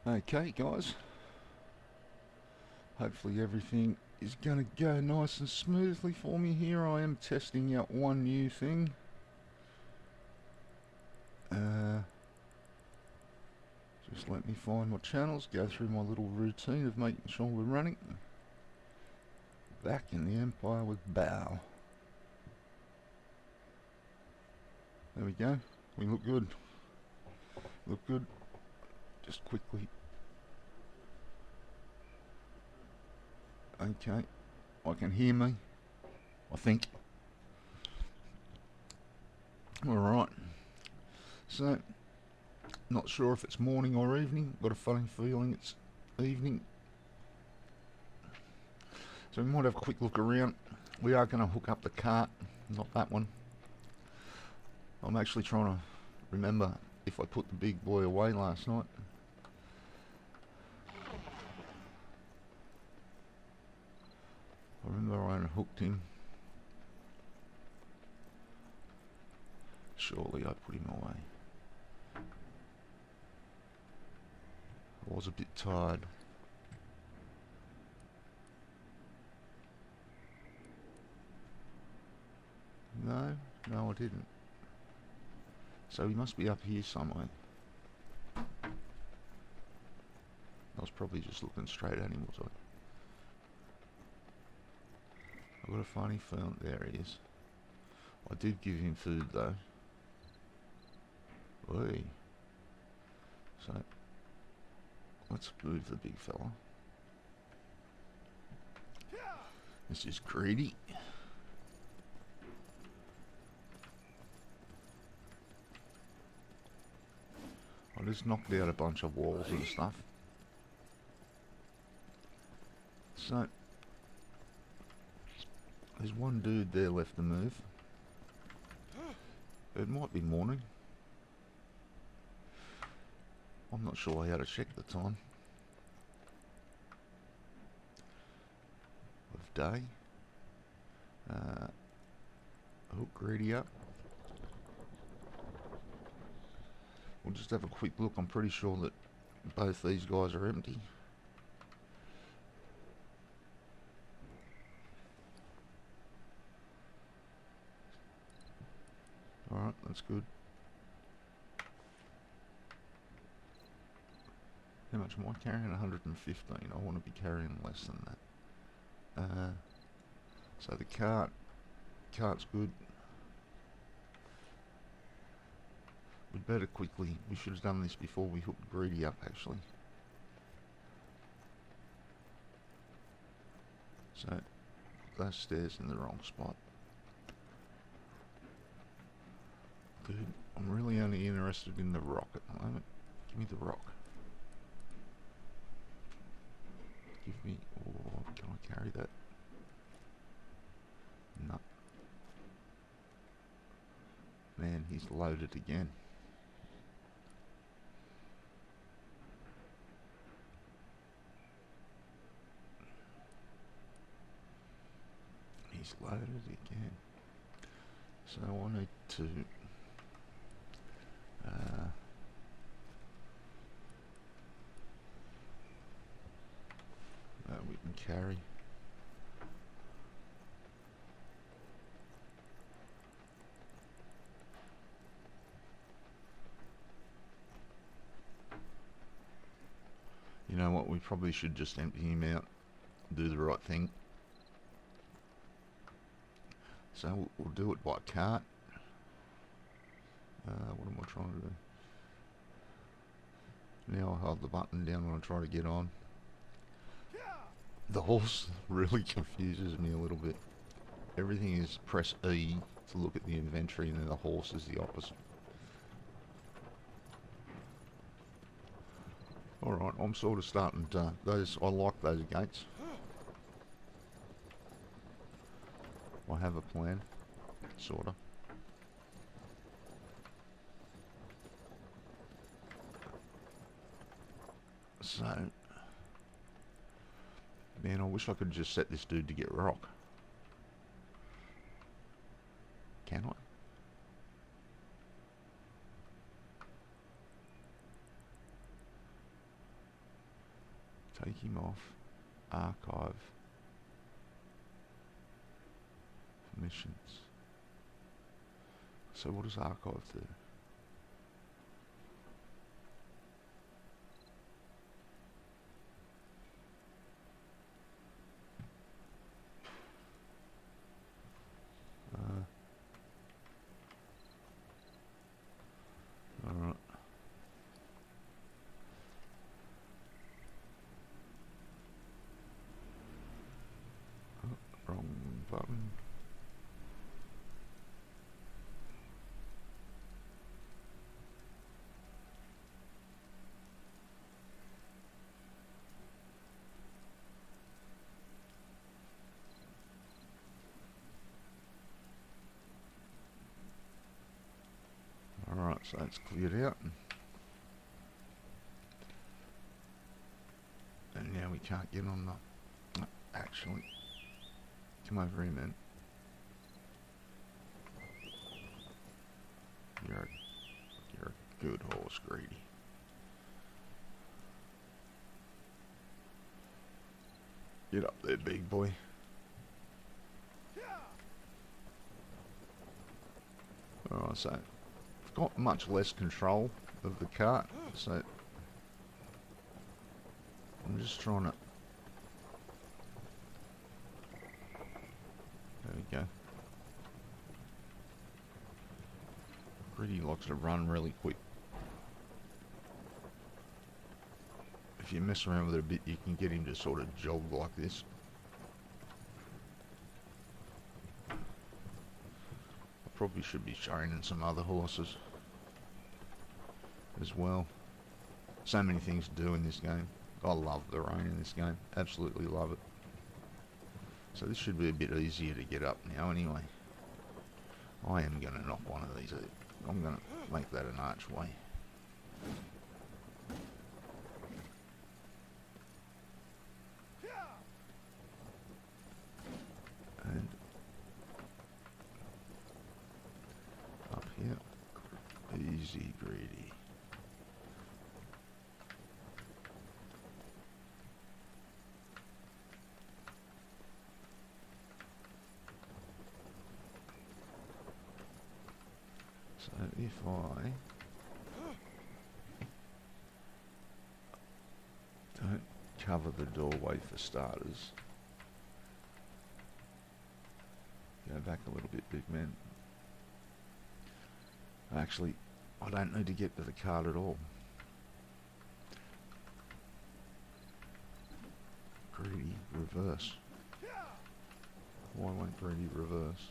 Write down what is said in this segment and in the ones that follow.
Okay guys, hopefully everything is going to go nice and smoothly for me here. I am testing out one new thing. Just let me find my channels, go through my little routine of making sure we're running. Back in the Empire with Bow. There we go. We look good. Look good. Just quickly. Okay. I can hear me, I think. Alright. So, not sure if it's morning or evening. Got a funny feeling it's evening. So we might have a quick look around. We are going to hook up the cart, not that one. I'm actually trying to remember if I put the big boy away last night. I remember I unhooked him. Surely I put him away. I was a bit tired. No, I didn't. So he must be up here somewhere. I was probably just looking straight at him, was I? I've got a funny feeling. There he is. I did give him food though. Oi. So, let's move the big fella. This is greedy. I just knocked out a bunch of walls and stuff. So, there's one dude there left to move. It might be morning. I'm not sure how to check the time of day. Hook greedy up. We'll just have a quick look. I'm pretty sure that both these guys are empty. Alright, that's good. How much am I carrying? 115. I want to be carrying less than that. So the cart's good. We'd better quickly, we should have done this before we hooked greedy up actually. So, those stairs in the wrong spot. Dude, I'm really only interested in the rock at the moment. Give me the rock. Give me, oh, can I carry that? No. Man, he's loaded again. He's loaded again. So I need to we can carry. You know what, we probably should just empty him out, do the right thing. So we'll do it by cart. What am I trying to do? Now I hold the button down when I try to get on. The horse really confuses me a little bit. Everything is press E to look at the inventory, and then the horse is the opposite. Alright, I'm sort of starting to, I like those gates. I have a plan, sort of. So, man, I wish I could just set this dude to get rock. Can I? Take him off. Archive. Missions. So what does archive do? Alright. Oh, wrong button. Alright, so that's cleared out. And now we can't get on the... Actually, come over here, man. You're a good horse, Greedy. Get up there, big boy. Alright, so I've got much less control of the cart, so I'm just trying to... There we go. Greedy likes to run really quick. If you mess around with it a bit, you can get him to sort of jog like this. I probably should be training some other horses as well. So many things to do in this game. I love the rain in this game. Absolutely love it. So this should be a bit easier to get up now anyway. I am going to knock one of these. I'm going to make that an archway. And up here. Easy, Greedy. So if I don't cover the doorway for starters, go back a little bit, big man. Actually, I don't need to get to the cart at all. Greedy, reverse. Why won't Greedy reverse?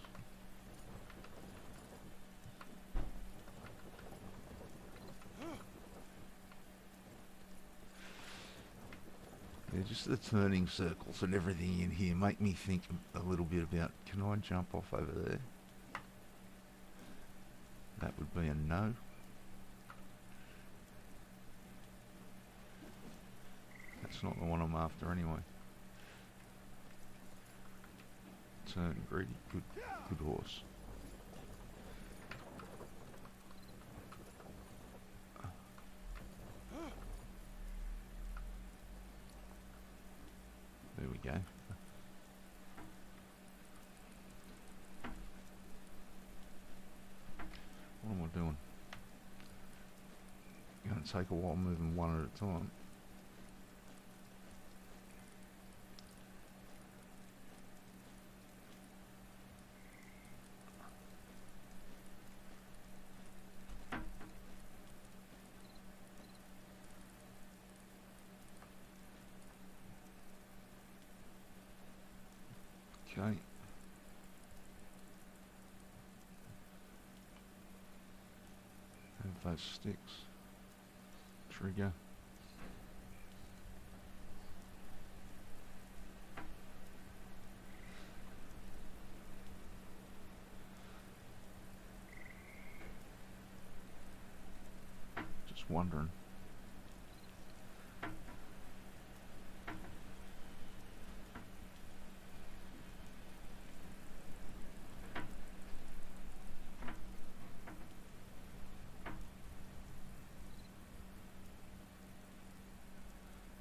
Yeah, just the turning circles and everything in here make me think a little bit about, can I jump off over there? That would be a no. That's not the one I'm after anyway. Turn, Greedy, good horse. There we go. What am I doing? Going to take a while moving one at a time. Okay. Have those sticks. Trigger. Just wondering.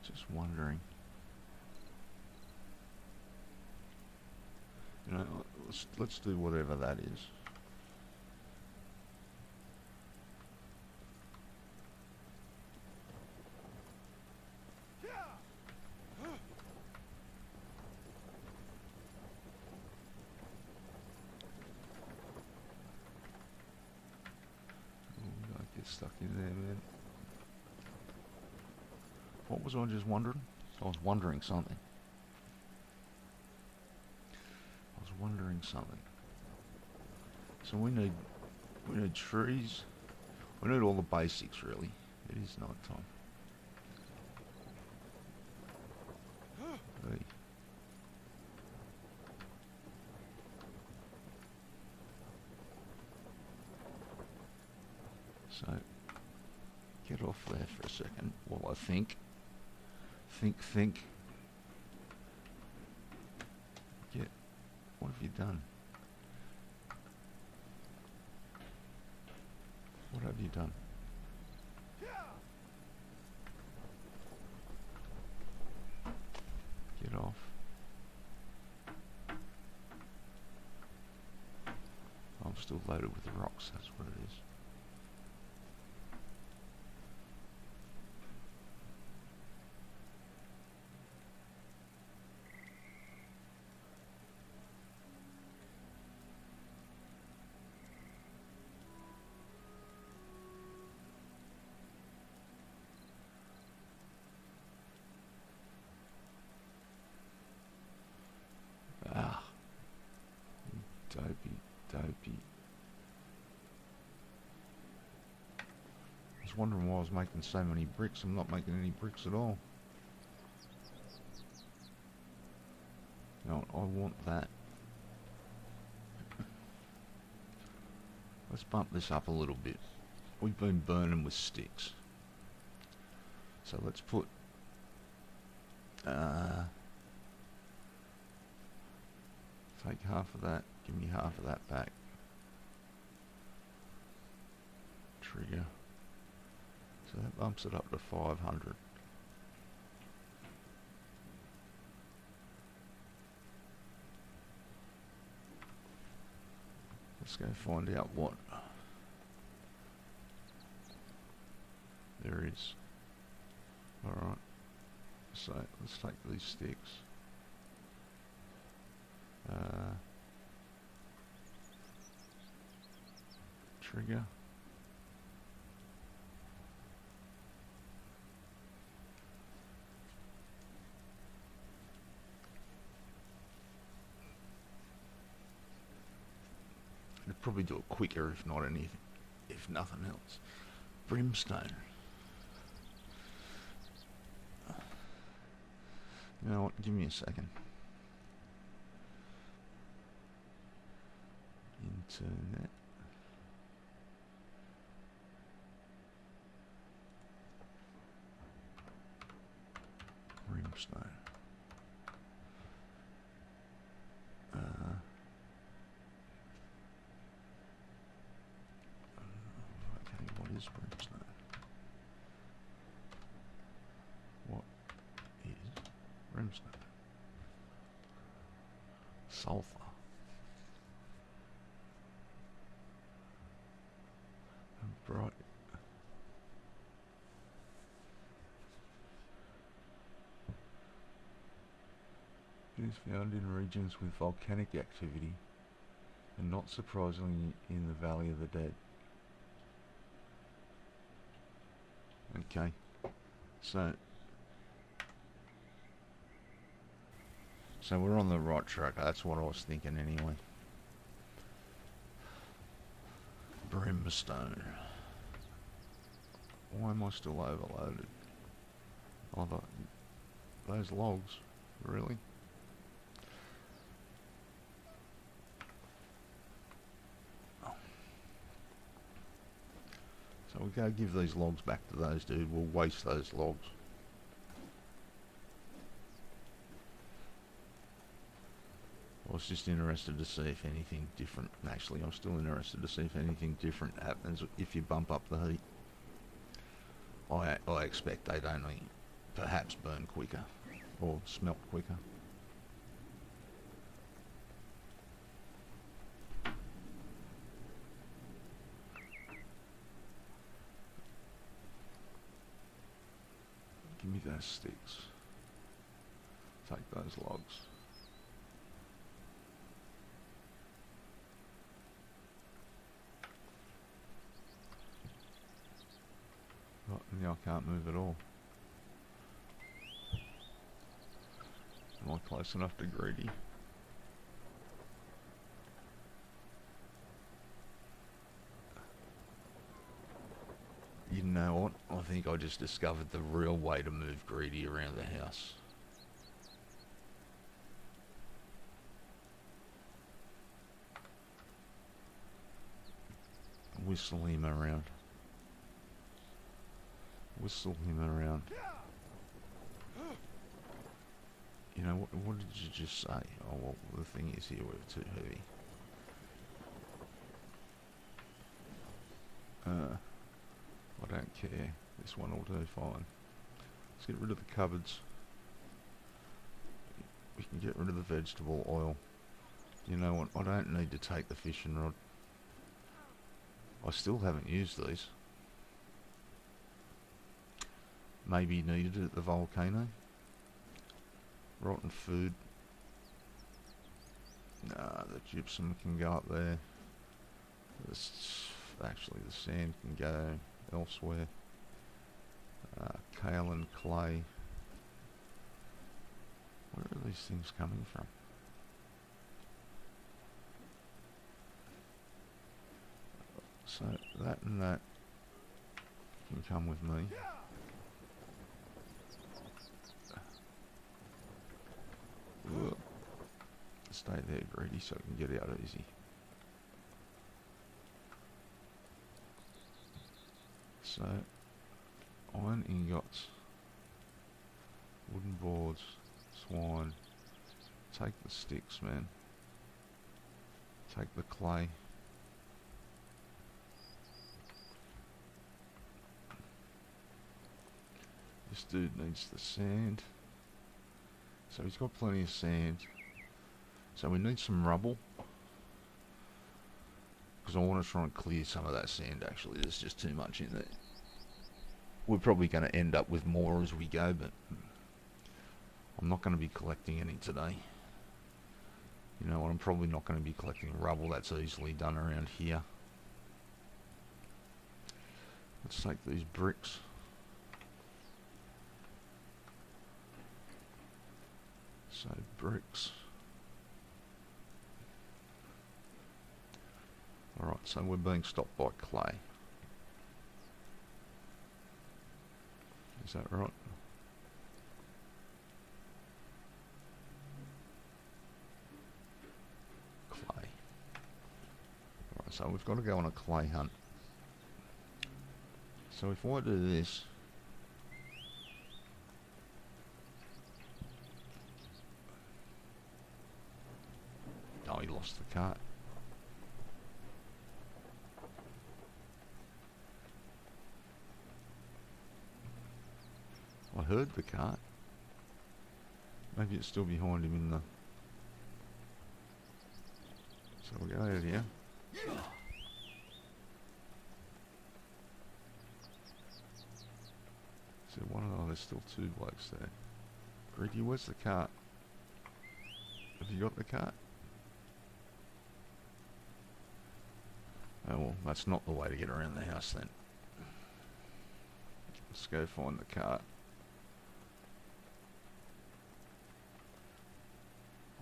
Just wondering. You know, let's do whatever that is. Oh, don't get stuck in there, man. What was I just wondering? I was wondering something. So we need trees. We need all the basics, really. It is night time. Hey. So get off there for a second while I think. Think. What have you done? What have you done? Get off. I'm still loaded with rocks, that's what it is. Ah, dopey. I was wondering why I was making so many bricks. I'm not making any bricks at all. No, I want that. Let's bump this up a little bit. We've been burning with sticks. So let's put take half of that, give me half of that back. Trigger. So that bumps it up to 500. Let's go find out what there is. Alright. So let's take these sticks. Trigger. I'd probably do it quicker if not anything, if nothing else. Brimstone. You know what, give me a second. Internet. Brimstone. Okay, what is brimstone? What is brimstone? Sulfur. Bright. It is found in regions with volcanic activity and not surprisingly in the Valley of the Dead. Okay, so we're on the right track. That's what I was thinking anyway. Brimstone. Why am I still overloaded? Oh, those logs, really? Oh. So we go give these logs back to those dude. We'll waste those logs. I was just interested to see if anything different. Actually, I'm still interested to see if anything different happens if you bump up the heat. I expect they'd only perhaps burn quicker or smelt quicker. me those sticks. Take those logs. Right, now I can't move at all. Am I close enough to greedy? You know what? I think I just discovered the real way to move greedy around the house. Whistle him around. Whistle him around. You know, what did you just say? Oh, well, the thing is here, we're too heavy. I don't care. This one will do fine. Let's get rid of the cupboards. We can get rid of the vegetable oil. You know what? I don't need to take the fishing rod. I still haven't used these. Maybe needed it at the volcano. Rotten food. Nah, the gypsum can go up there. Actually, the sand can go elsewhere. Kale and clay. Where are these things coming from? So that and that can come with me. Ugh. Stay there, greedy, so I can get out easy. So, iron ingots, wooden boards, swine. Take the sticks, man. Take the clay. This dude needs the sand. So he's got plenty of sand. So we need some rubble. Because I want to try and clear some of that sand actually. There's just too much in there. We're probably going to end up with more as we go, but I'm not going to be collecting any today. You know what, I'm probably not going to be collecting rubble. That's easily done around here. Let's take these bricks. So bricks. Alright, so we're being stopped by clay. Is that right? Clay. Alright, so we've got to go on a clay hunt. So if I do this, oh, he lost the cart. I heard the cart. Maybe it's still behind him in the... So we'll go out here. So there's still two blokes there. Greedy, where's the cart? Have you got the cart? Oh well, that's not the way to get around the house then. Let's go find the cart.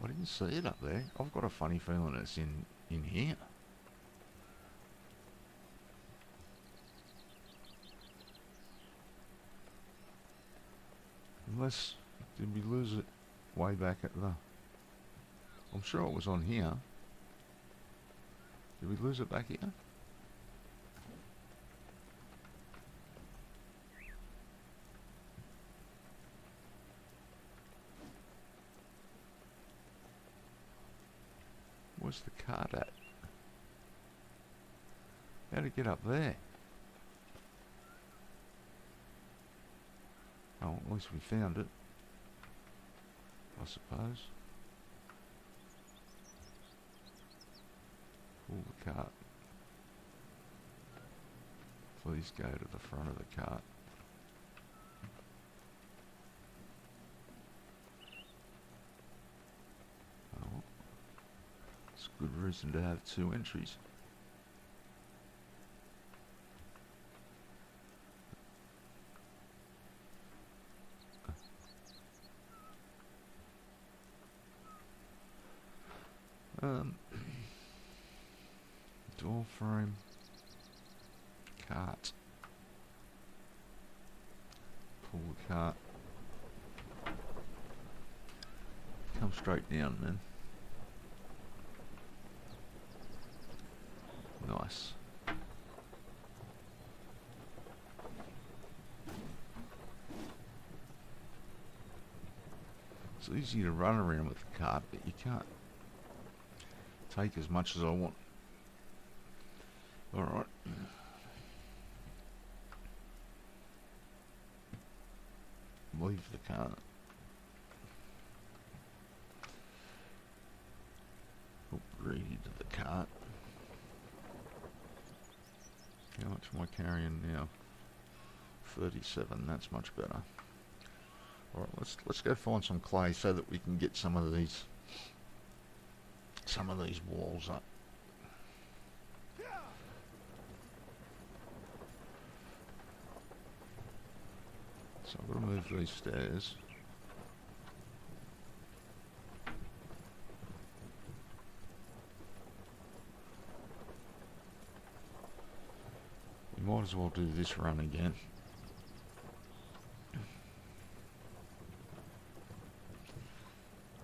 I didn't see it up there. I've got a funny feeling it's in here. Unless, did we lose it way back at the... I'm sure it was on here. Did we lose it back here? Where's the cart at? How to get up there? Oh, at least we found it, I suppose. Pull the cart. Please go to the front of the cart. Good reason to have 2 entries. Door frame, cart, pull the cart, come straight down, man. Nice. It's easy to run around with the cart, but you can't take as much as I want. Alright. Leave the cart. Upgrade to the cart. How much am I carrying now? 37, that's much better. Alright, let's go find some clay so that we can get some of these walls up. So I'm going to move these stairs. We might as well do this run again.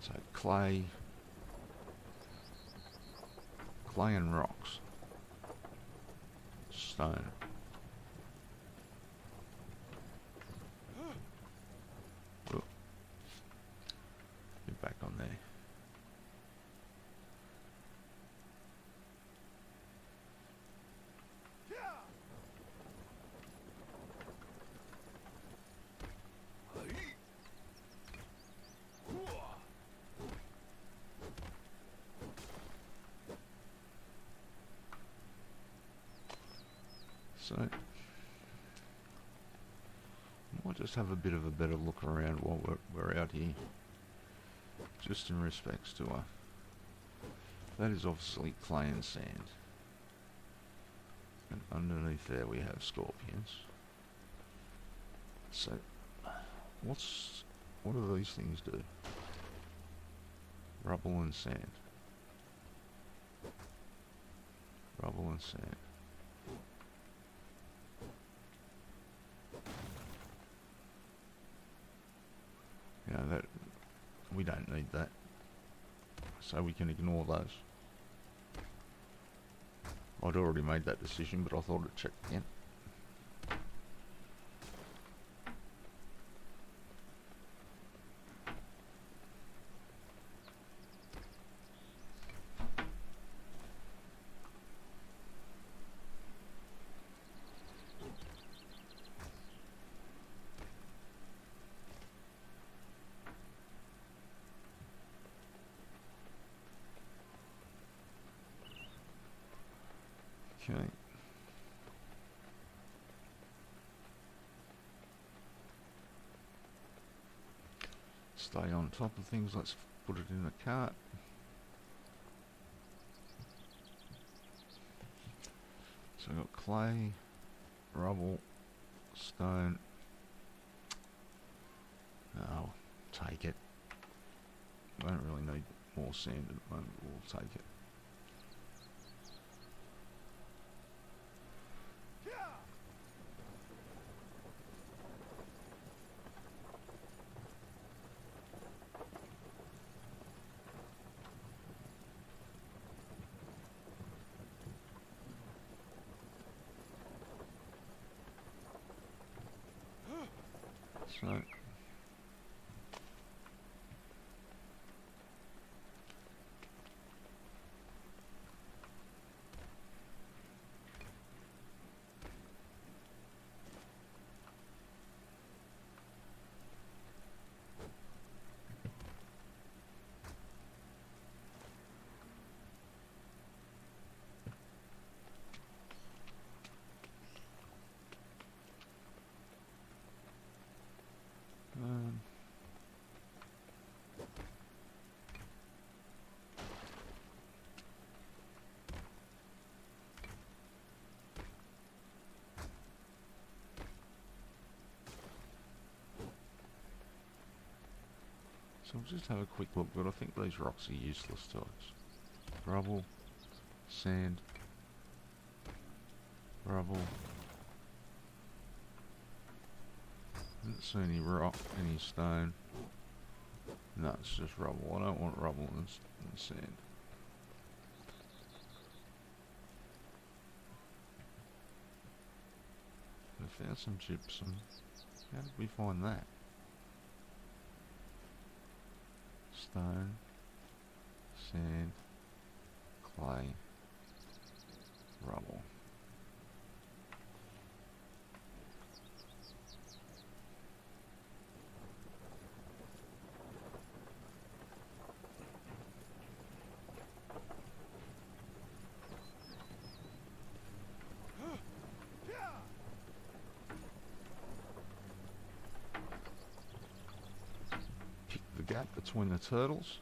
So clay and rocks, stone. Oh. Get back on there. So, I might just have a bit of a better look around while we're out here, just in respects to that is obviously clay and sand, and underneath there we have scorpions. So, what do these things do? Rubble and sand. Rubble and sand. You know, that we don't need that, so we can ignore those. I'd already made that decision, but I thought I'd check again. Okay. Stay on top of things. Let's put it in a cart. So I've got clay, rubble, stone. Oh, take it. I don't really need more sand at the moment. We'll take it. So, So we'll just have a quick look, but I think these rocks are useless to us. Rubble, sand, rubble. Didn't see any rock, any stone. No, it's just rubble. I don't want rubble and sand. I found some gypsum. How did we find that? Stone, sand, clay, rubble. Pick the gap between the turtles.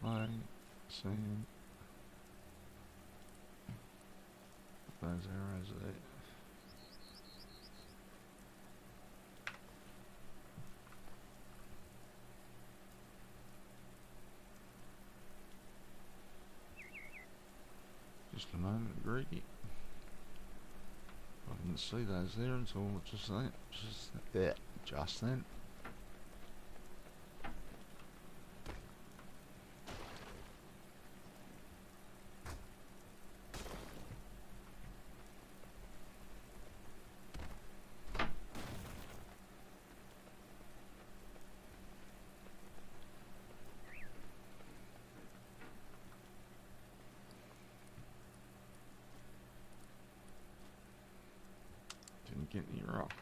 Clay, sand. Those arrows there. Just a moment, greedy. I didn't see those there until just then. Didn't get any rock.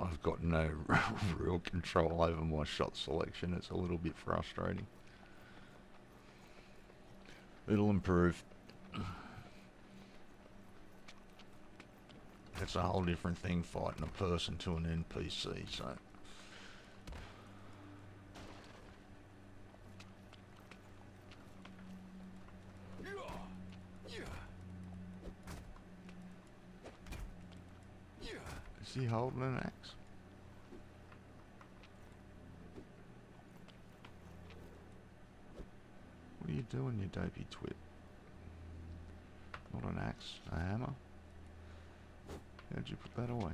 I've got no real control over my shot selection. It's a little bit frustrating. It'll improve. It's a whole different thing fighting a person to an NPC, so... Is he holding an axe? What are you doing, you dopey twit? Not an axe, a hammer? How'd you put that away?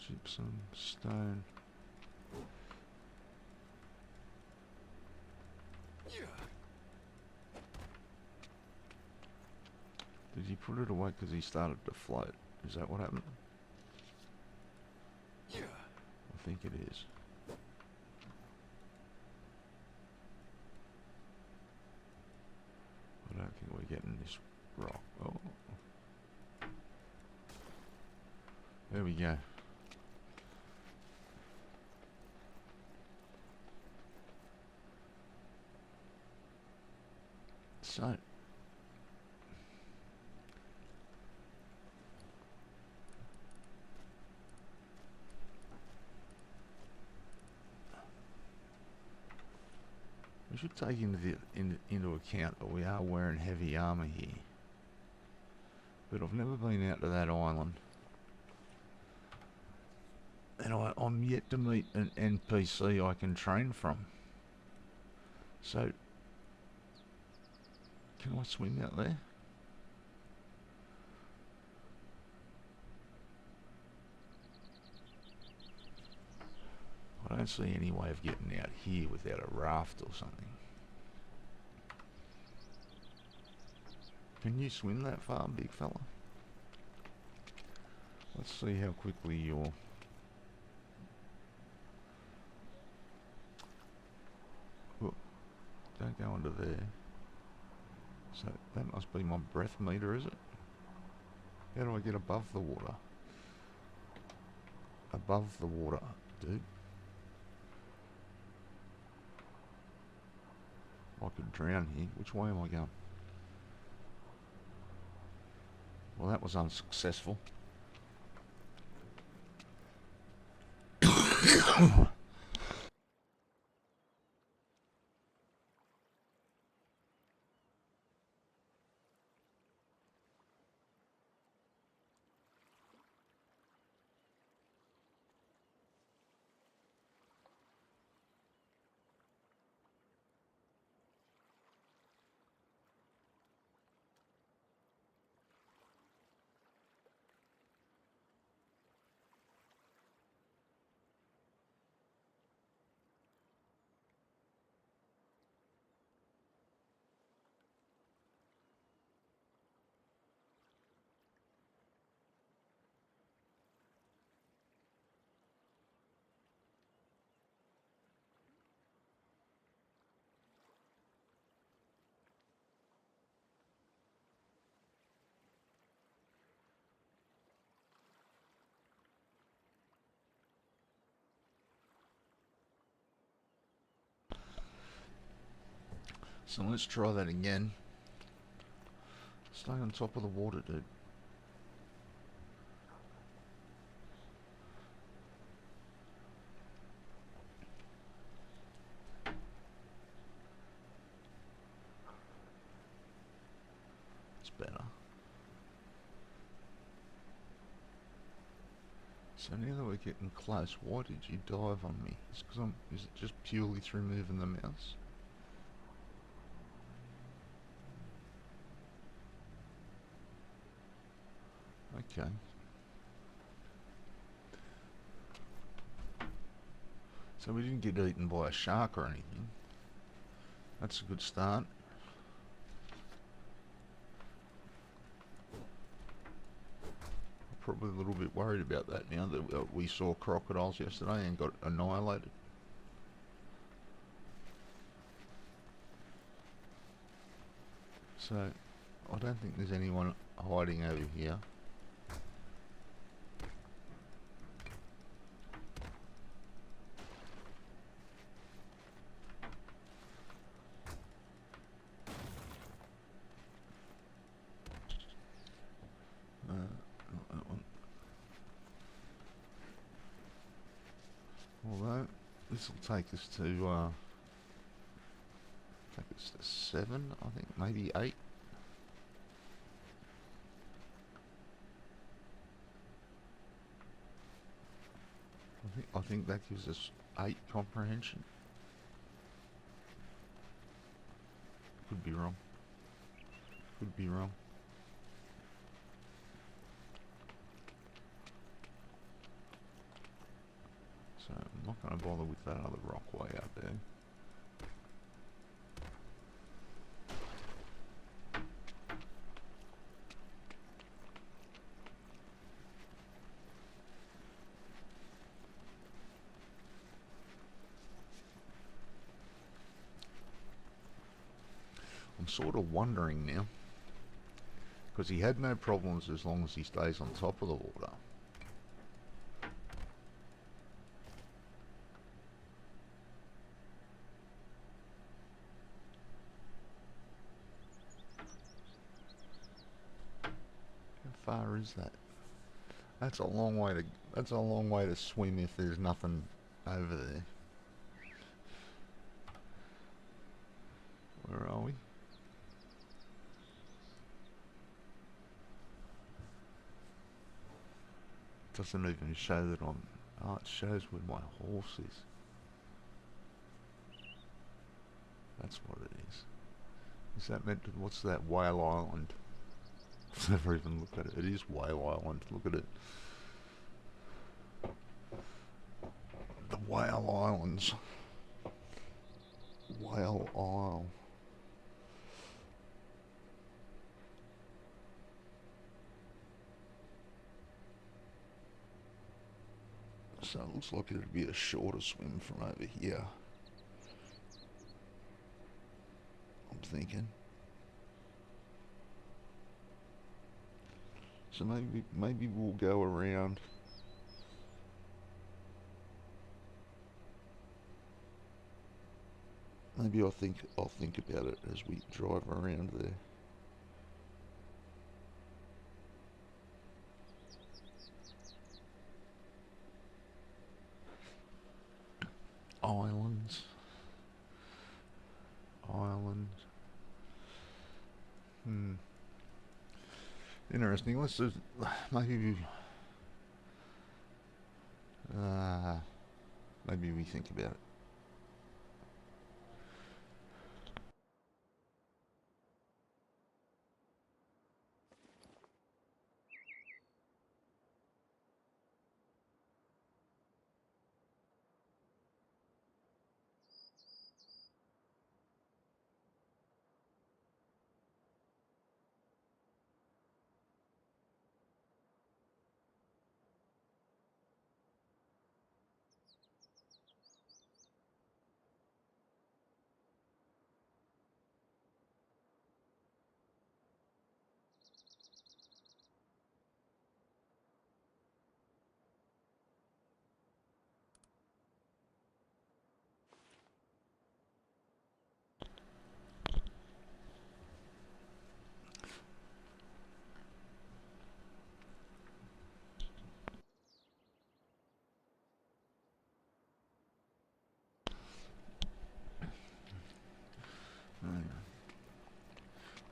Gypsum, stone. Did he put it away because he started to float? Is that what happened? I think it is. getting this rock. Oh. There we go. So. We should take into account that we are wearing heavy armour here. But I've never been out to that island. And I'm yet to meet an NPC I can train from. So, can I swim out there? I don't see any way of getting out here without a raft or something. Can you swim that far, big fella? Let's see how quickly you're... Oh, don't go under there. So that must be my breath meter, is it? How do I get above the water? Above the water, dude. I could drown here. Which way am I going? Well, that was unsuccessful. So let's try that again. Stay on top of the water, dude. It's better. So now that we're getting close, why did you dive on me? It's 'cause is it just purely through moving the mouse? Okay. So we didn't get eaten by a shark or anything. That's a good start. I'm probably a little bit worried about that now that we saw crocodiles yesterday and got annihilated. So I don't think there's anyone hiding over here. Not that one. Although this will take us to 7, I think, maybe 8. I think that gives us 8 comprehension. Could be wrong. Could be wrong. So I'm not going to bother with that other rock way out there. I'm sort of wondering now Because he had no problems as long as he stays on top of the water. How far is that? That's a long way to swim if there's nothing over there. Where are we? Doesn't even show that I'm... Oh, it shows where my horse is. That's what it is. Is that meant to... What's that? Whale Island. I've never even looked at it. It is Whale Island. Look at it. The Whale Islands. Whale Isle. So it looks like it'd be a shorter swim from over here. I'm thinking. So maybe we'll go around. Maybe I'll think about it as we drive around there. Islands. Island. Interesting. Let's just maybe we think about it.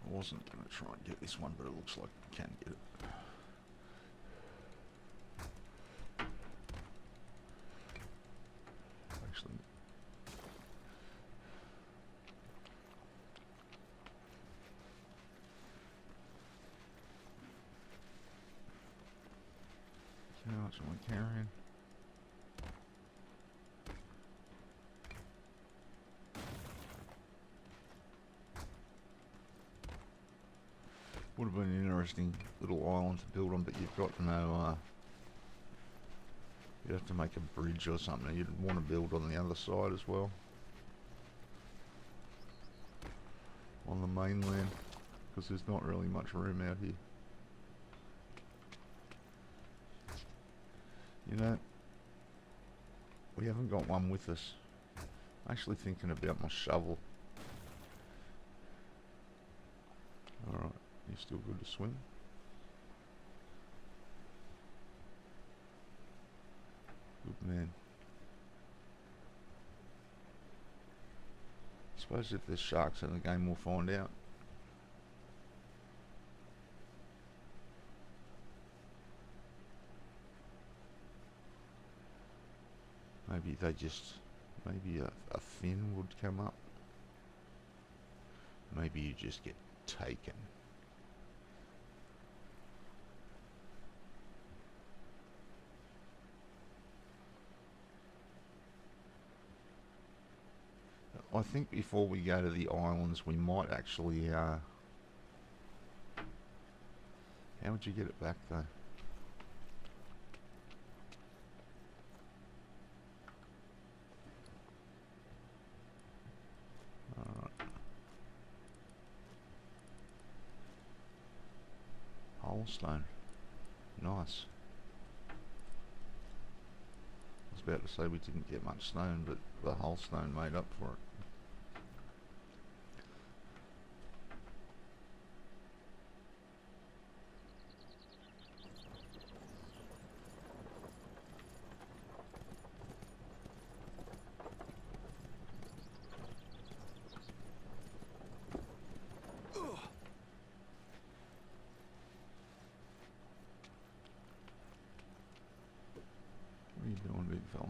I wasn't going to try and get this one, but it looks like we can get it. Actually, how much am I carrying? Would have been an interesting little island to build on, but you've got no, you'd have to make a bridge or something. You'd want to build on the other side as well. On the mainland, because there's not really much room out here. You know, we haven't got one with us. I'm actually thinking about my shovel. Alright. You still good to swim? Good man. Suppose if there's sharks in the game we'll find out. Maybe they just... Maybe a fin would come up. Maybe you just get taken. I think before we go to the islands, we might actually, how would you get it back though? Alright. Whole stone. Nice. I was about to say we didn't get much stone, but the whole stone made up for it. What are you doing, big fella?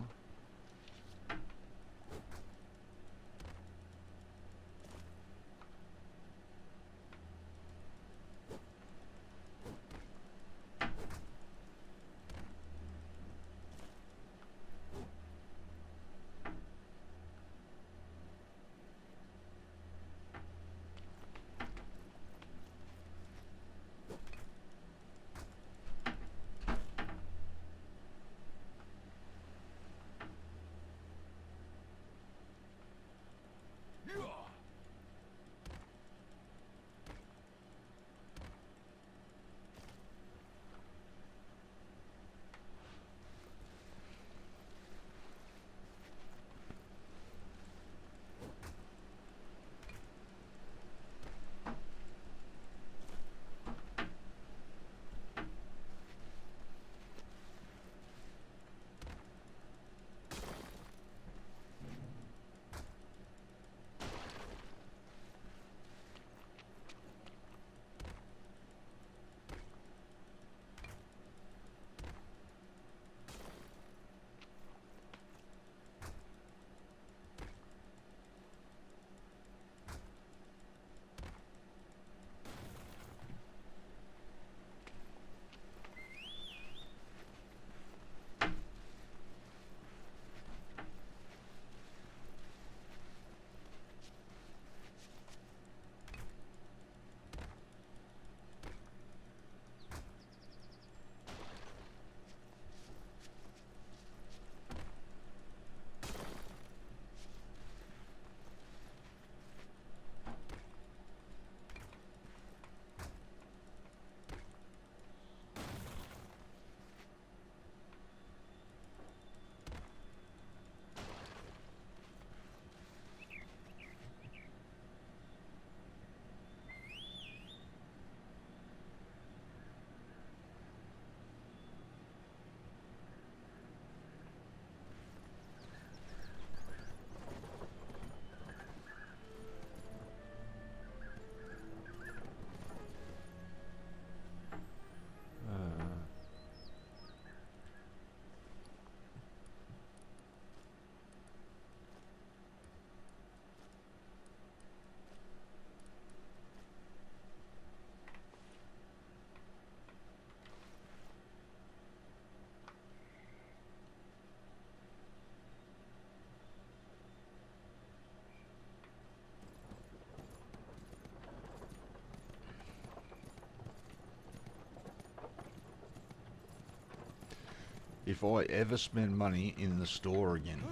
If I ever spend money in the store again,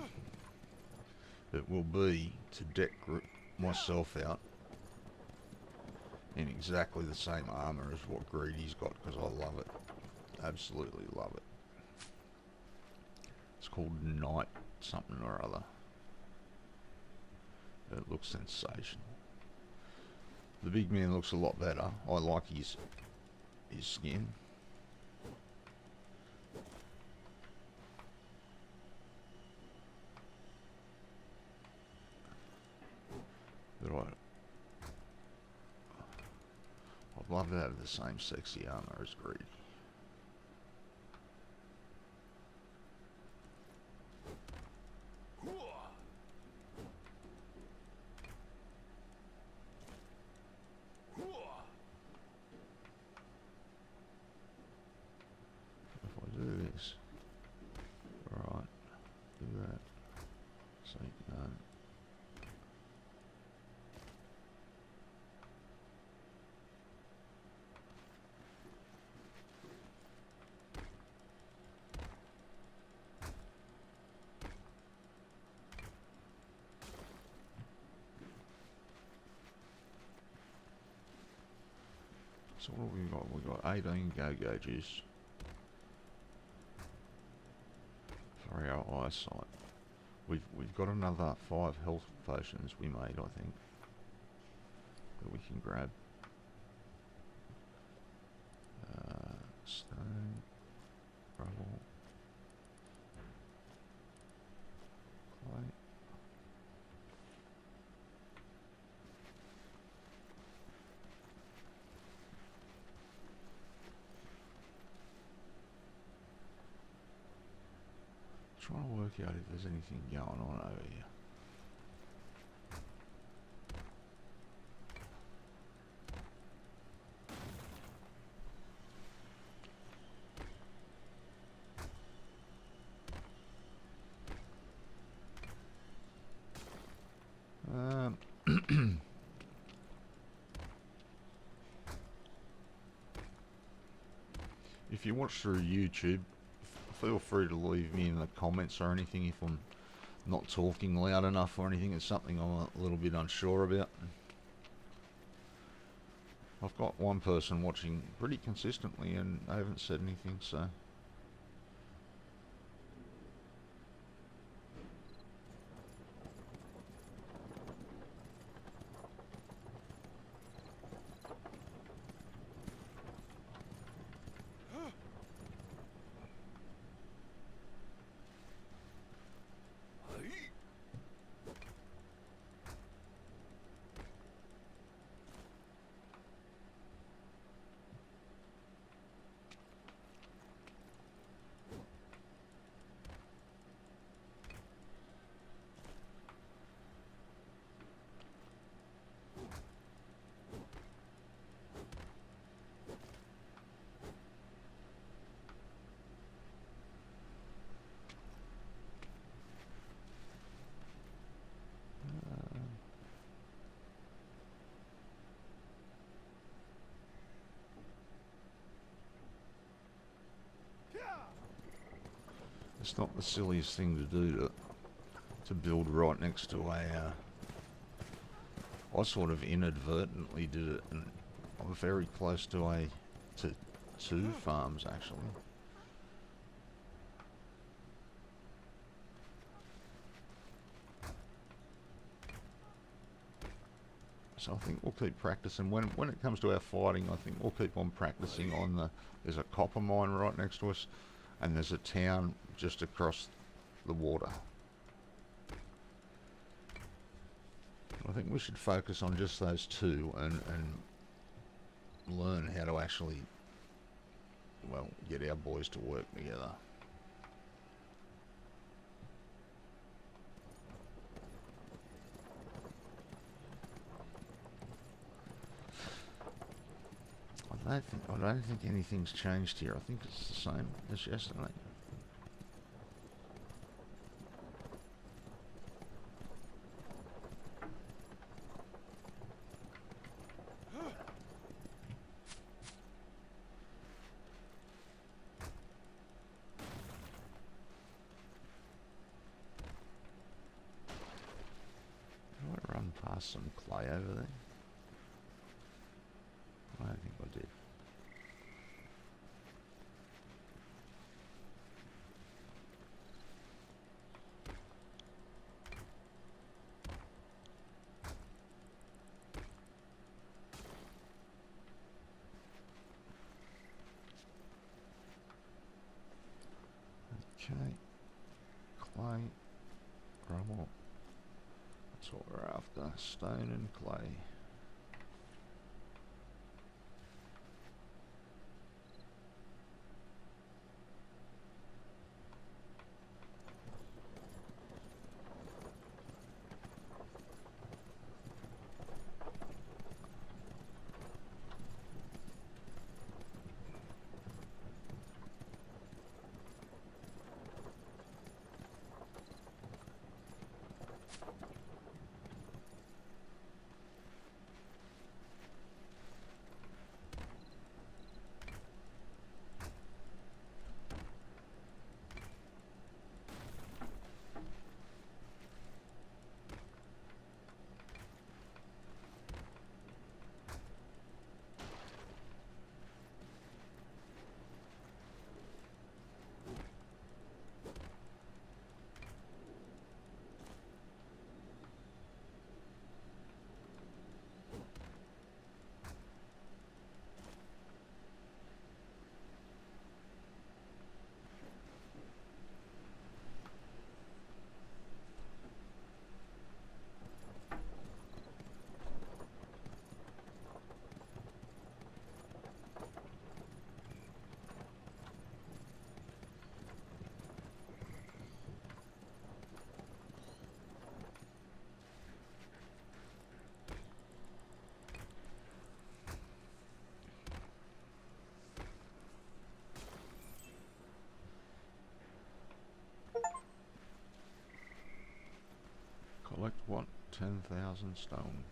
it will be to deck myself out in exactly the same armour as what Greedy's got, because I love it. Absolutely love it. It's called Night something or other. It looks sensational. The big man looks a lot better. I like his skin. But I'd love to have the same sexy armour as Greedy. If I do this, alright, do that, so you know. So what have we got? We've got 18 go-go juice for our eyesight. We've got another 5 health potions we made, I think, that we can grab. Stone, rubble, clay. Trying to work out if there's anything going on over here. If you watch through YouTube, feel free to leave me in the comments or anything if I'm not talking loud enough or anything. It's something I'm a little bit unsure about. I've got one person watching pretty consistently and they haven't said anything, so... It's not the silliest thing to do to build right next to a... I sort of inadvertently did it, and I'm very close to two farms actually. So I think we'll keep practicing. When it comes to our fighting, I think we'll keep on practicing on the... There's a copper mine right next to us, and there's a town just across the water. I think we should focus on just those two and learn how to actually, well, get our boys to work together. I don't think anything's changed here. I think it's the same as yesterday. Did I run past some clay over there? I don't think I did. Okay, clay, rubble, that's what we're after, stone and clay. what? 10,000 stone.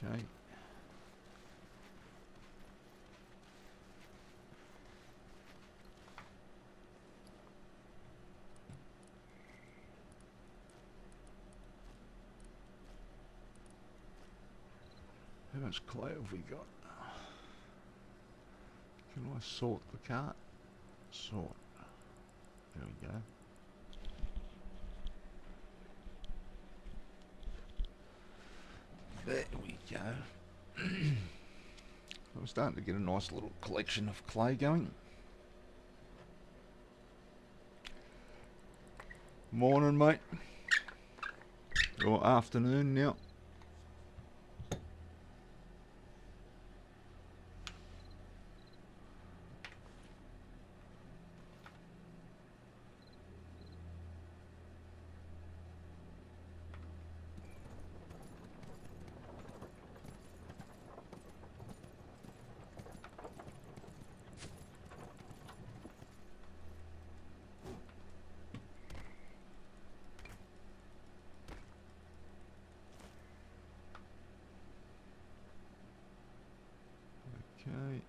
Okay. How much clay have we got? Can I sort the cart? Sort. There we go. There we go. I'm starting to get a nice little collection of clay going. Morning, mate. Or afternoon now. Okay.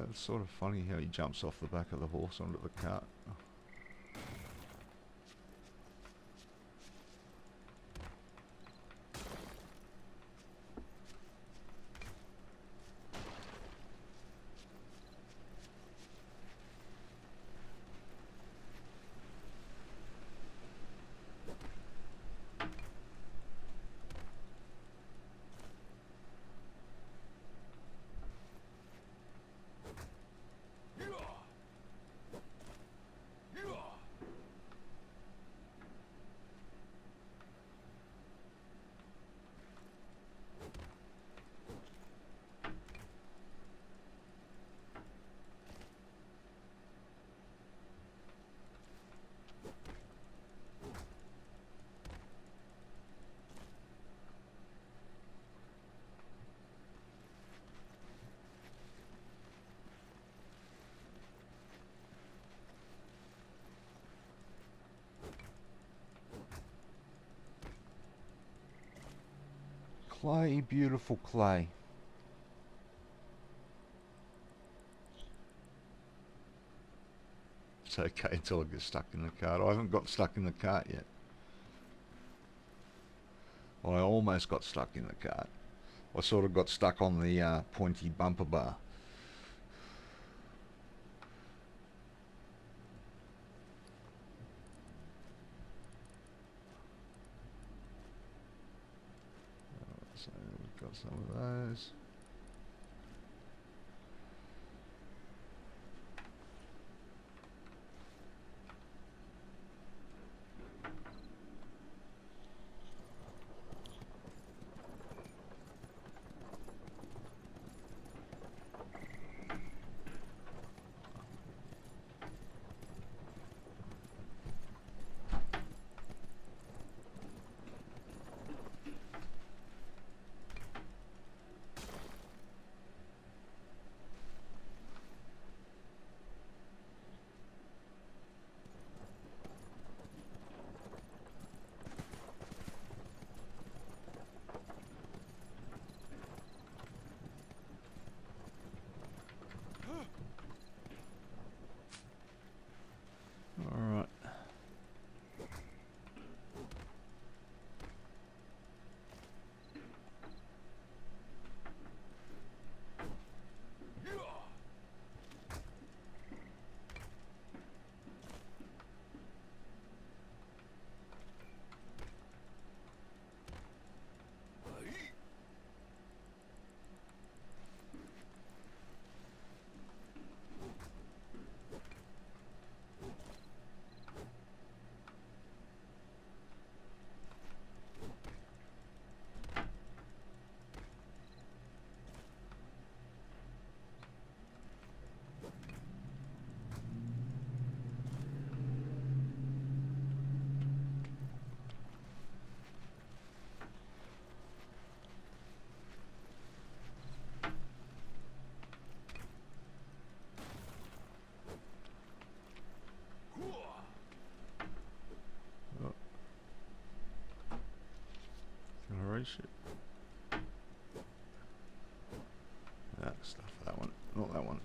It's sort of funny how he jumps off the back of the horse onto the cart. Clay, beautiful clay. It's okay until I get stuck in the cart. I haven't got stuck in the cart yet. Well, I almost got stuck in the cart. I sort of got stuck on the pointy bumper bar. So we've got some of those. spaceship. That stuff for that one, not that one.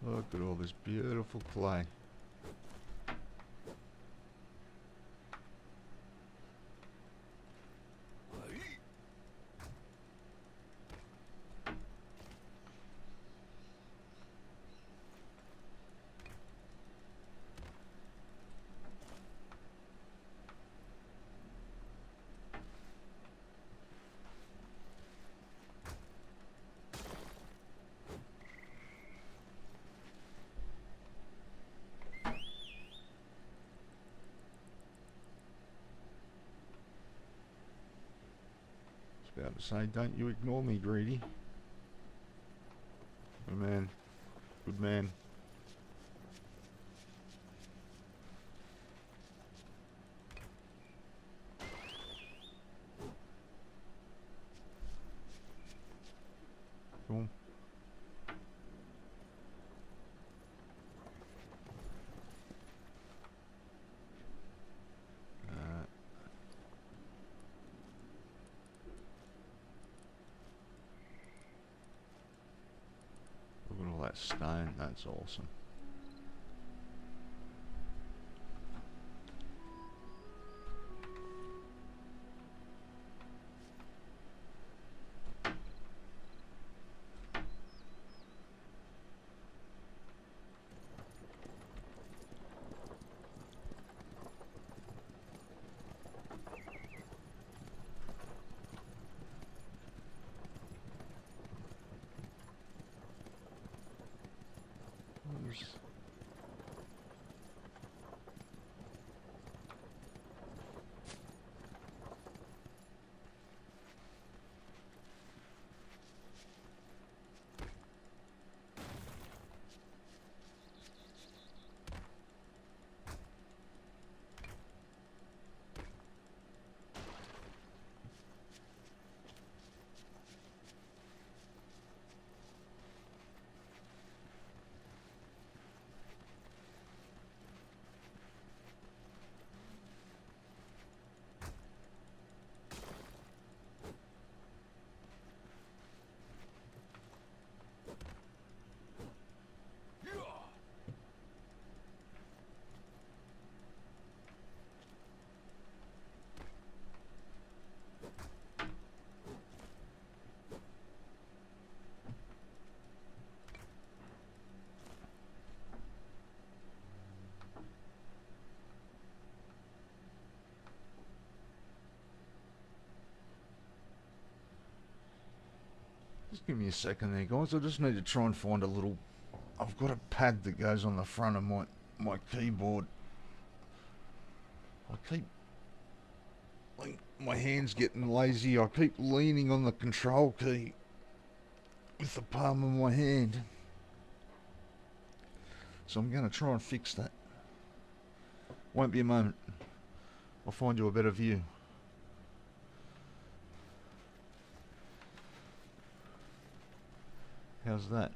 Look at all this beautiful clay. About to say, don't you ignore me, greedy. Good man. Good man. Cool. Look at all that stone, that's awesome. Just give me a second there, guys. I just need to try and find a little... I've got a pad that goes on the front of my keyboard. I keep... like, my hand's getting lazy. I keep leaning on the control key with the palm of my hand. So I'm going to try and fix that. Won't be a moment. I'll find you a better view. How's that?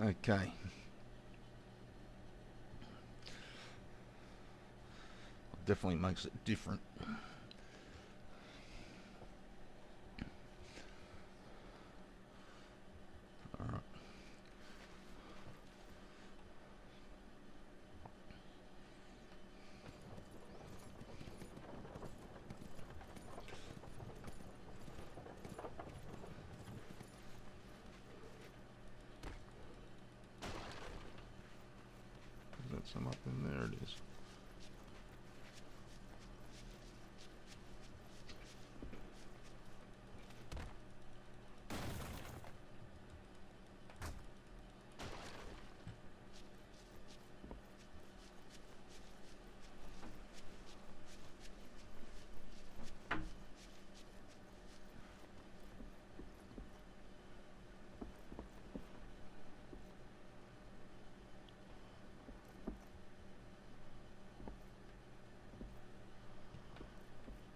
Okay. Definitely makes it different. Alright. Is that some up in there? It is.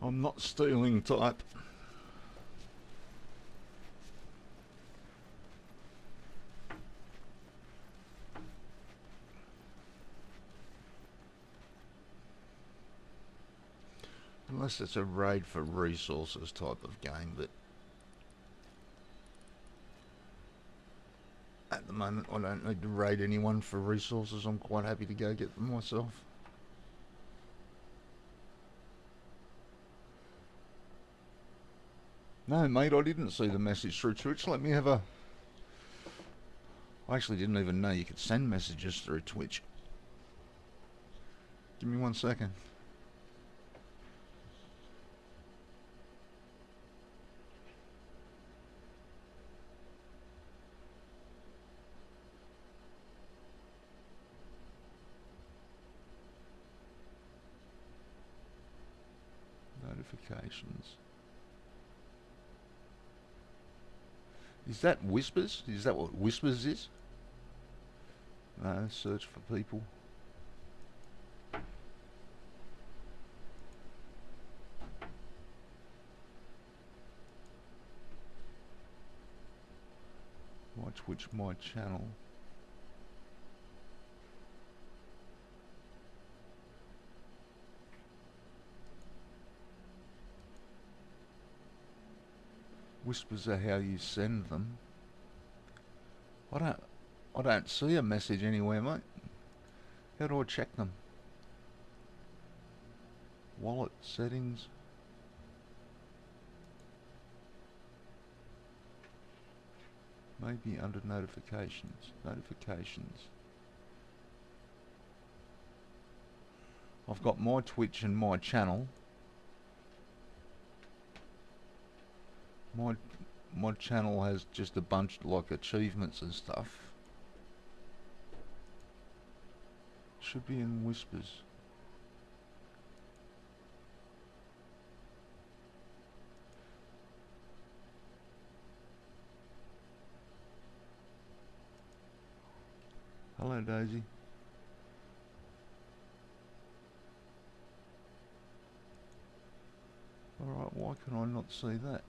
I'm not stealing type. Unless it's a raid for resources type of game, but at the moment I don't need to raid anyone for resources. I'm quite happy to go get them myself. No, mate, I didn't see the message through Twitch. Let me have a... I actually didn't even know you could send messages through Twitch. Give me 1 second. Notifications. Is that Whispers? Is that what Whispers is? No, search for people. My Twitch, my channel. Whispers are how you send them. I don't see a message anywhere, mate. How do I check them? Wallet settings. Maybe under notifications. Notifications. I've got my Twitch and my channel. My channel has just a bunch like achievements and stuff. Should be in Whispers. Hello, Daisy. Alright, why can I not see that?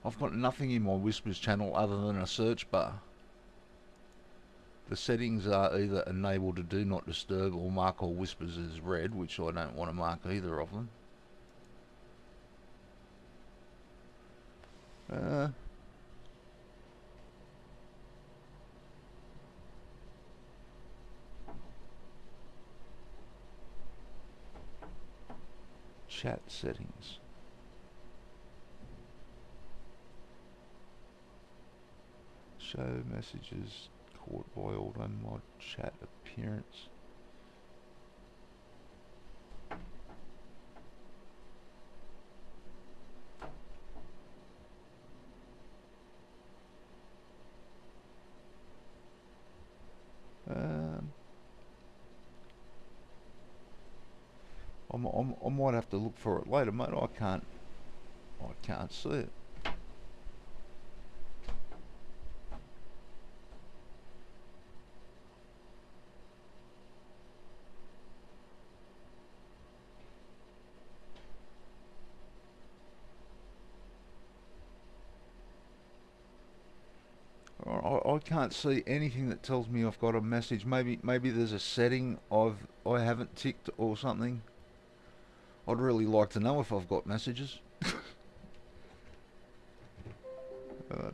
I've got nothing in my Whispers channel other than a search bar. The settings are either enable to do not disturb or mark all whispers as read, which I don't want to mark either of them. Chat settings. Show messages caught by auto mod chat appearance. I might have to look for it later, mate. I can't see it. can't see anything that tells me I've got a message. Maybe there's a setting I haven't ticked or something. I'd really like to know if I've got messages.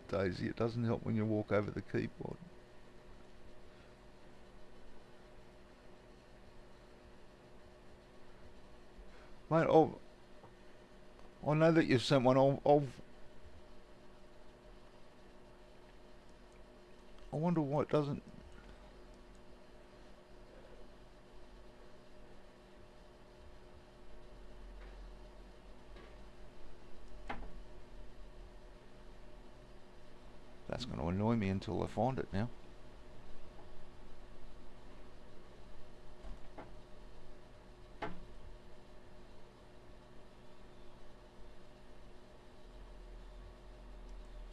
Daisy, it doesn't help when you walk over the keyboard. Mate, I know that you've sent one. I wonder why it doesn't. That's going to annoy me until I find it now.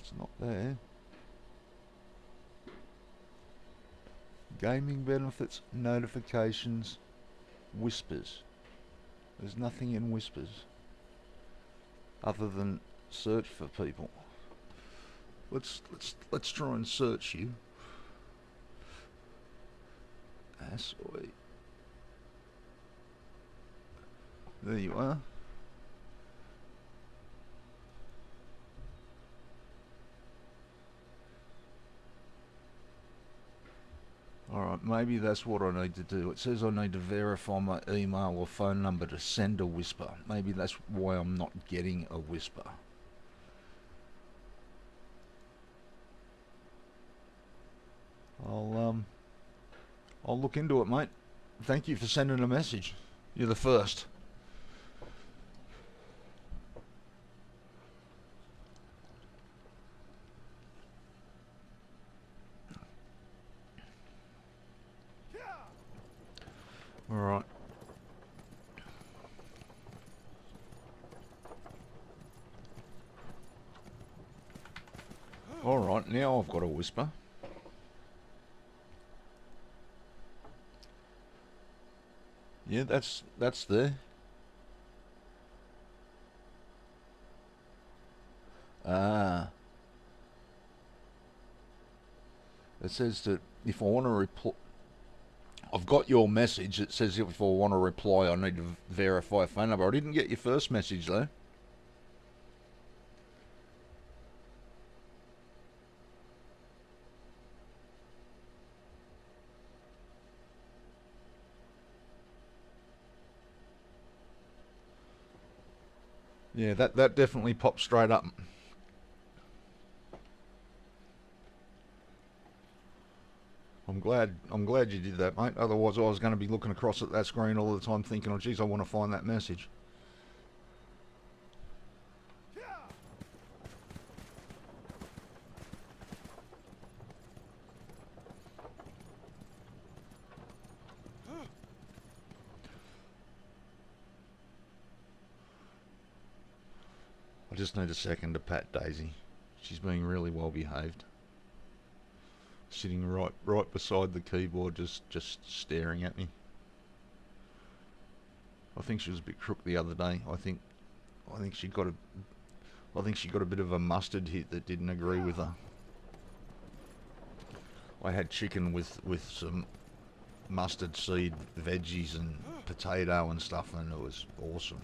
It's not there. Gaming benefits, notifications, whispers. There's nothing in whispers other than search for people. Let's try and search you. San-Choy. There you are. Alright, maybe that's what I need to do. It says I need to verify my email or phone number to send a whisper. Maybe that's why I'm not getting a whisper. I'll look into it, mate. Thank you for sending a message. You're the first. Alright. Alright, now I've got a whisper. Yeah, that's there. Ah. It says that if I want to reply... I've got your message. It says if I want to reply, I need to verify a phone number. I didn't get your first message, though. Yeah, that definitely popped straight up. I'm glad you did that, mate. Otherwise, I was going to be looking across at that screen all the time, thinking, "Oh, geez, I want to find that message." I just need a second to pat Daisy. She's being really well behaved. Sitting right beside the keyboard, just staring at me. I think she was a bit crook the other day. I think she got a bit of a mustard hit that didn't agree with her. I had chicken with some mustard seed veggies and potato and stuff, and it was awesome.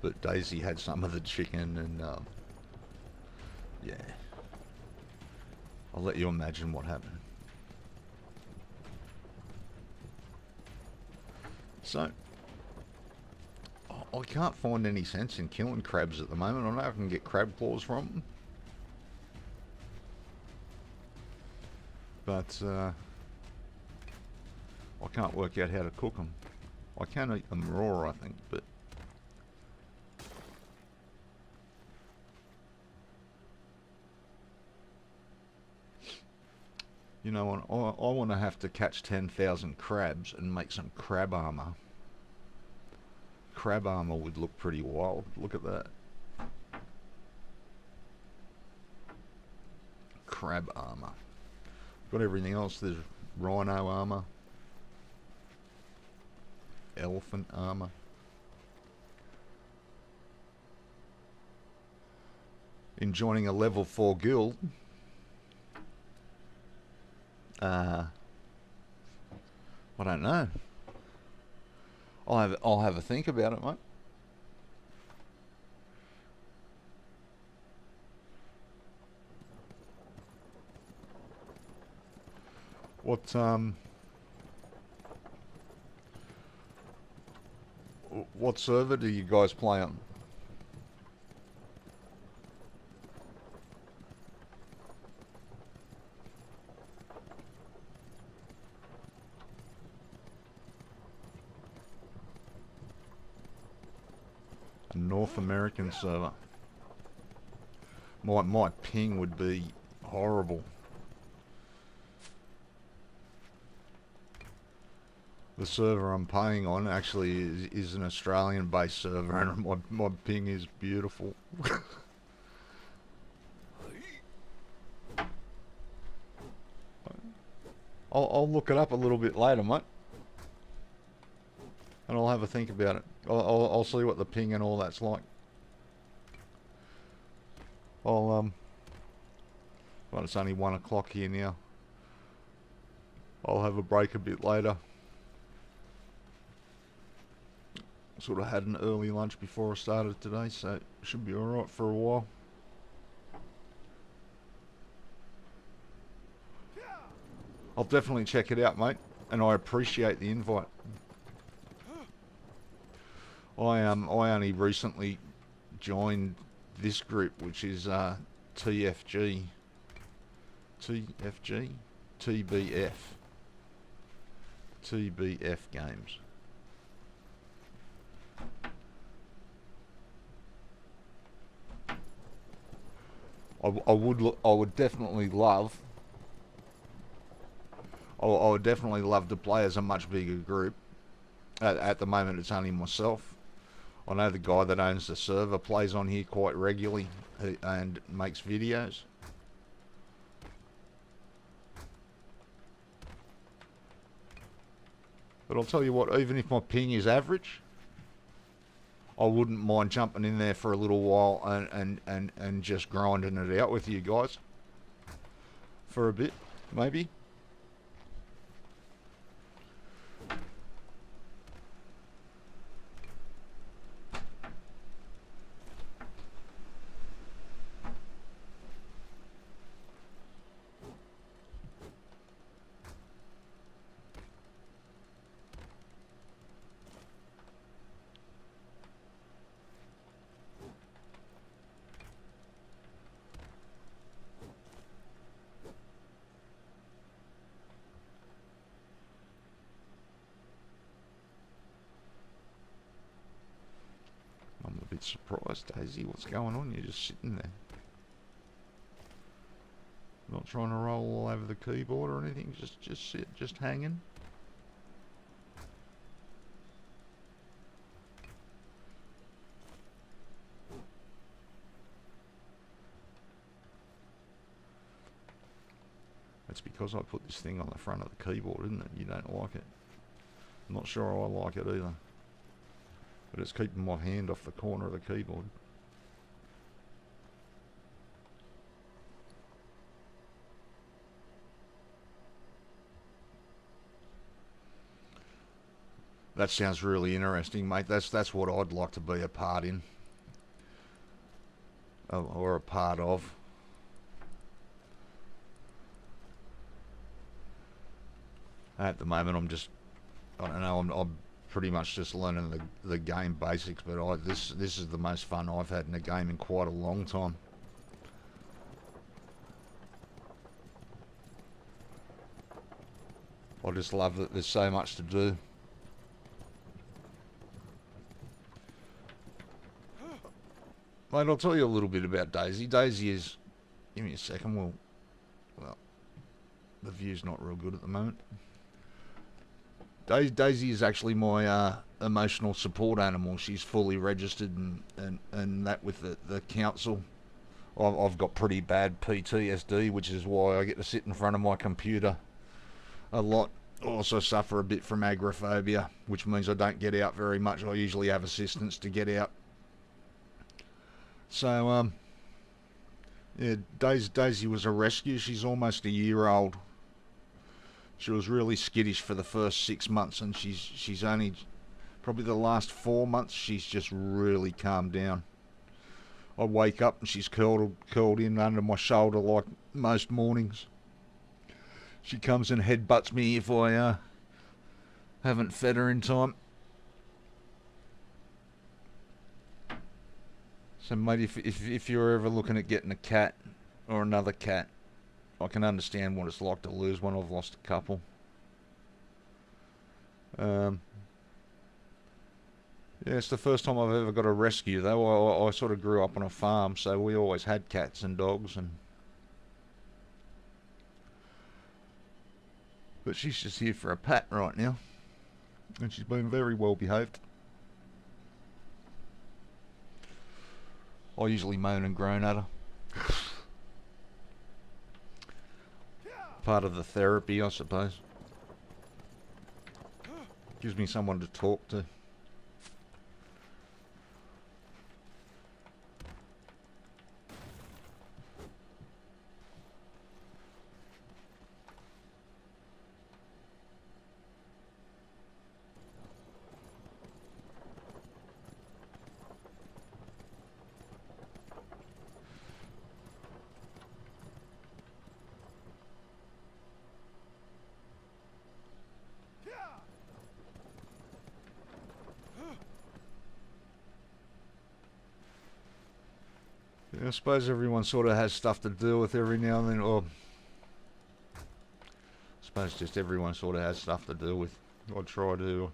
But Daisy had some of the chicken, and yeah, I'll let you imagine what happened. So, I can't find any sense in killing crabs at the moment. I know I can get crab claws from them, but I can't work out how to cook them. I can eat them raw, I think, but you know, I want to have to catch 10,000 crabs and make some crab armor. Crab armor would look pretty wild. Look at that. Crab armor. Got everything else. There's rhino armor. Elephant armor. In joining a level 4 guild. I don't know. I'll have a think about it, mate. What what server do you guys play on? A North American server. My ping would be horrible. The server I'm paying on actually is an Australian-based server, and my ping is beautiful. I'll look it up a little bit later, mate, and I'll have a think about it. I'll see what the ping and all that's like. Well, it's only 1 o'clock here now. I'll have a break a bit later. Sort of had an early lunch before I started today, so it should be alright for a while. I'll definitely check it out, mate, and I appreciate the invite. I only recently joined this group, which is TFG, TBF Games. I would definitely love. I would definitely love to play as a much bigger group. At the moment, it's only myself. I know the guy that owns the server plays on here quite regularly and makes videos. But I'll tell you what, even if my ping is average, I wouldn't mind jumping in there for a little while and just grinding it out with you guys. For a bit, maybe. I'm a bit surprised, Daisy. What's going on? You're just sitting there. Not trying to roll all over the keyboard or anything. Just sit, just hanging. That's because I put this thing on the front of the keyboard, isn't it? You don't like it. I'm not sure I like it either. But it's keeping my hand off the corner of the keyboard. That sounds really interesting, mate. That's what I'd like to be a part in. Or a part of. At the moment, I don't know, I'm pretty much just learning the game basics, but this is the most fun I've had in a game in quite a long time. I just love that there's so much to do. Mate, I'll tell you a little bit about Daisy. Daisy is... Give me a second. Well, the view's not real good at the moment. Daisy is actually my emotional support animal. She's fully registered and that with the council. I've got pretty bad PTSD, which is why I get to sit in front of my computer a lot. I also suffer a bit from agoraphobia, which means I don't get out very much. I usually have assistance to get out. So, yeah, Daisy was a rescue. She's almost a year old. She was really skittish for the first 6 months, and she's only probably the last 4 months she's just really calmed down. I wake up and she's curled in under my shoulder like most mornings. She comes and headbutts me if I haven't fed her in time. So mate, if you're ever looking at getting a cat or another cat, I can understand what it's like to lose one. I've lost a couple. Yeah, it's the first time I've ever got a rescue though. I sort of grew up on a farm, so we always had cats and dogs, but she's just here for a pat right now, and she's been very well behaved. I usually moan and groan at her. Part of the therapy, I suppose. Gives me someone to talk to. I suppose everyone sort of has stuff to deal with every now and then, or I suppose just everyone sort of has stuff to deal with. I try to.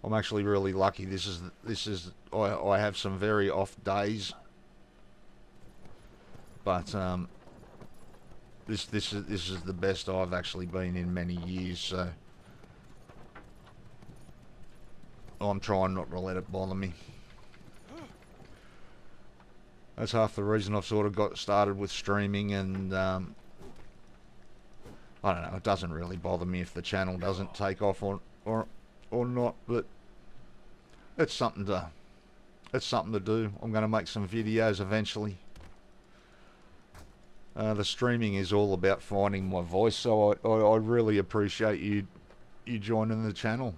I'm actually really lucky. I have some very off days, but this is the best I've actually been in many years. So I'm trying not to let it bother me. That's half the reason I've sort of got started with streaming, and I don't know, it doesn't really bother me if the channel doesn't take off or not, but it's something to do. I'm going to make some videos eventually. The streaming is all about finding my voice, so I really appreciate you joining the channel.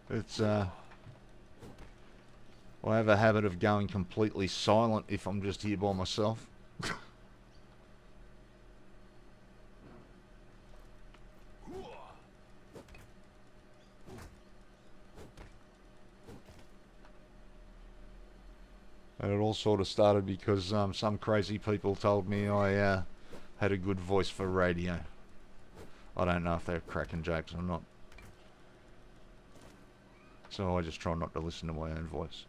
It's I have a habit of going completely silent if I'm just here by myself. And it all sort of started because some crazy people told me I had a good voice for radio. I don't know if they're cracking jokes or not. So I just try not to listen to my own voice.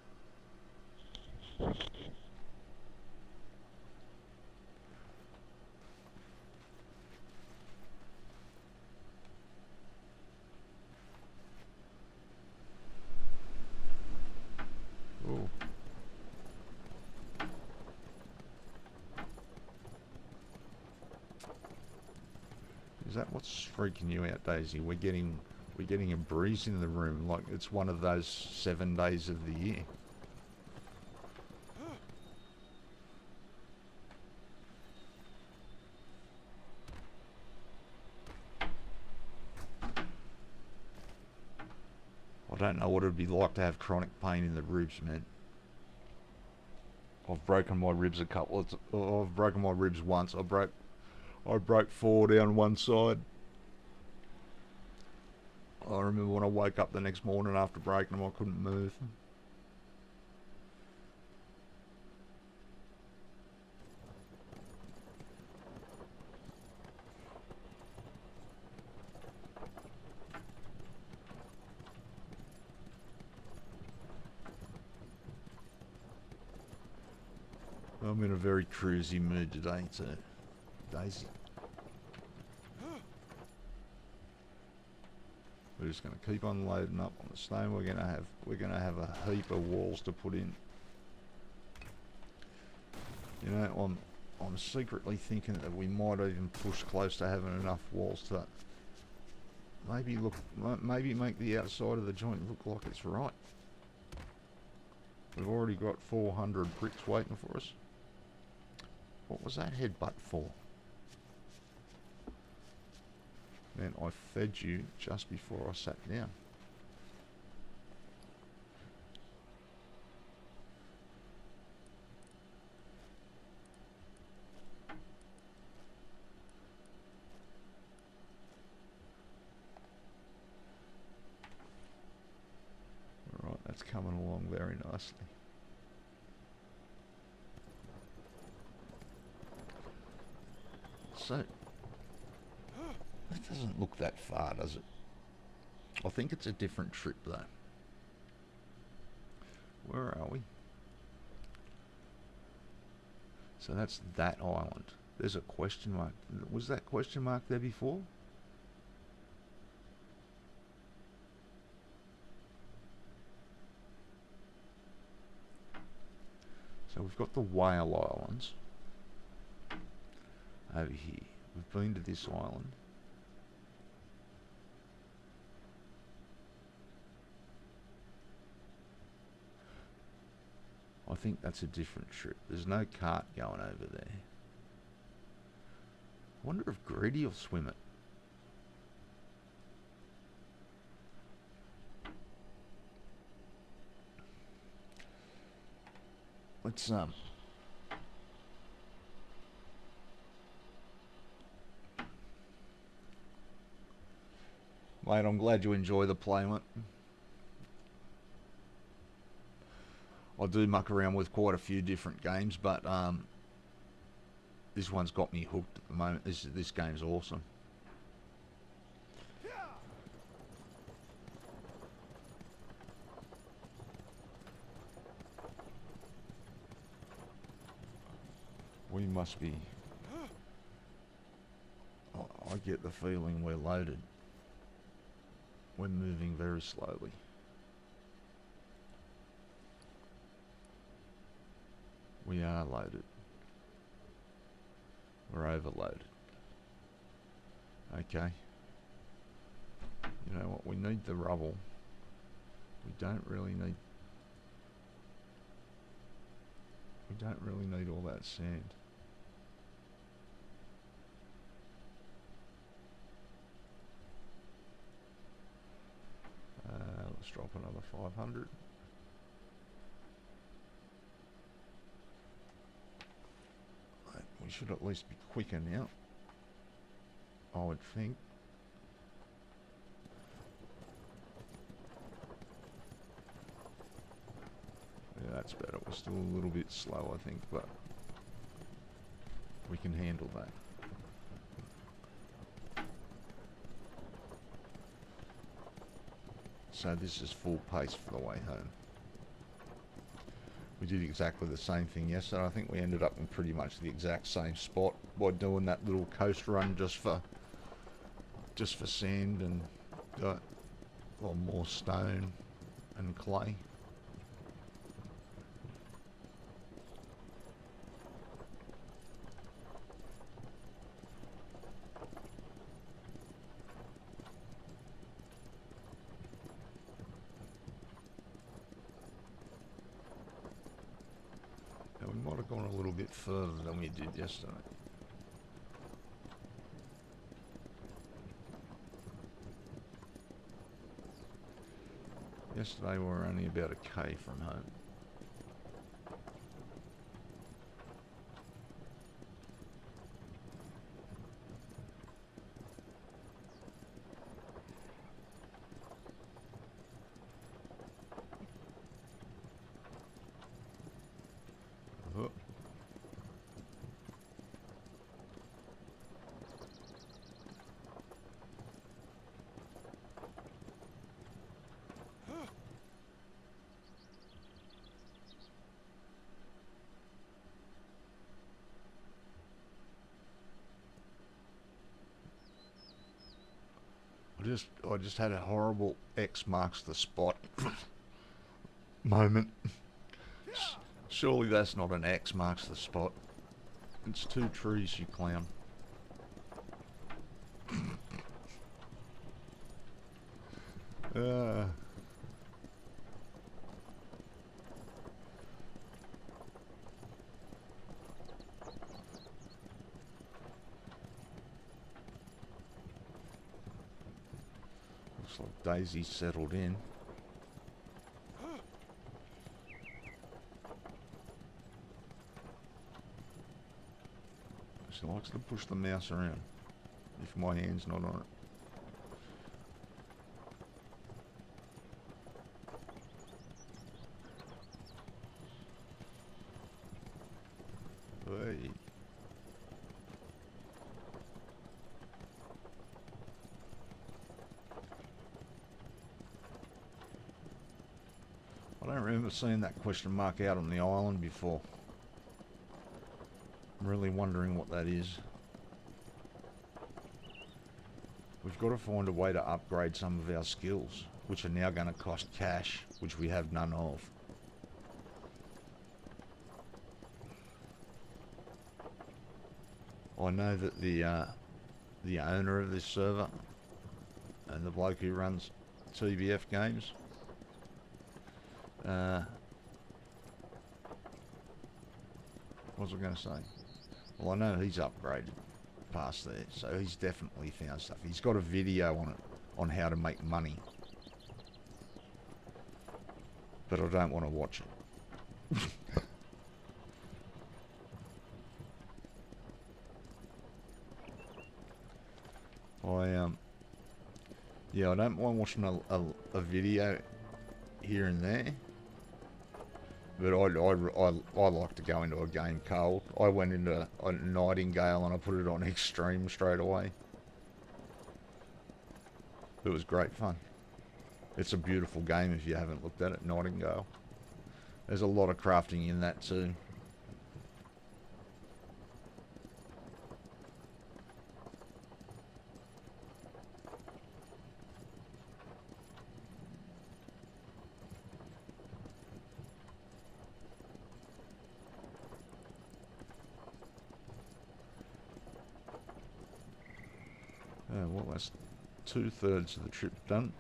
Ooh. Is that what's freaking you out, Daisy? We're getting a breeze in the room like it's one of those 7 days of the year. I don't know what it'd be like to have chronic pain in the ribs, man. I've broken my ribs I've broken my ribs once. I broke 4 down one side. I remember when I woke up the next morning after breaking them, I couldn't move. I'm in a very cruisy mood today too, Daisy. We're just going to keep on loading up on the stone. We're going to have a heap of walls to put in. You know, I'm secretly thinking that we might even push close to having enough walls to maybe make the outside of the joint look like it's right. We've already got 400 bricks waiting for us. What was that headbutt for? Man, I fed you just before I sat down. Alright, that's coming along very nicely. So, that doesn't look that far, does it? I think it's a different trip though. Where are we? So that's that island. There's a question mark. Was that question mark there before? So we've got the Whale Islands over here. We've been to this island. I think that's a different trip. There's no cart going over there. I wonder if Greedy will swim it. Let's mate, I'm glad you enjoy the play, mate. I do muck around with quite a few different games, but this one's got me hooked at the moment. This game's awesome. We must be... I get the feeling we're loaded. We're moving very slowly. We are loaded. We're overloaded. Okay. You know what? We need the rubble. We don't really need... We don't really need all that sand. Let's drop another 500. We should at least be quicker now, I would think. Yeah, that's better. We're still a little bit slow, I think, but we can handle that. So this is full pace for the way home. We did exactly the same thing yesterday. I think we ended up in pretty much the exact same spot by doing that little coast run just for sand and a lot more stone and clay. We might have gone a little bit further than we did yesterday. Yesterday we were only about a K from home. I just had a horrible X marks the spot moment. Surely that's not an X marks the spot. It's 2 trees, you clown. Looks like Daisy's settled in. She likes to push the mouse around if my hand's not on it. Hey. I don't remember seeing that question mark out on the island before. I'm really wondering what that is. We've got to find a way to upgrade some of our skills, which are now going to cost cash, which we have none of. I know that the owner of this server and the bloke who runs TBF games, what was I going to say? Well, I know he's upgraded past there, so he's definitely found stuff. He's got a video on it, on how to make money. But I don't want to watch it. Yeah, I don't mind watching a video here and there. But I like to go into a game cold. I went into a Nightingale and I put it on extreme straight away. It was great fun. It's a beautiful game if you haven't looked at it, Nightingale. There's a lot of crafting in that too. Well, that's 2/3 of the trip done.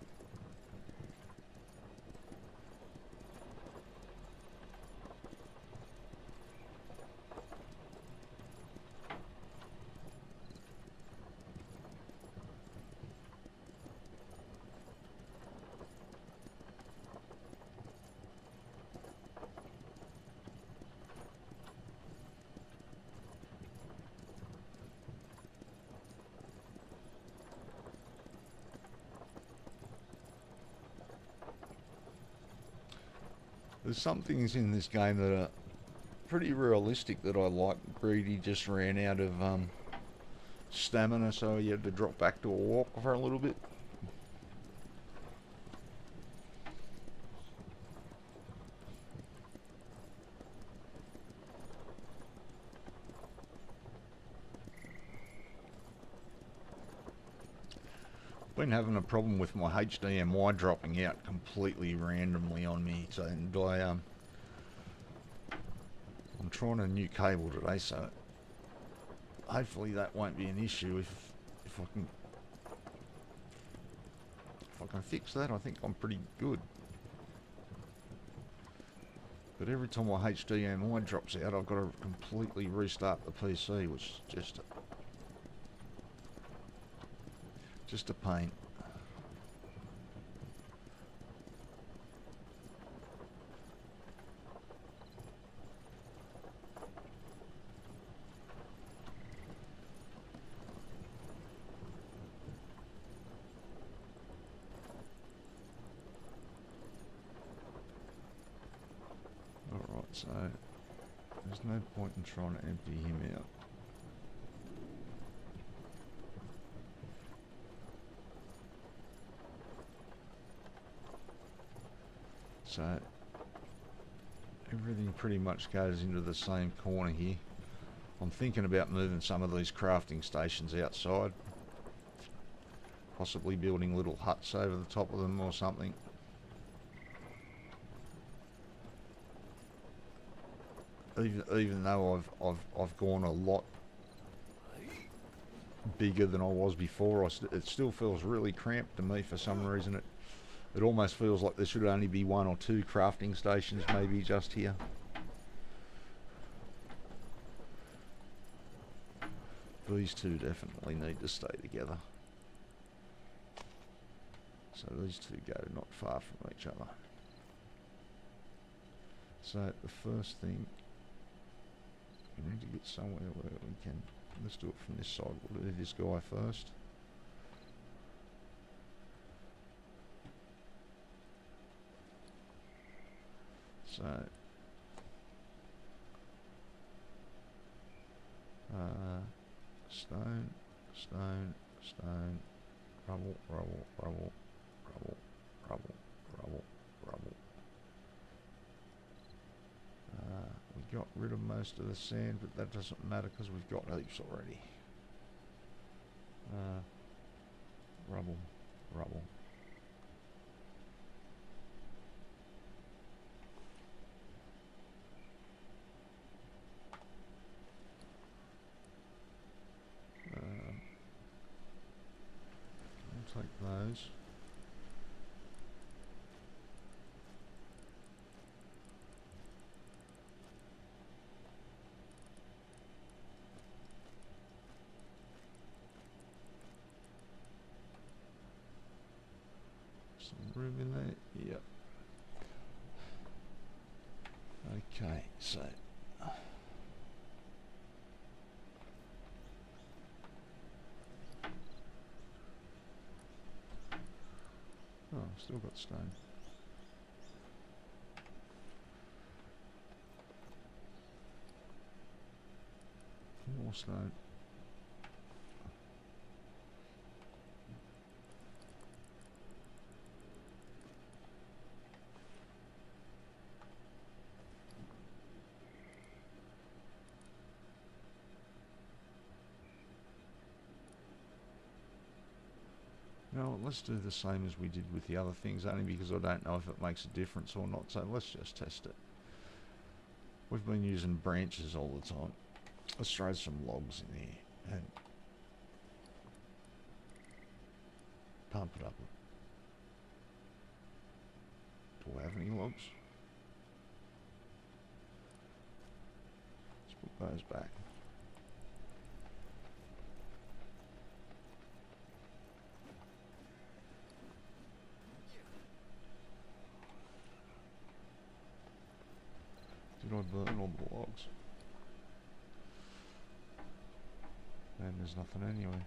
There's some things in this game that are pretty realistic that I like. Greedy just ran out of stamina, so he had to drop back to a walk for a little bit. Been having a problem with my HDMI dropping out completely randomly on me, so, and I'm trying a new cable today, so hopefully that won't be an issue. If I can fix that, I think I'm pretty good. But every time my HDMI drops out, I've got to completely restart the PC, which is just a pain. Alright, so there's no point in trying to empty him out. So everything pretty much goes into the same corner here. I'm thinking about moving some of these crafting stations outside, possibly building little huts over the top of them or something. Even though I've gone a lot bigger than I was before, it still feels really cramped to me for some reason. It almost feels like there should only be 1 or 2 crafting stations maybe just here. These two definitely need to stay together. So these two go not far from each other. So the first thing, we need to get somewhere where we can, let's do it from this side. We'll do this guy first. So stone, stone, stone, rubble, rubble, rubble, rubble, rubble, rubble, rubble. We got rid of most of the sand, but that doesn't matter because we've got heaps already. Rubble, rubble. I'll take those. Some room in there, yep. Okay, so oh, still got stone. More stone. No, let's do the same as we did with the other things, only because I don't know if it makes a difference or not, so let's just test it. We've been using branches all the time. Let's throw some logs in here and pump it up. Do we have any logs? Let's put those back. Did I burn all the logs? And there's nothing anyway.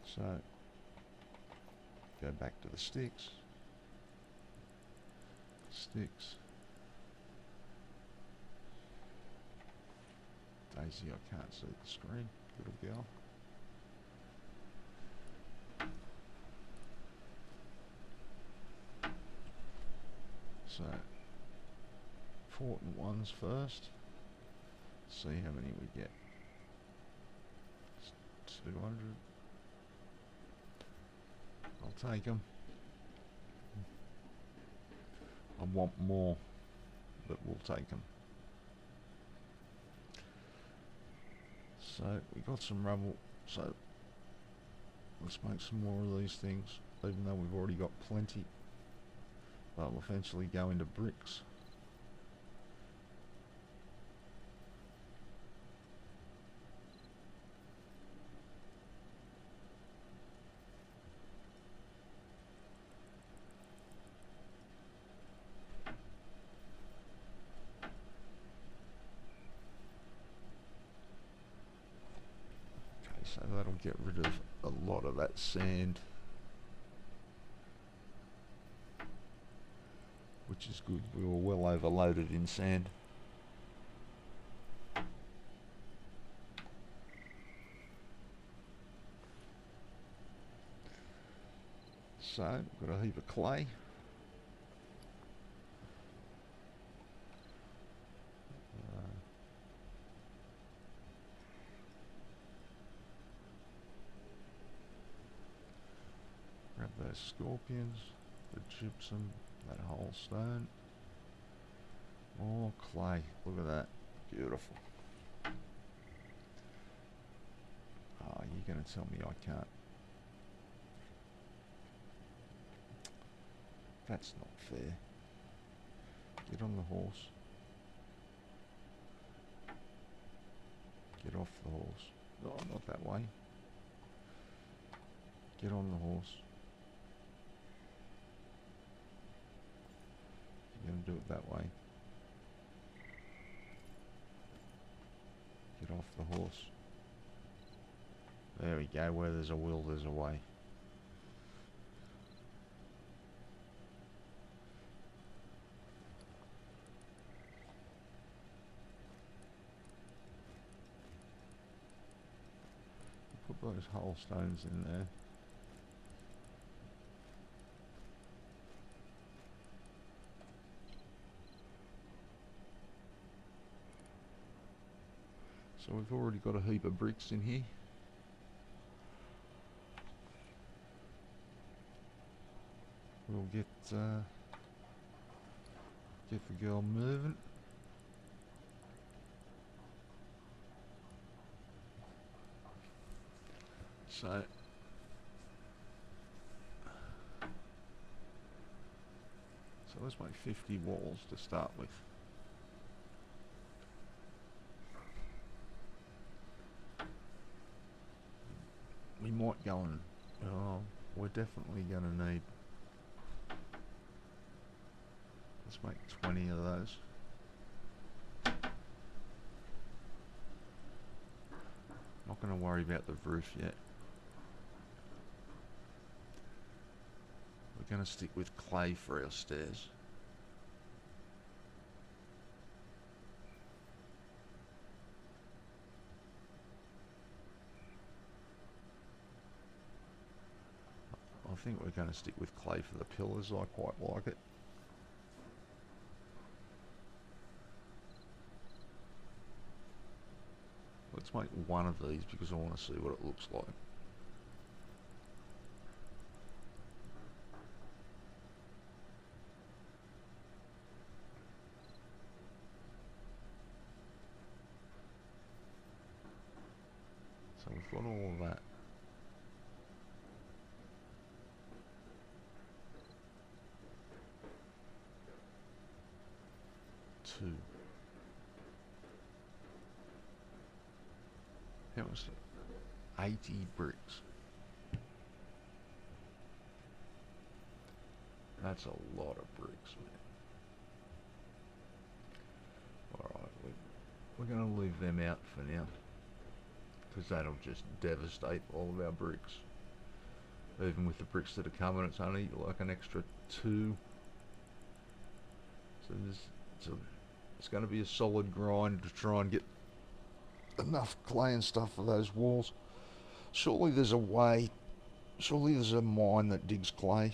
So, go back to the sticks. Sticks. Daisy, I can't see the screen. Little girl. So, important ones first. See how many we get. It's 200. I'll take them. I want more, but we'll take them. So we got some rubble, so let's make some more of these things, even though we've already got plenty. They'll eventually go into bricks. So that'll get rid of a lot of that sand, which is good. We were well overloaded in sand. So we've got a heap of clay. Grab those scorpions, the gypsum, that whole stone. More clay. Look at that. Beautiful. Oh, you're going to tell me I can't. That's not fair. Get on the horse. Get off the horse. Oh, not that way. Get on the horse. You're going to do it that way. Get off the horse. There we go. Where there's a will, there's a way. Put those whole stones in there. So we've already got a heap of bricks in here. We'll get the girl moving. So let's make 50 walls to start with. We might go and, oh, we're definitely going to need, let's make 20 of those. Not going to worry about the roof yet. We're going to stick with clay for our stairs. I think we're going to stick with clay for the pillars. I quite like it. Let's make one of these because I want to see what it looks like. So we've got all of that. Two. How much? 80 bricks. That's a lot of bricks, man. Alright, we're going to leave them out for now, because that'll just devastate all of our bricks. Even with the bricks that are coming, it's only like an extra 2. So it's going to be a solid grind to try and get enough clay and stuff for those walls. Surely there's a way, surely there's a mine that digs clay.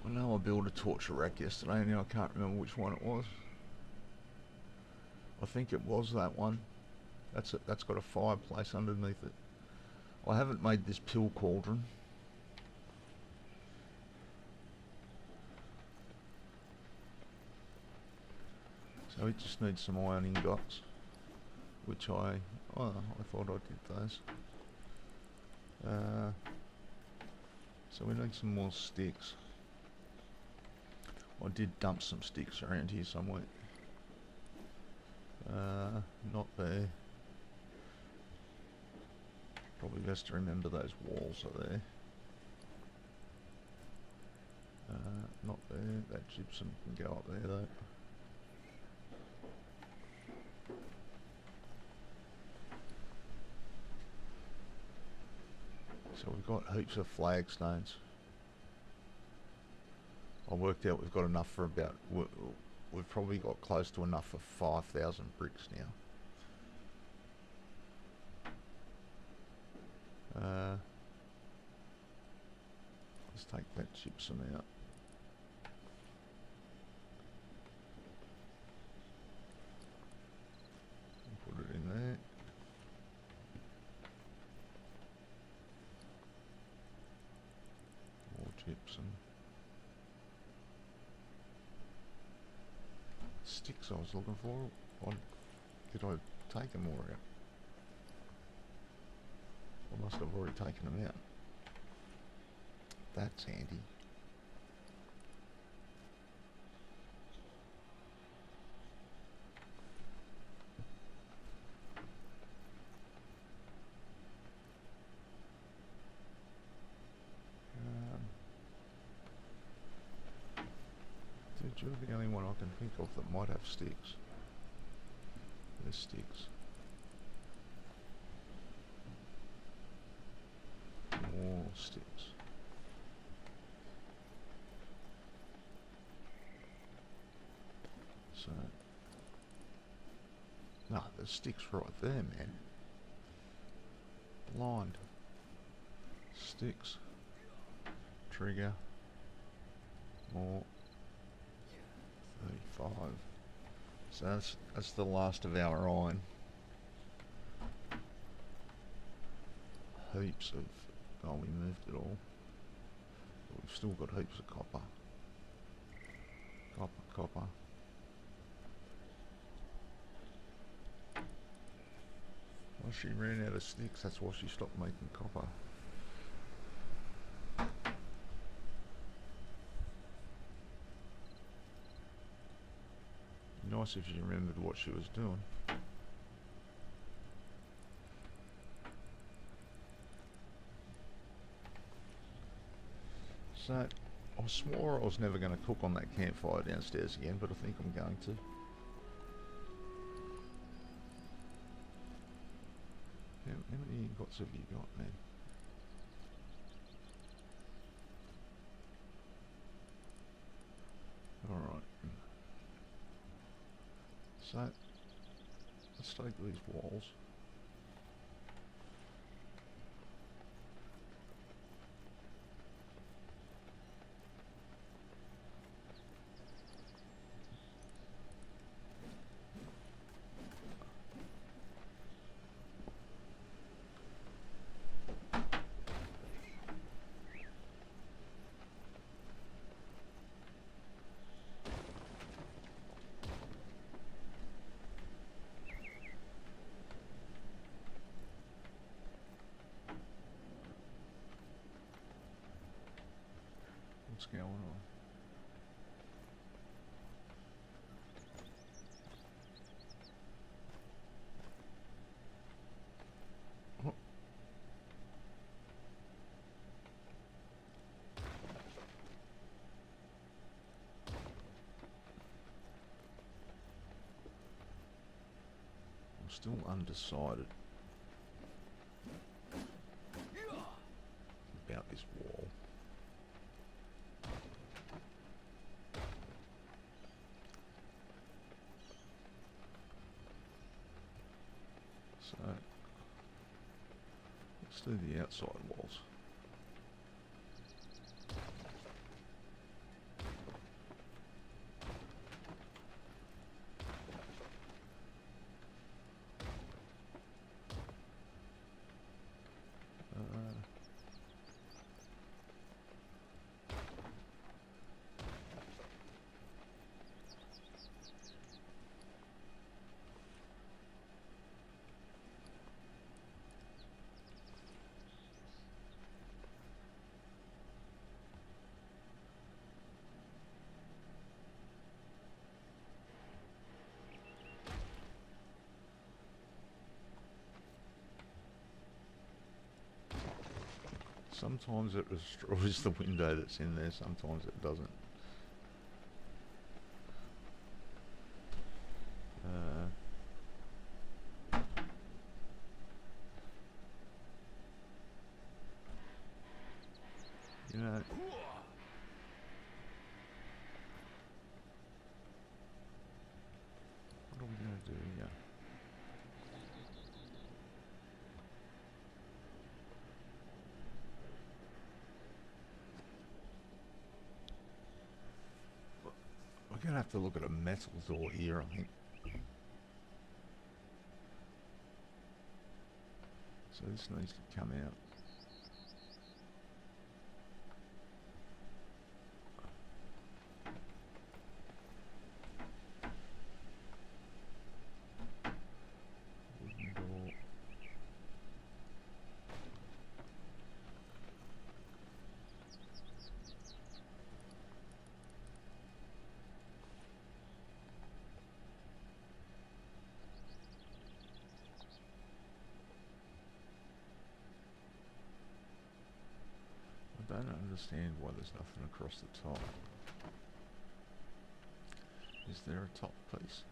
I know I built a torture rack yesterday, now I can't remember which one it was. I think it was that one. That's got a fireplace underneath it. I haven't made this pill cauldron. So it just needs some iron ingots, which I thought I did those. So we need some more sticks. I did dump some sticks around here somewhere. Not there. Probably best to remember those walls are there. Not there. That gypsum can go up there though. So we've got heaps of flagstones. I worked out we've got enough for about... We've probably got close to enough for 5,000 bricks now. Let's take that gypsum out. And put it in there. More gypsum. Sticks I was looking for. Did I take them all out? I must have already taken them out. That's handy. Dude, you're the only one I can think of that might have sticks. There's sticks. More sticks. So, no, there's sticks right there, man. Blind. Sticks. Trigger. More. 35. So that's the last of our iron. Heaps of... Oh, we moved it all. But we've still got heaps of copper. Copper. Well, she ran out of sticks, that's why she stopped making copper. Nice if she remembered what she was doing. So, I swore I was never going to cook on that campfire downstairs again, but I think I'm going to. How many ingots have you got, man? Alright. So, let's take these walls. What's going on? Oh. I'm still undecided about this wall. So, let's do the outside walls. Sometimes it destroys the window that's in there, sometimes it doesn't. what are we going to do here? We're going to have to look at a metal door here, I think. So this needs to come out. Wooden door. I don't understand why there's nothing across the top. Is there a top piece?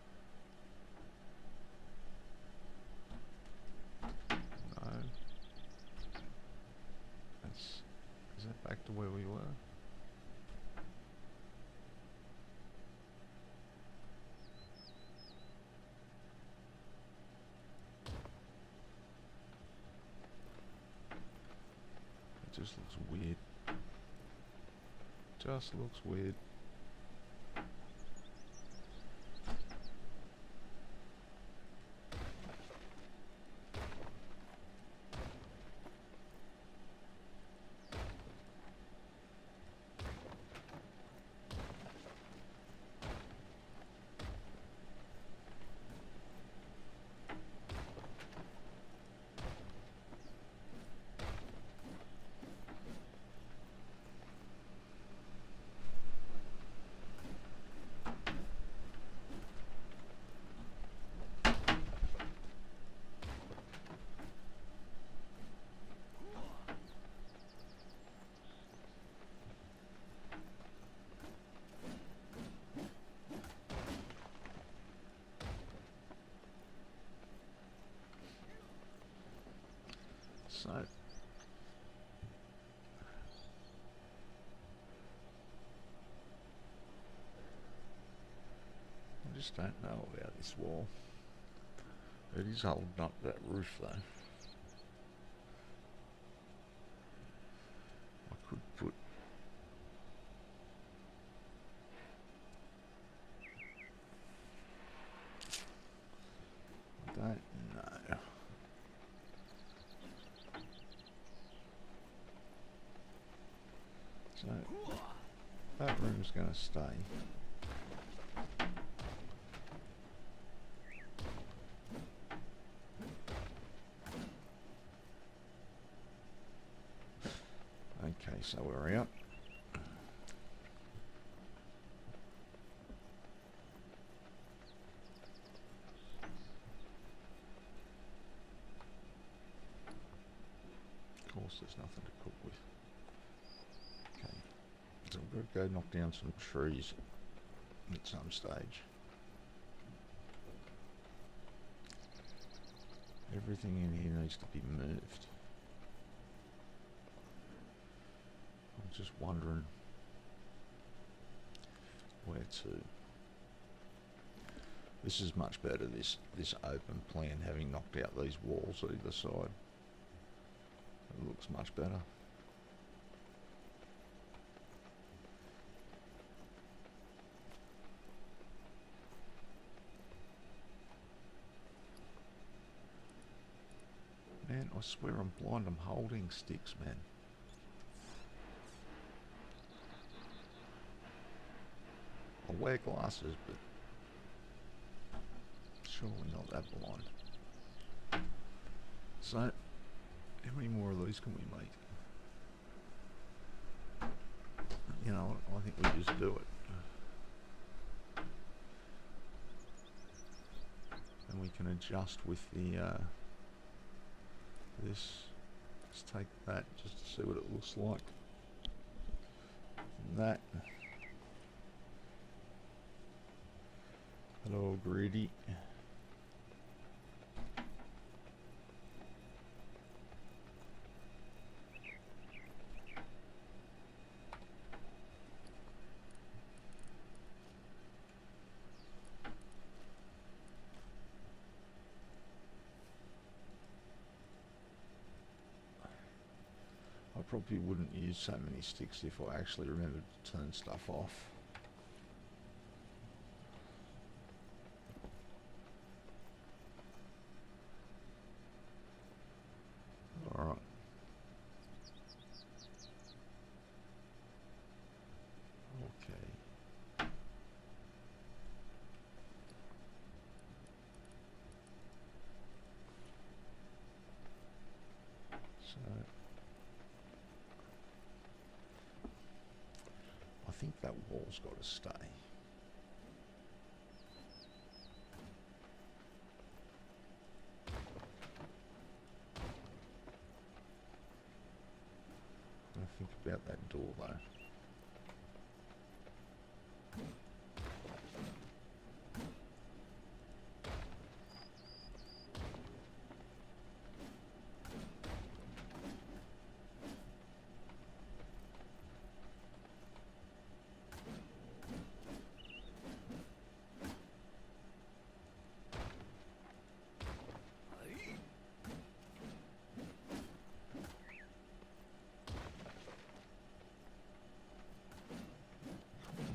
No. Is that back to where we were? It just looks weird. Just looks weird. So, I just don't know about this wall. It is holding up that roof though. I could put I don't know. So that room's going to stay. Okay, so we're out. Of course, there's nothing to cook with. Okay, so we've got to go knock down some trees at some stage. Everything in here needs to be moved. I'm just wondering where to. This is much better, this open plan, having knocked out these walls either side. It looks much better. Man, I swear I'm blind, I'm holding sticks, man. I wear glasses, but surely not that blind. So, how many more of these can we make? You know, I think we just do it. And we can adjust with the, this. Let's take that just to see what it looks like. And that. Hello, greedy. probably wouldn't use so many sticks if I actually remembered to turn stuff off. Alright. Okay. So I think that wall's got to stay. I think about that door though.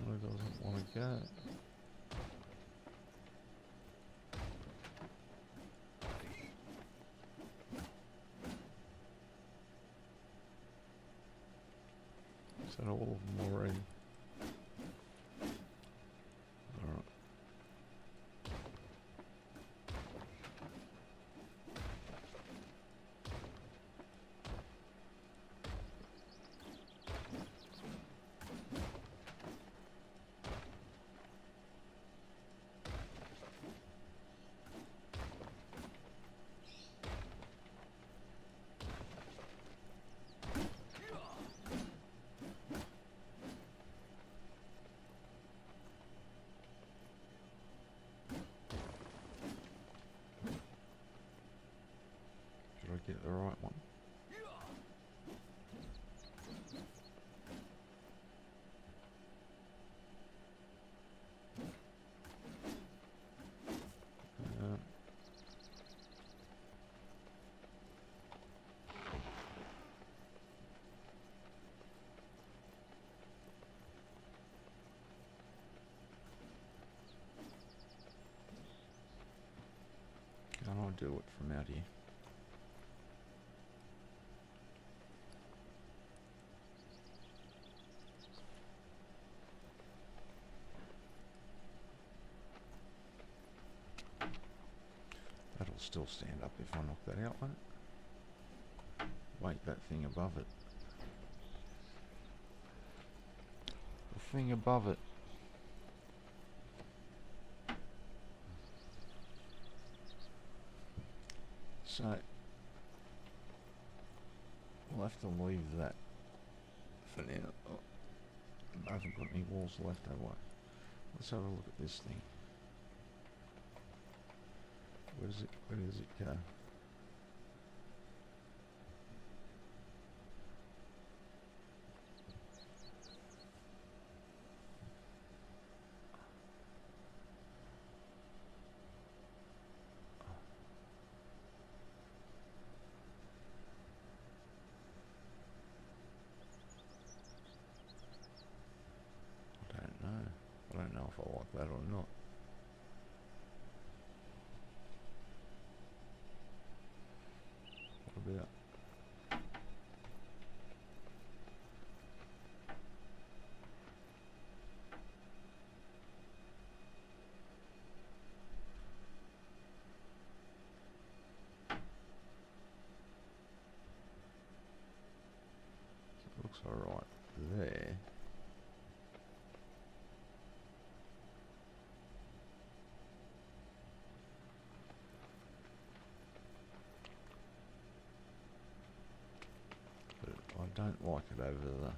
I doesn't want to go. Is that all of them already? Alright. Did I get the right one? Uh, Can I do it from out here? That'll still stand up if I knock that out, won't it? Wait, that thing above it. The thing above it. So, we'll have to leave that for now. Oh, I haven't got any walls left, have I? Let's have a look at this thing. Where does it go? I don't know. I don't know if I like that or not. What about? It looks alright there. But I don't like it over the...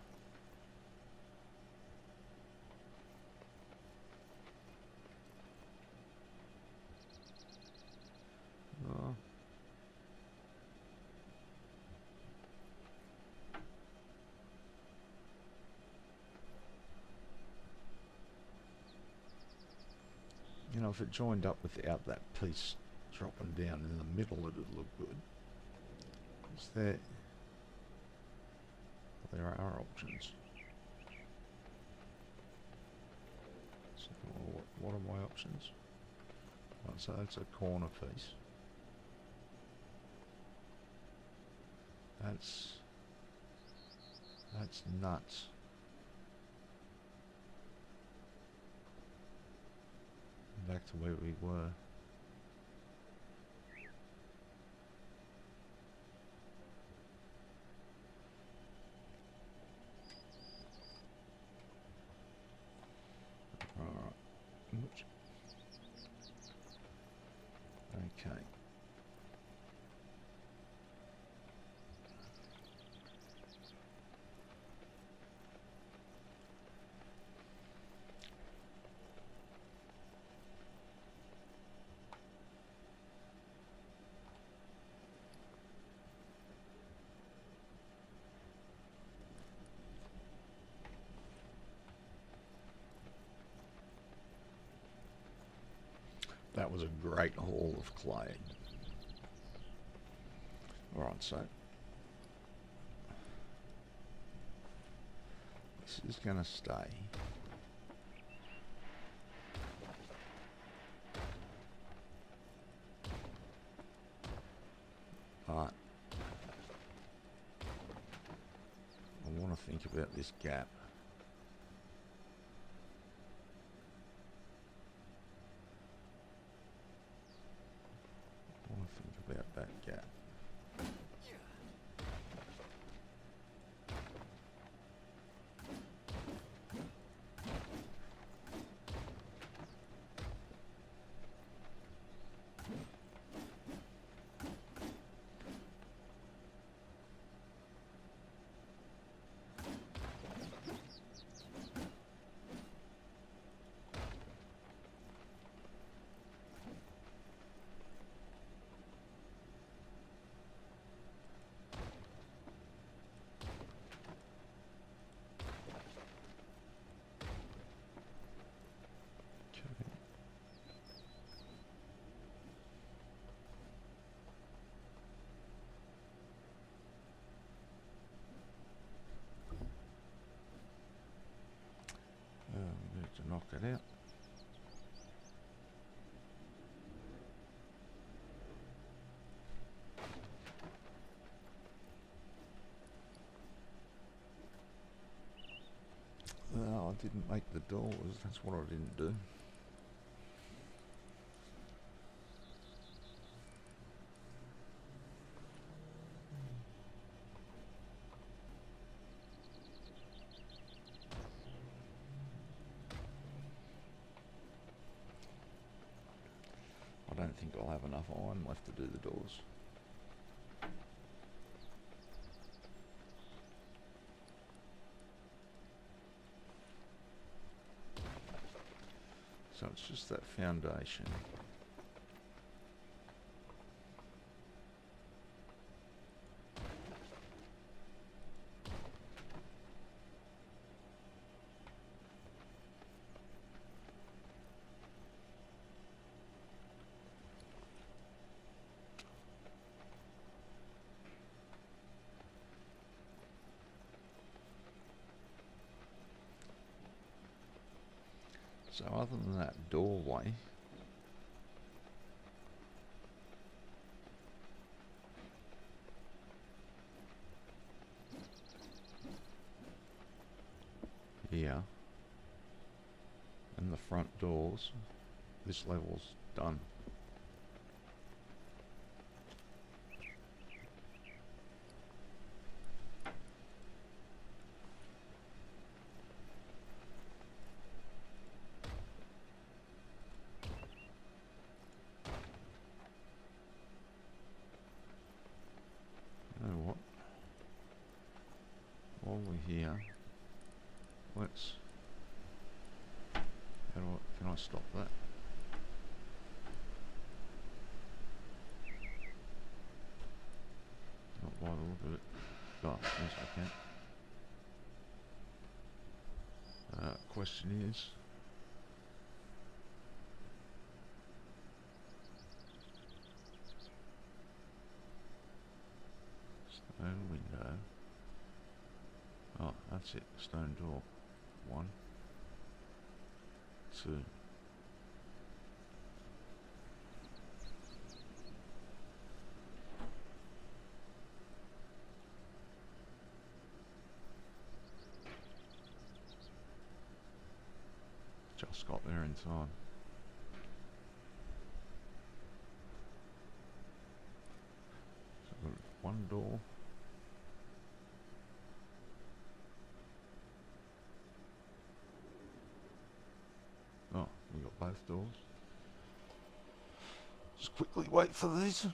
Oh. You know, if it joined up without that piece dropping down in the middle, it would look good. Is there... there are options. So, what are my options? Right, so that's a corner piece. That's nuts. Back to where we were. Alright. Oops. Okay. That was a great haul of clay. Alright, so this is going to stay. But I want to think about this gap. I want to think about that gap. We need to knock it out. No, I didn't make the doors. That's what I didn't do. I don't think I'll have enough iron left to do the doors. So it's just that foundation. So other than that doorway, here, and the front doors, this level's done. You know what? While we're here, let's... Can I stop that? Not by the look of it. Oh, yes I can. Question is... Stone window. Oh, that's it. Stone door. 1, 2. Just got there in time. So 1 door. Oh, we got both doors. Just quickly wait for these.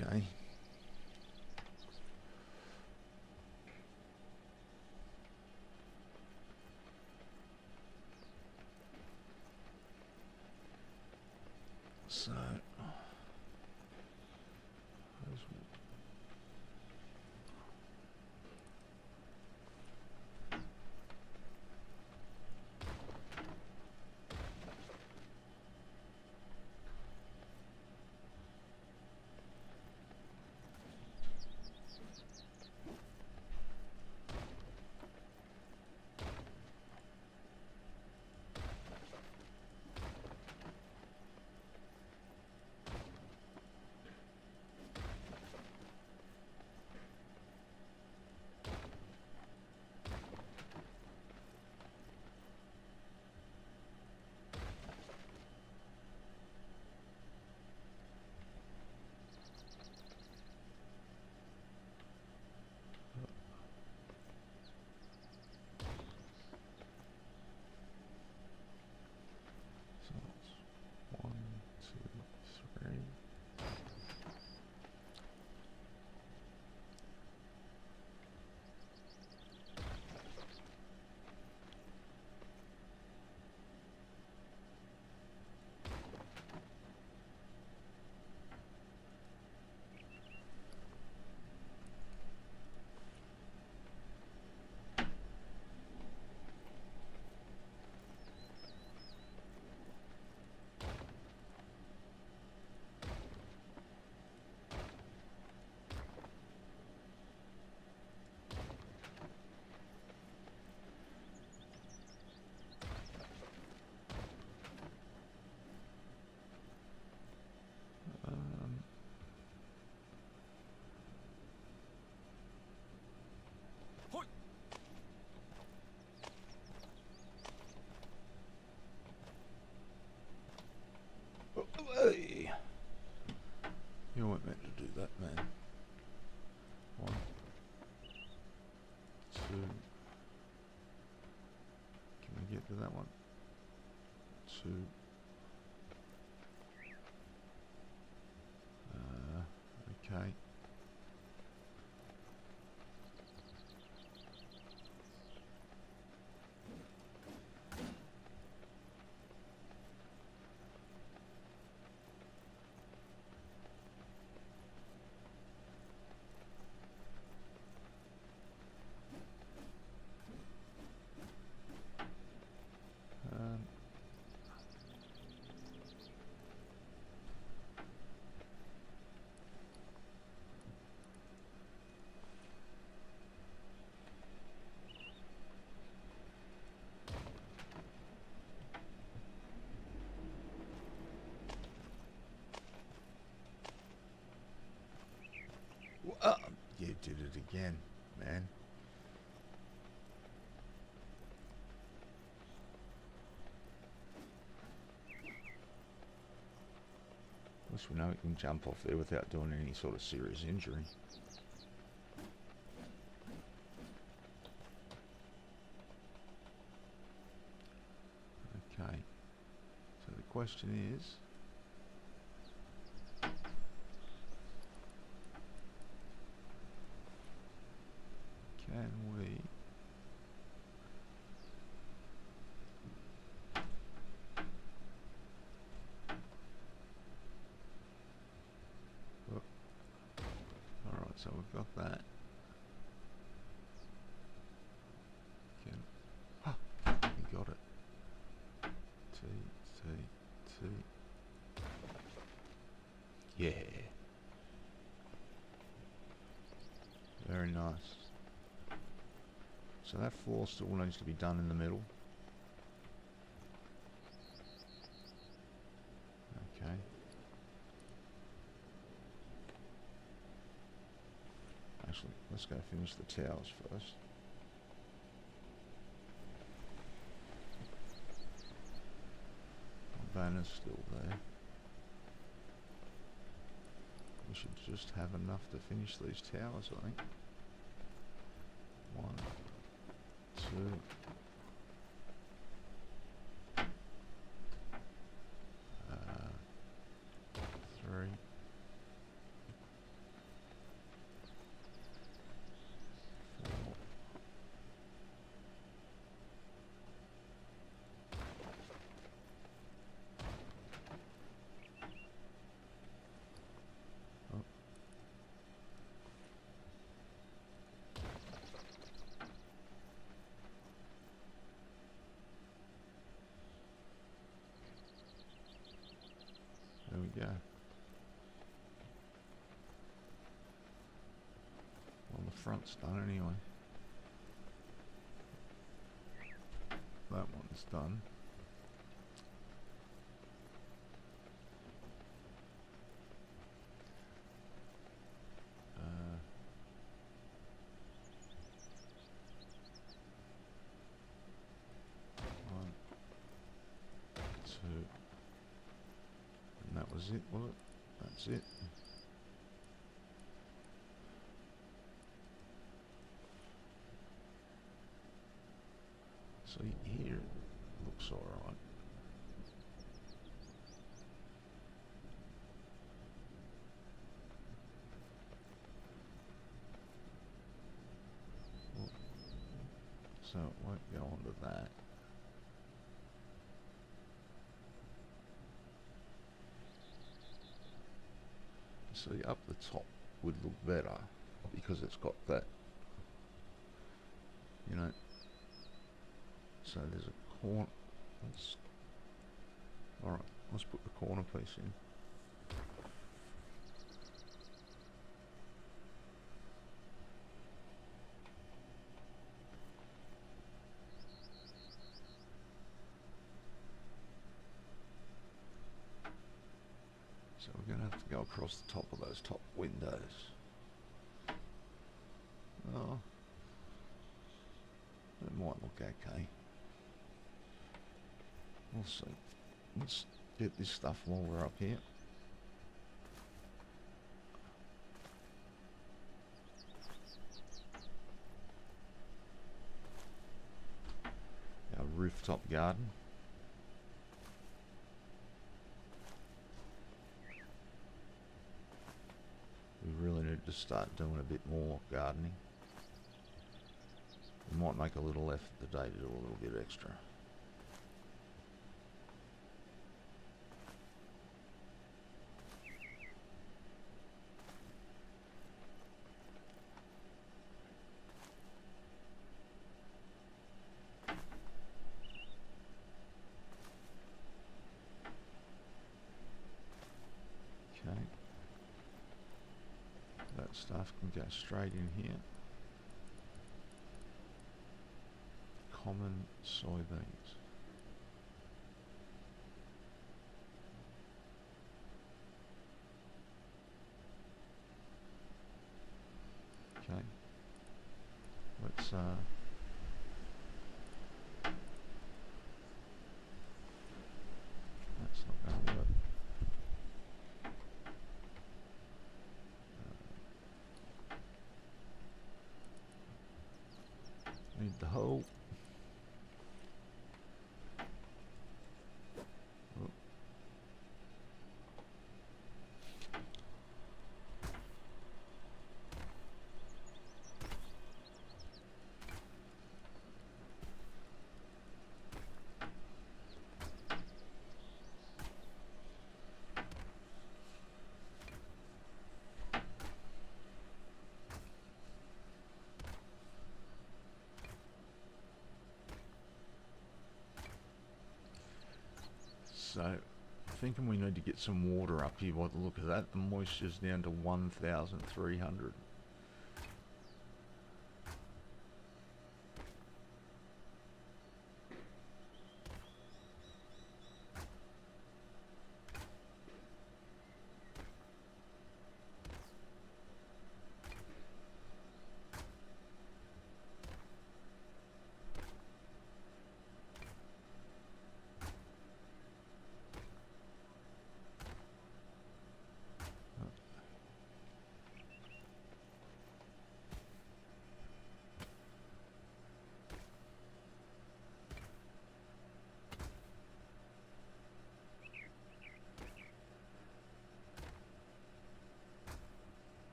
Okay. So, so it's 1, 2, 3. Hey! You weren't meant to do that, man. 1, 2. Can we get to that one? 2. Okay. Um, again, man. At least we know we can jump off there without doing any sort of serious injury. Okay. So the question is, can we alright, so we've got that. Can we got it. T T T. Yeah. Very nice. So that floor still needs to be done in the middle. Okay. Actually, let's go finish the towers first. The banner's still there. We should just have enough to finish these towers, I think. 1, 2. Three. There we go. Well, the front's done anyway. That one's done. One, two, and that was it, was it? That's it. So here it looks alright. So it won't go onto that. See, up the top would look better because it's got that, you know. So there's a corner. Alright, let's put the corner piece in. So we're going to have to go across the top of those top windows. Oh, that might look okay. We'll see. Let's get this stuff while we're up here. Our rooftop garden. We really need to start doing a bit more gardening. We might make a little effort today to do a little bit extra. Okay. That stuff can go straight in here. Common soybeans. Okay. Dig the hole. Oh. So, thinking we need to get some water up here by the look of that. The moisture's down to 1,300.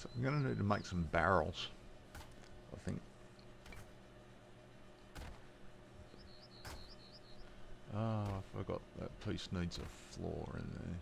So I'm going to need to make some barrels, I think. Oh, I forgot that piece needs a floor in there.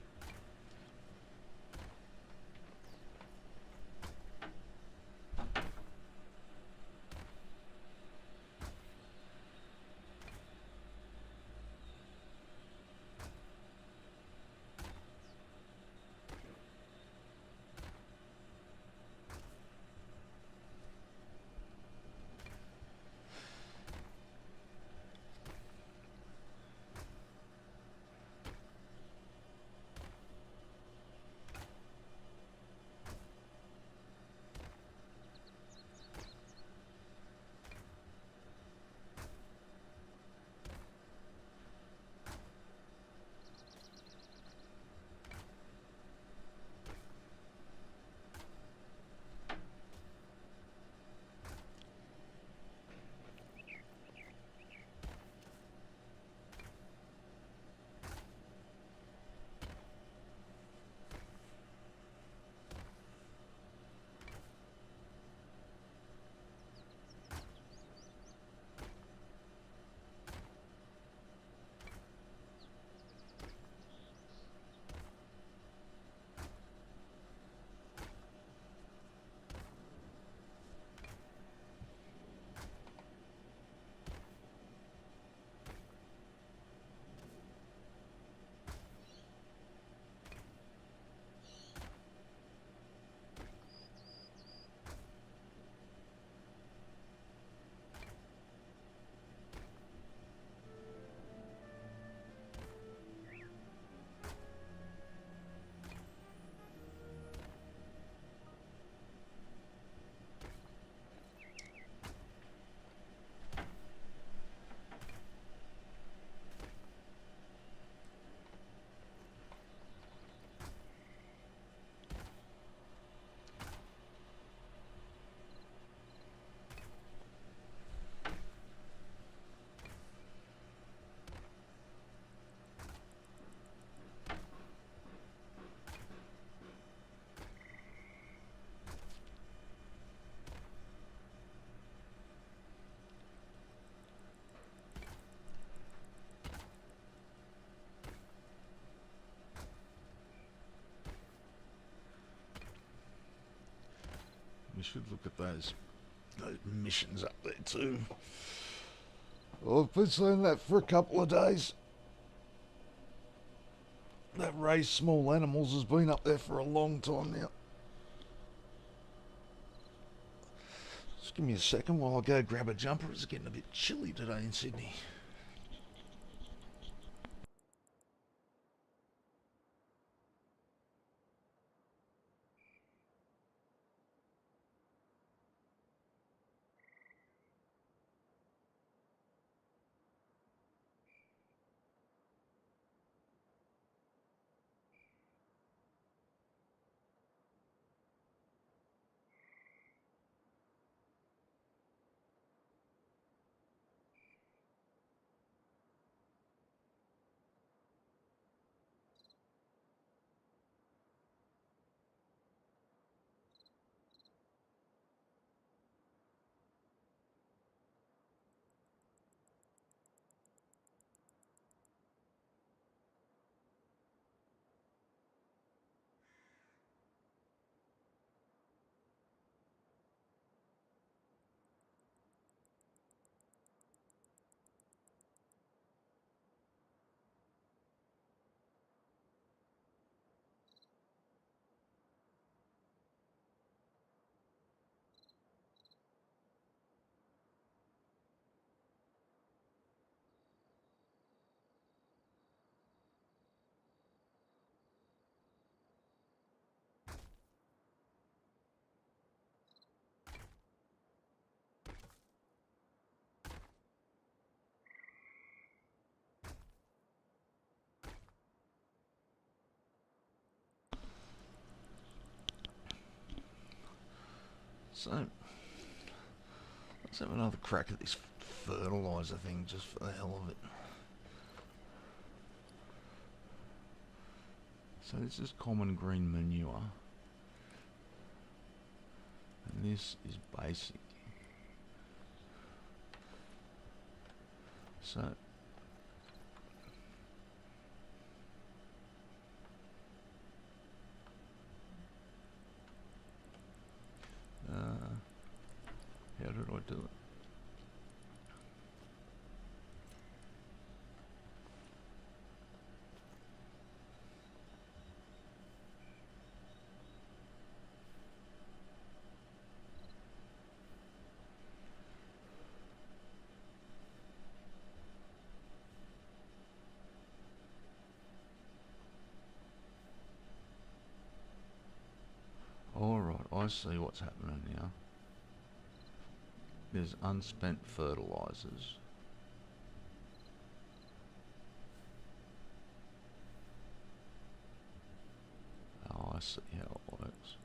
We should look at those missions up there too. Well, I've been saying that for a couple of days. That raise small animals has been up there for a long time now. Just give me a second while I go grab a jumper. It's getting a bit chilly today in Sydney. So, let's have another crack at this fertiliser thing just for the hell of it. So this is common green manure. And this is basic. So how did I do it? Alright, I see what's happening now. There's unspent fertilisers. Oh, I see how it works.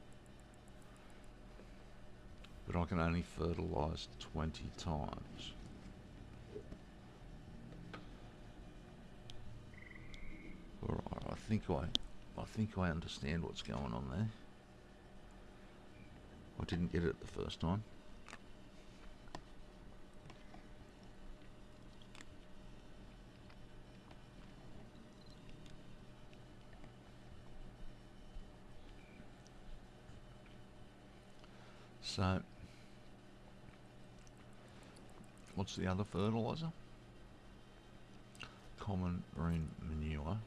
But I can only fertilise 20 times. Alright, I think I understand what's going on there. I didn't get it the first time. So, what's the other fertiliser? Common green manure.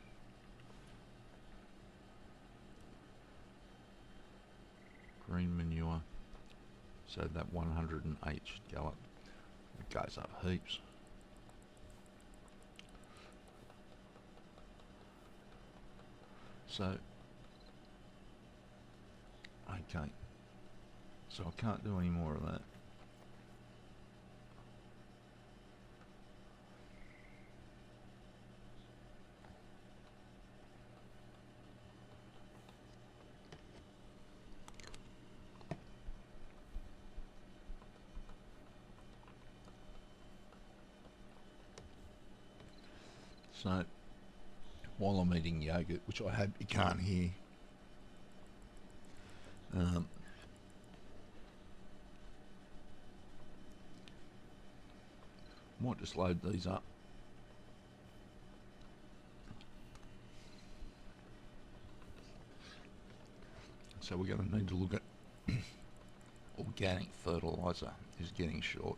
Green manure. So that 108 should go up. It goes up heaps. So, okay. So I can't do any more of that. So, while I'm eating yogurt, which I hope you can't hear, might just load these up. So we're going to need to look at organic fertiliser is getting short.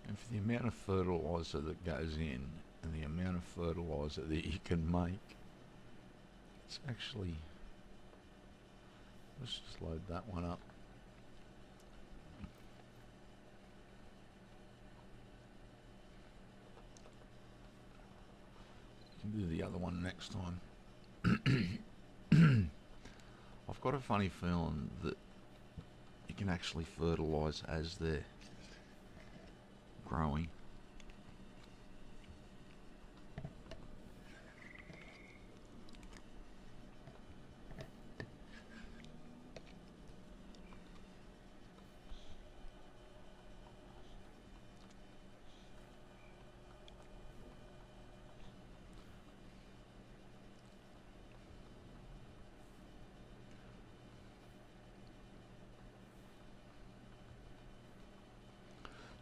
And for the amount of fertiliser that goes in and the amount of fertiliser that you can make, it's actually, let's just load that one up. You can do the other one next time. I've got a funny feeling that you can actually fertilise as they're growing.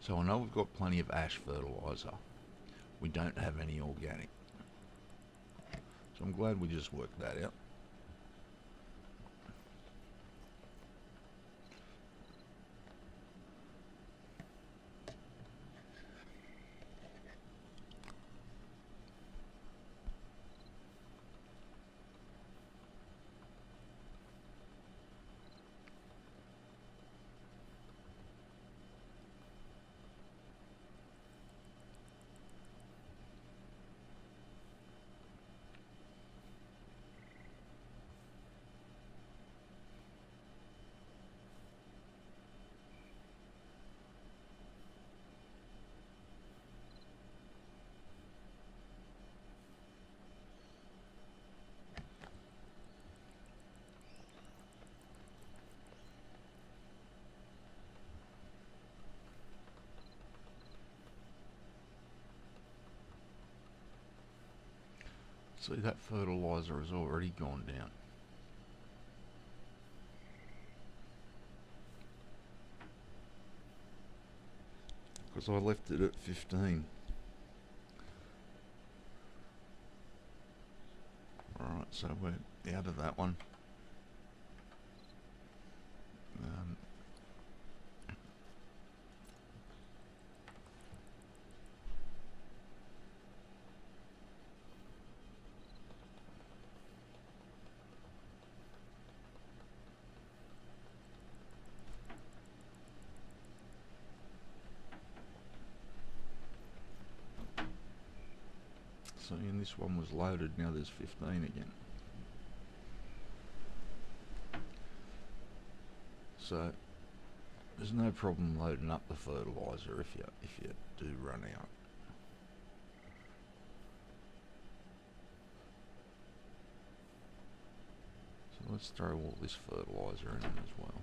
So I know we've got plenty of ash fertiliser. We don't have any organic. So I'm glad we just worked that out. See, that fertiliser has already gone down. Because I left it at 15. Alright, so we're out of that one. So, and this one was loaded, now there's 15 again. So, there's no problem loading up the fertiliser if you do run out. So let's throw all this fertiliser in as well.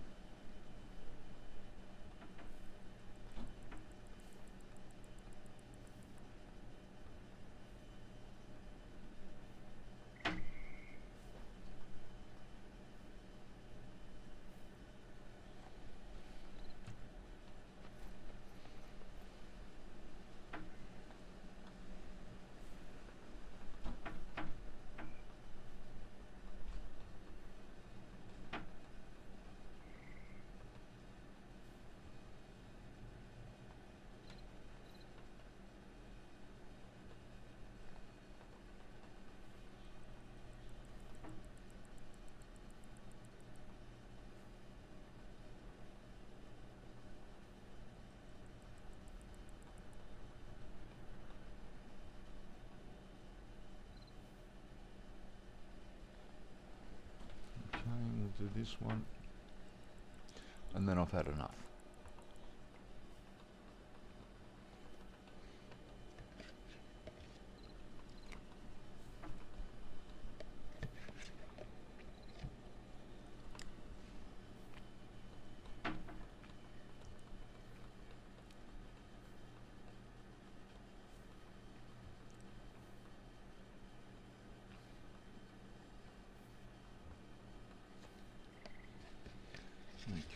Do this one, and then I've had enough.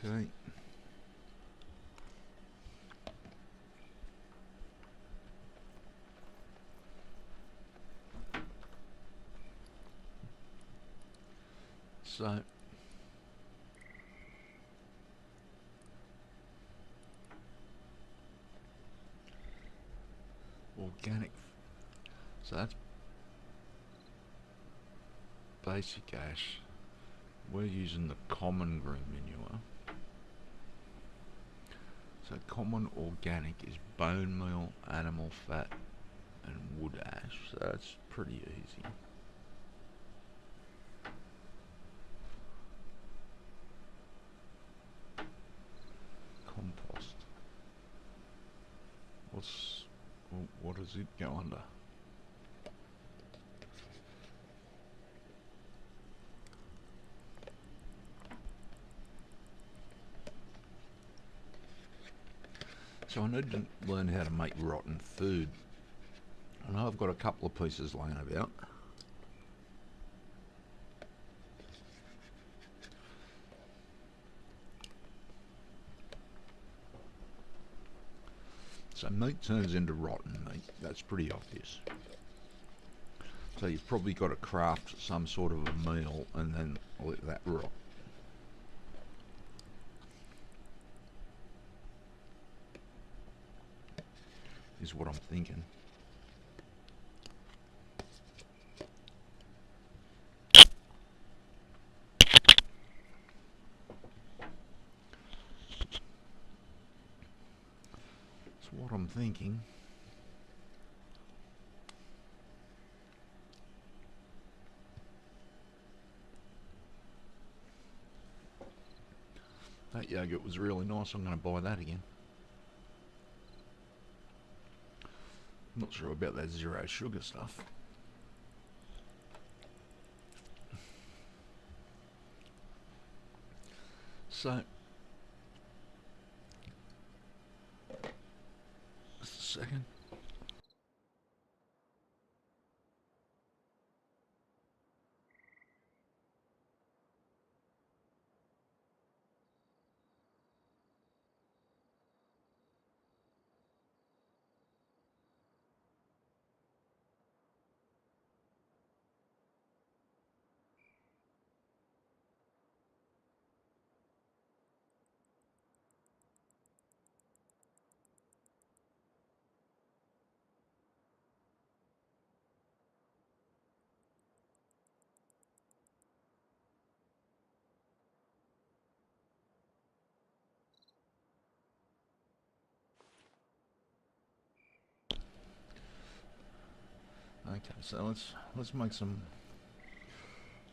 Okay. So organic, so that's basic ash. We're using the common green manure. So common organic is bone meal, animal fat and wood ash, so that's pretty easy. Compost. What does it go under? So I need to learn how to make rotten food. I know I've got a couple of pieces laying about. So meat turns into rotten meat. That's pretty obvious. So you've probably got to craft some sort of a meal and then let that rot. Is what I'm thinking. That's what I'm thinking. That yogurt was really nice. I'm going to buy that again. Not sure about that zero sugar stuff. So, just a second. Okay, so let's make some.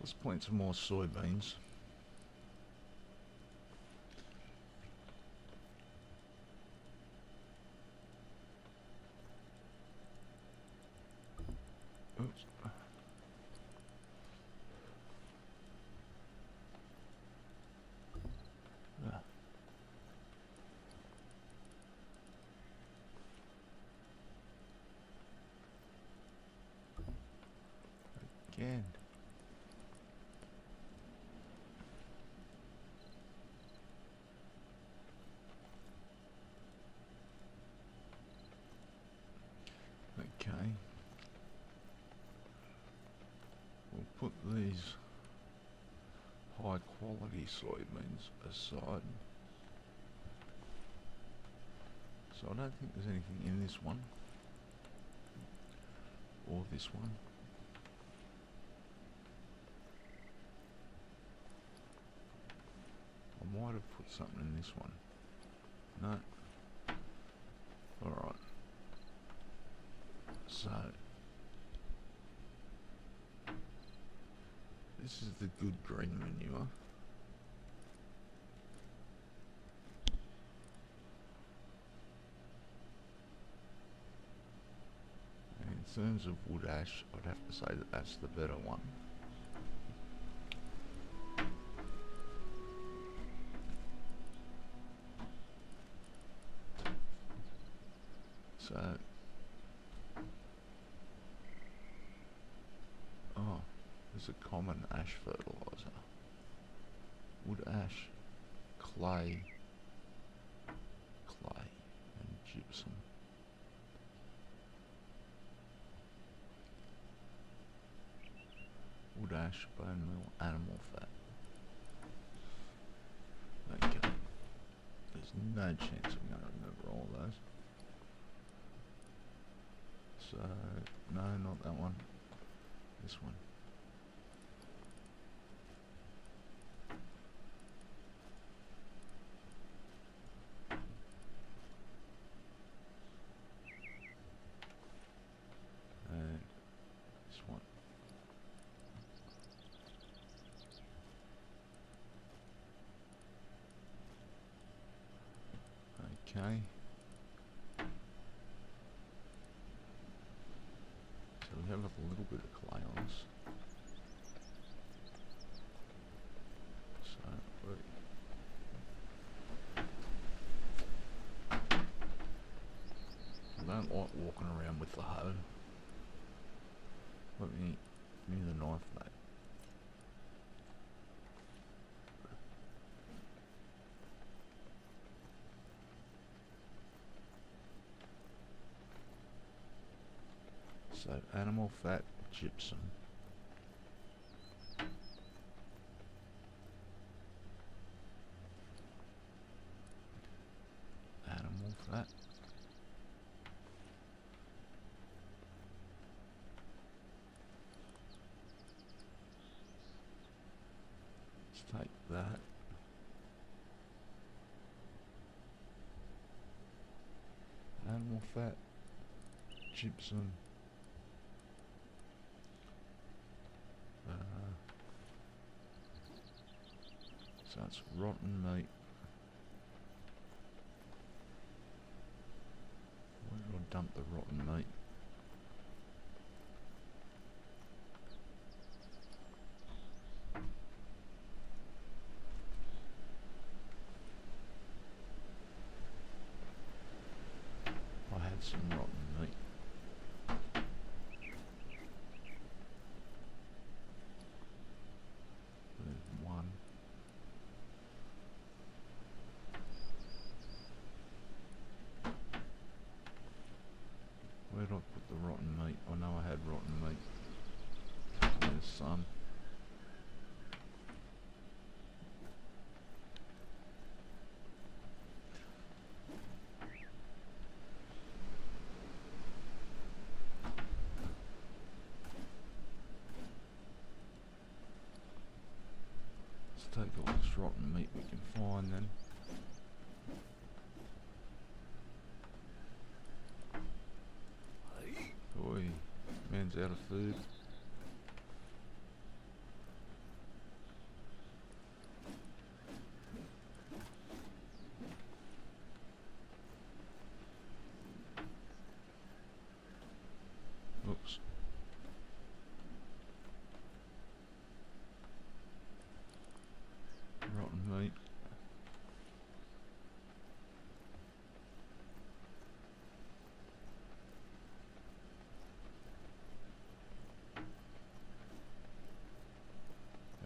Let's plant some more soybeans. Oops. Ah. Again. Okay. We'll put these high quality soybeans aside. So I don't think there's anything in this one or this one. I might have put something in this one. No. Alright. So this is the good green manure. And in terms of wood ash, I'd have to say that that's the better one. So, oh, there's a common ash fertilizer. Wood ash, clay, and gypsum. Wood ash, bone meal, animal fat. Okay. There's no chance I'm going to remember all those. So, no, not that one. This one. And this one. Okay. So we have a little bit of clay on us. So I don't like walking around with the hoe. Let me give me the knife, mate. So animal fat, gypsum. Animal fat. Let's take that. Animal fat, gypsum. So that's rotten meat. Where did I dump the rotten meat? I had some rotten meat. There's one. Where did I put the rotten meat? I know I had rotten meat. There's some. Let's take all this rotten meat we can find then. Oi, man's out of food. Oops. Rotten meat.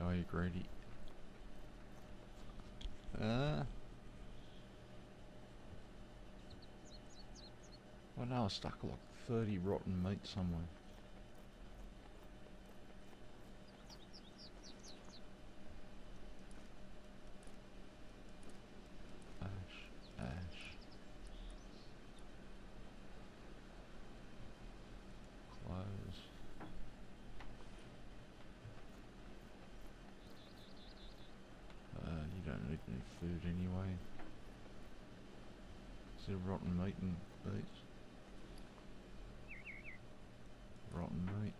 Oh, you greedy. Well, no, I stuck like 30 rotten meat somewhere. Ash. Close. You don't need any food anyway. Is there rotten meat in these? Rotten meat.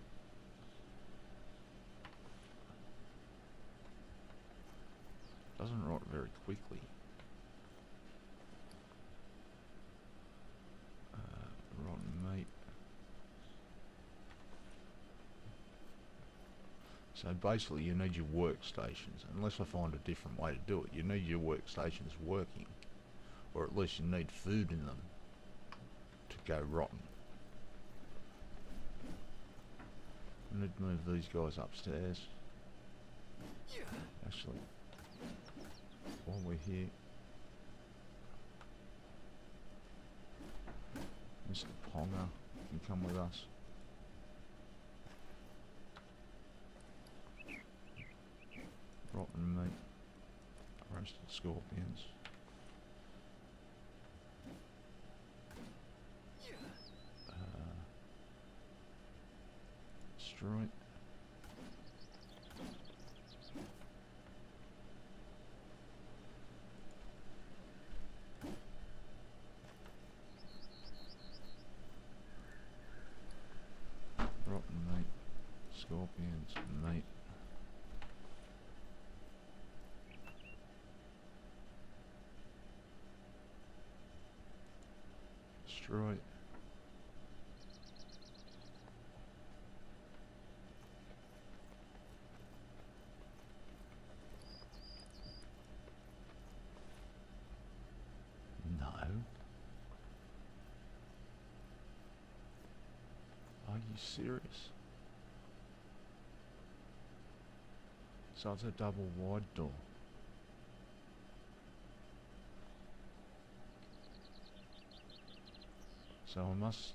Doesn't rot very quickly. Rotten meat. So basically you need your workstations, unless I find a different way to do it. You need your workstations working, or at least you need food in them to go rotten. I need to move these guys upstairs. Actually, while we're here, Mr. Ponga can come with us. Rotten meat, roasted scorpions. Destroy. Rotten meat, scorpions, meat. Destroy. No. Are you serious? So it's a double wide door. So I must...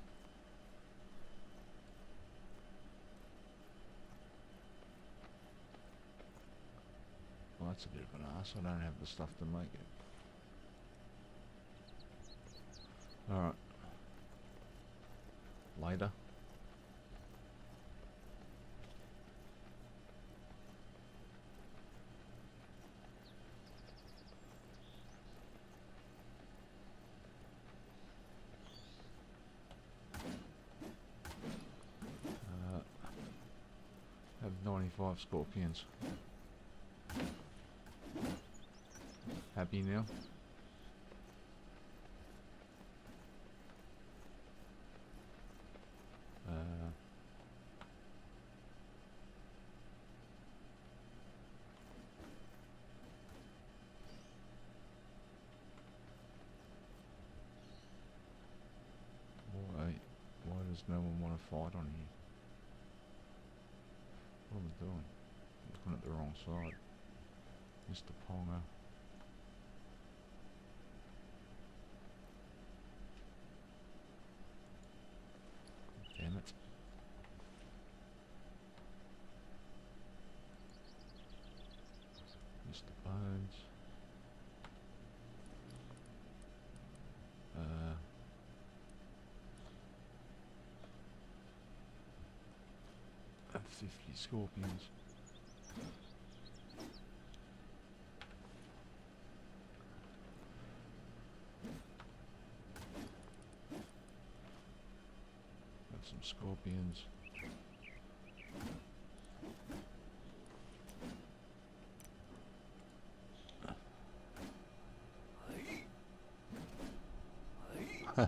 Well, that's a bit of an arse. I don't have the stuff to make it. Alright. Later. Have 95 scorpions. Happy now? Why does no one want to fight on here? What am I doing? Looking at the wrong side. Mr. Ponga. Damn it. Mr. Bones. At 50 scorpions. Got some scorpions. So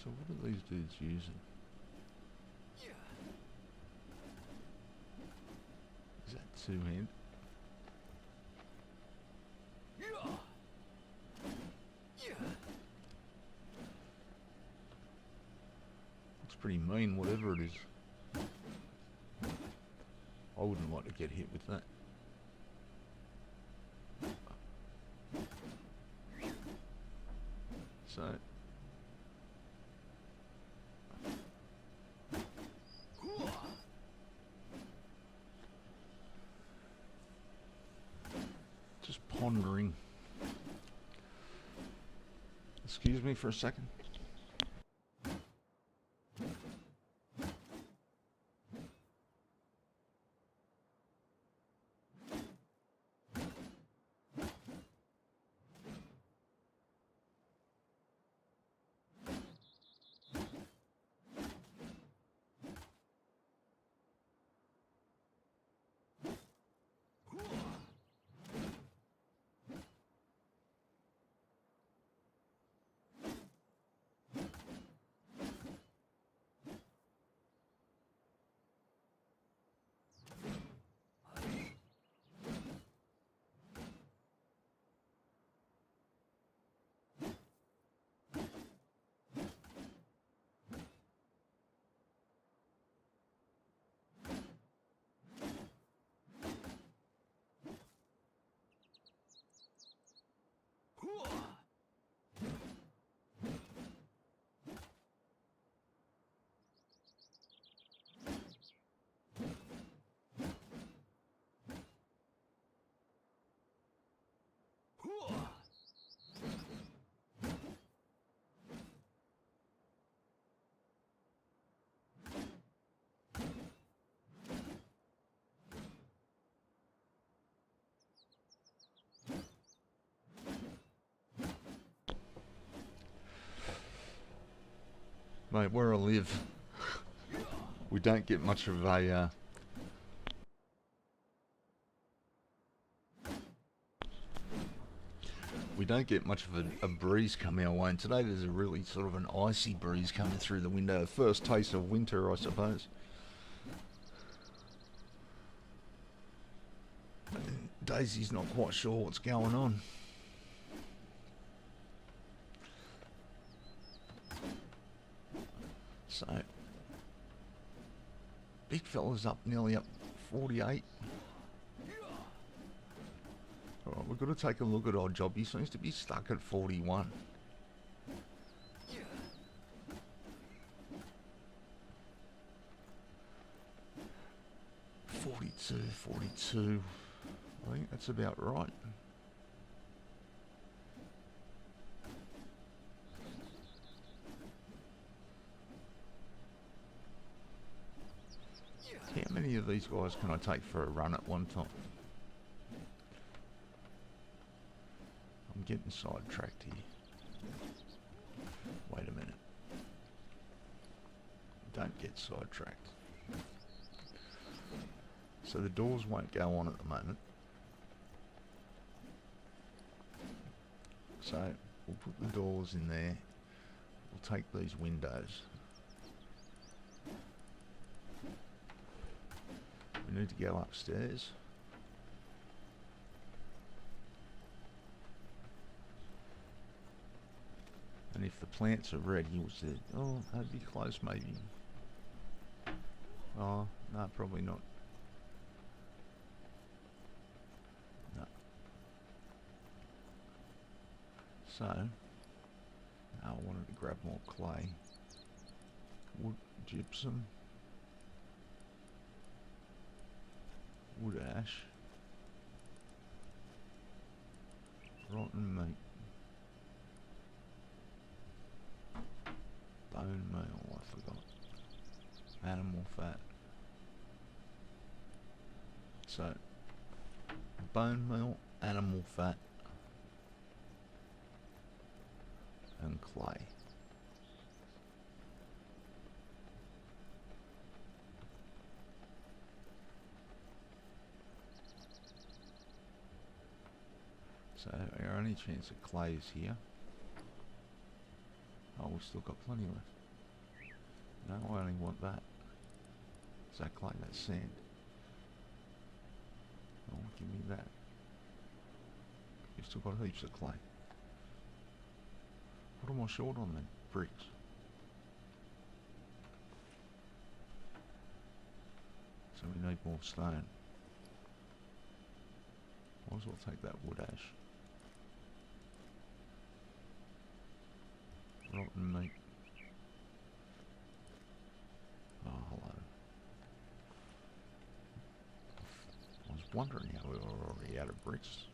what are these dudes using? Is that two-hand? Looks pretty mean, whatever it is. I wouldn't like to get hit with that. So just pondering. Excuse me for a second. Mate, where I live, we don't get much of a a breeze coming our way, and today there's a really sort of an icy breeze coming through the window. First taste of winter, I suppose. Daisy's not quite sure what's going on. So, big fella's up, nearly up 48. Alright, we've got to take a look at our job. He seems to be stuck at 41. $42. I think that's about right. How many of these guys can I take for a run at one time? I'm getting sidetracked here. Wait a minute. Don't get sidetracked. So the doors won't go on at the moment. So we'll put the doors in there. We'll take these windows. We need to go upstairs. And if the plants are ready, we'll say, oh, that'd be close maybe. Oh, no, probably not. No. So, I wanted to grab more clay. Wood, gypsum. Wood ash. Rotten meat. Bone meal, I forgot. Animal fat. So, bone meal animal fat, and clay. So our only chance of clay is here. Oh, we've still got plenty left. No, I only want that. Is that clay? That's sand. Oh, give me that. You've still got heaps of clay. What am I short on then? Bricks. So we need more stone. Might as well take that wood ash. Rotten meat. Oh, hello. I was wondering how we were already out of bricks.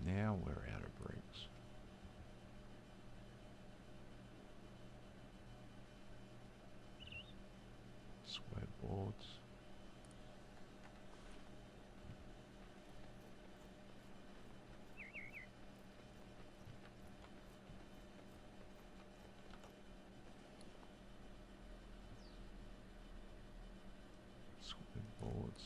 Now we're out of bricks. Square boards. Square boards.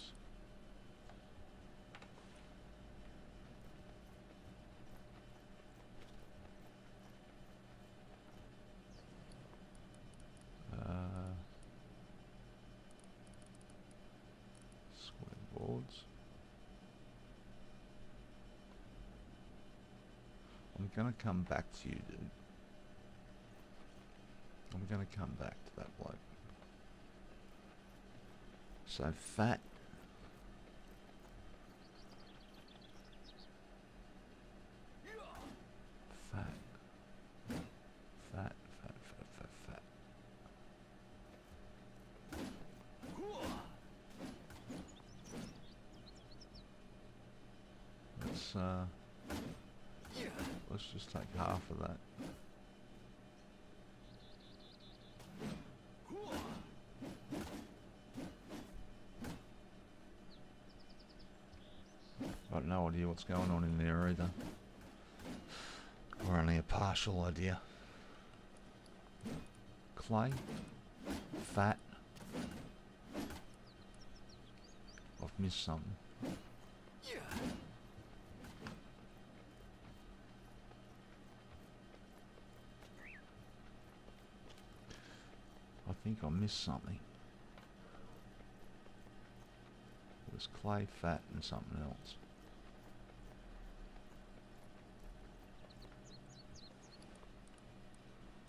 Square boards. I'm gonna come back to you, dude. I'm gonna come back to that bloke. So fat. Fat. Fat, fat, fat, fat, fat. Let's just take half of that. I've got no idea what's going on in there either. Or only a partial idea. Clay. Fat. I've missed something. I think I missed something. It was clay, fat, and something else.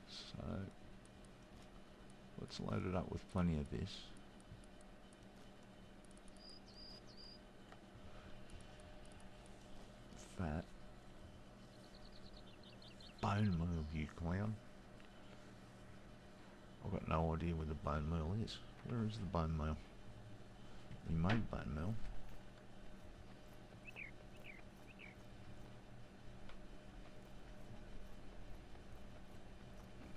So let's load it up with plenty of this. Fat. Bone meal, you clown. I've got no idea where the bone meal is. Where is the bone meal? We made bone meal.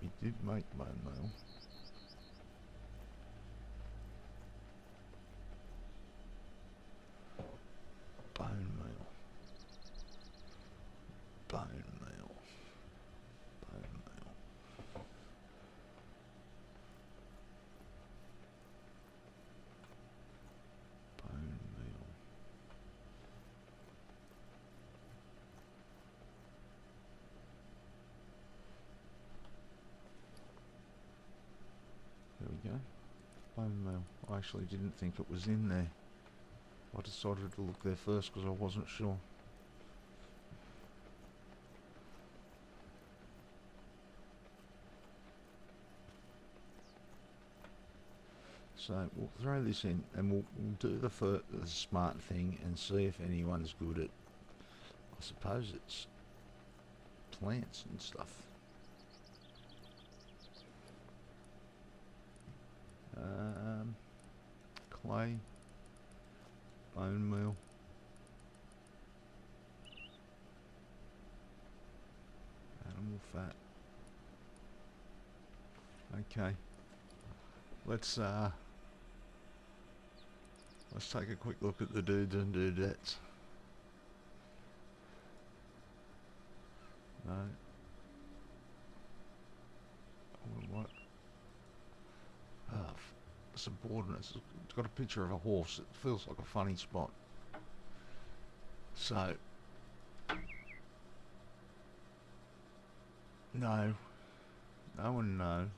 We did make bone meal. Bone meal. Bone meal. Bone meal. Bone meal. There we go. Bone meal. I actually didn't think it was in there. I decided to look there first because I wasn't sure. So we'll throw this in and we'll do the smart thing and see if anyone's good at, I suppose it's plants and stuff. Clay, bone meal. Animal fat. Okay. Let's Let's take a quick look at the dudes and dudettes. No. What? Oh, subordinates. It's got a picture of a horse. It feels like a funny spot. So, no. No one no.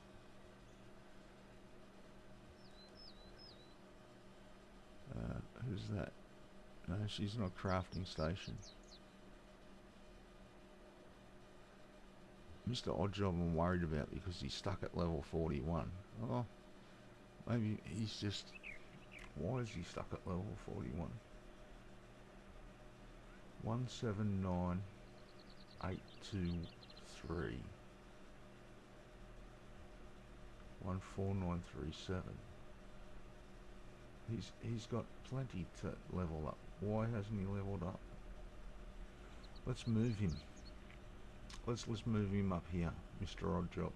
Who's that? No, she's not crafting station. Mr. Oddjob I'm worried about because he's stuck at level 41. Oh, maybe he's just... Why is he stuck at level 41? 179823. 14937. He's got plenty to level up. Why hasn't he leveled up? Let's move him. Let's move him up here, Mr. Oddjob.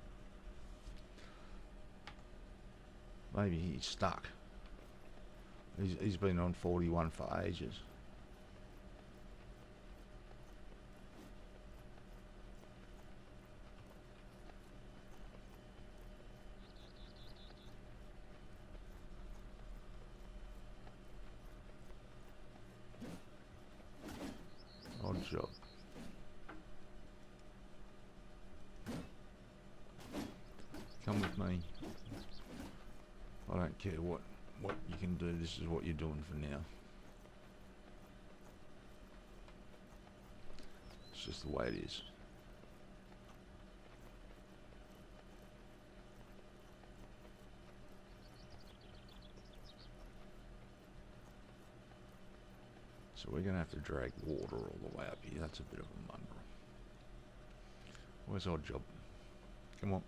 Maybe he's stuck. He's been on 41 for ages. Oddjob. Come with me. I don't care what you can do, this is what you're doing for now. It's just the way it is. So we're going to have to drag water all the way up here. That's a bit of a mongrel. Where's Oddjob? Come on.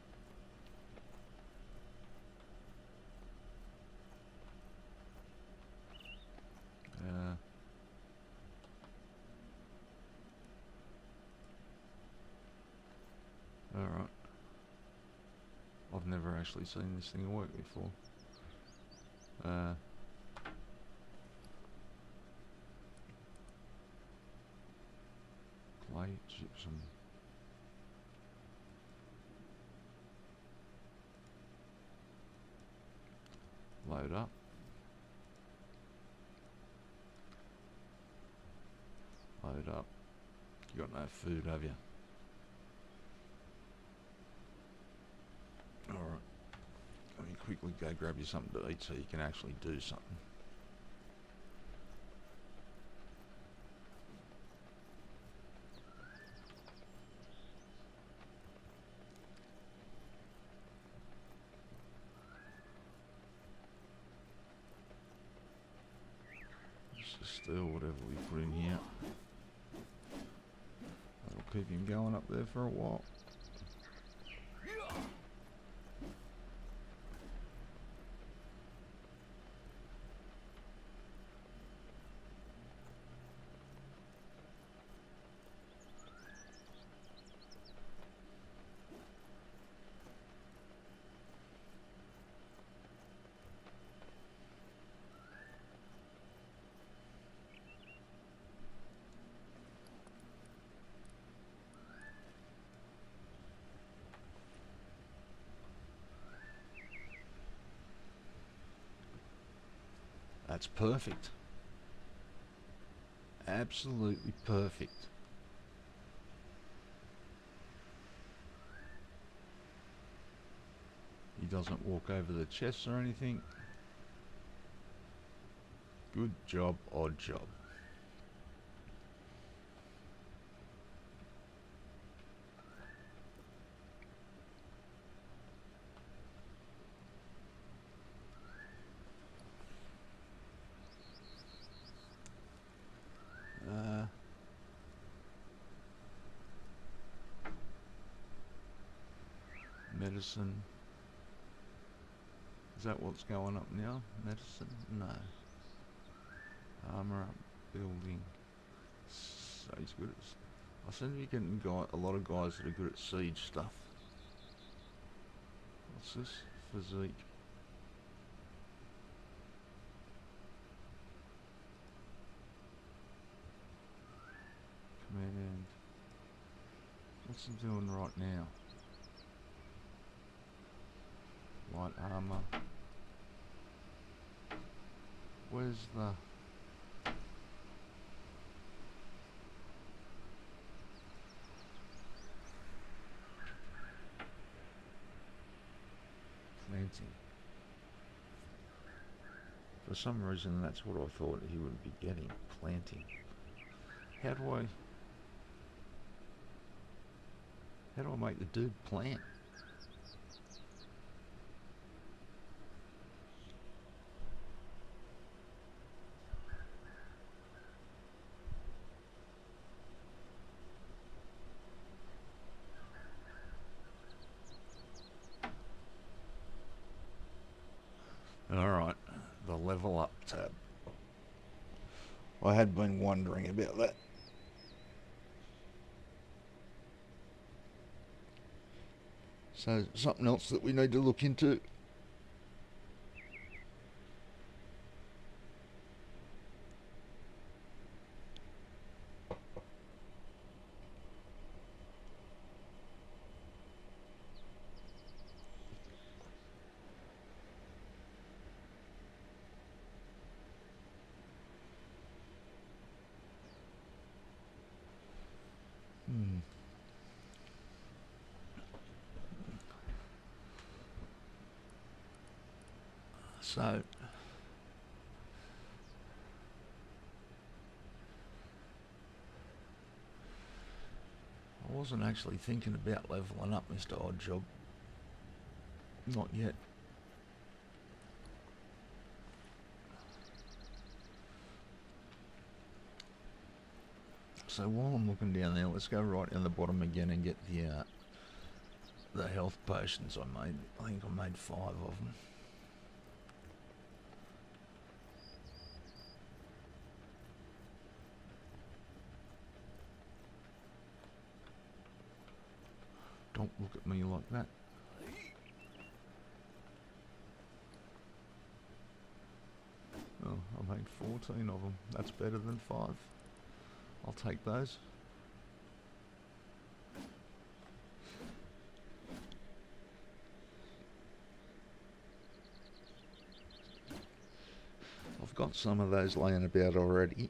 Alright. I've never actually seen this thing work before. Clay, gypsum. Load up. Load up. You got no food, have you? Alright. Let me quickly go grab you something to eat so you can actually do something. Just steal whatever we put in here. That'll keep him going up there for a while. That's perfect. Absolutely perfect. He doesn't walk over the chests or anything. Good job, Oddjob. Medicine. Is that what's going up now? Medicine? No. Armor up, building. So he's good at... I seem to be getting a lot of guys that are good at siege stuff. What's this? Physique. What's he doing right now? Light armour. Where's the... planting? For some reason that's what I thought he would be getting. Planting. How do I... How do I make the dude plant? Alright, the level up tab. I had been wondering about that. So, something else that we need to look into. So, I wasn't actually thinking about levelling up Mr. Oddjob. Not yet. So while I'm looking down there, let's go right down the bottom again and get the health potions I made. I think I made 5 of them. Don't look at me like that. Oh, I made 14 of them. That's better than 5. I'll take those. I've got some of those laying about already.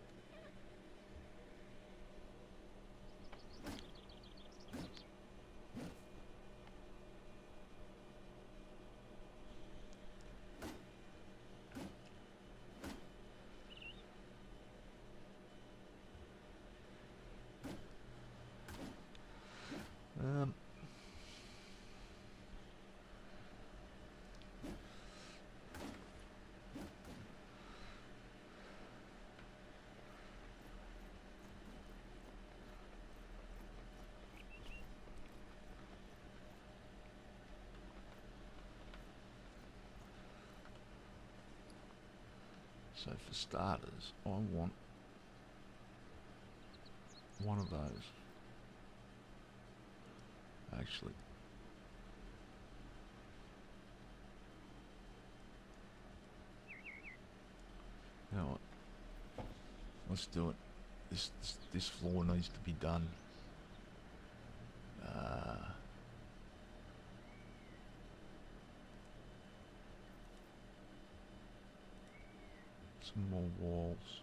So for starters, I want one of those. Actually, you know what? Let's do it. This floor needs to be done. Some more walls.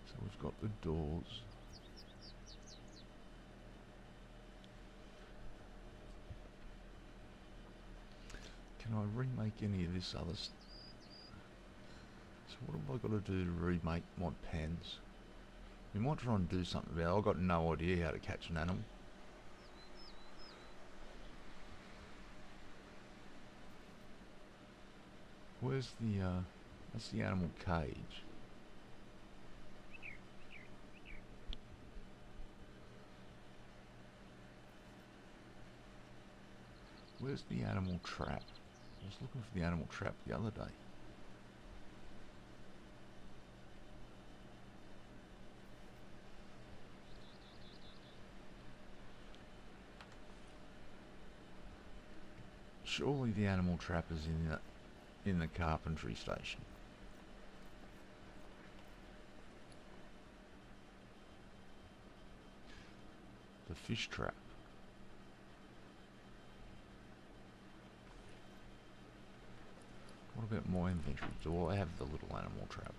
So we've got the doors. Can I remake any of this other stuff? So what have I got to do to remake my pens? We might try and do something about it. I've got no idea how to catch an animal. Where's the, that's the animal cage. Where's the animal trap? I was looking for the animal trap the other day. Surely the animal trap is in the carpentry station. The fish trap. What about my inventory? Do I have the little animal trap?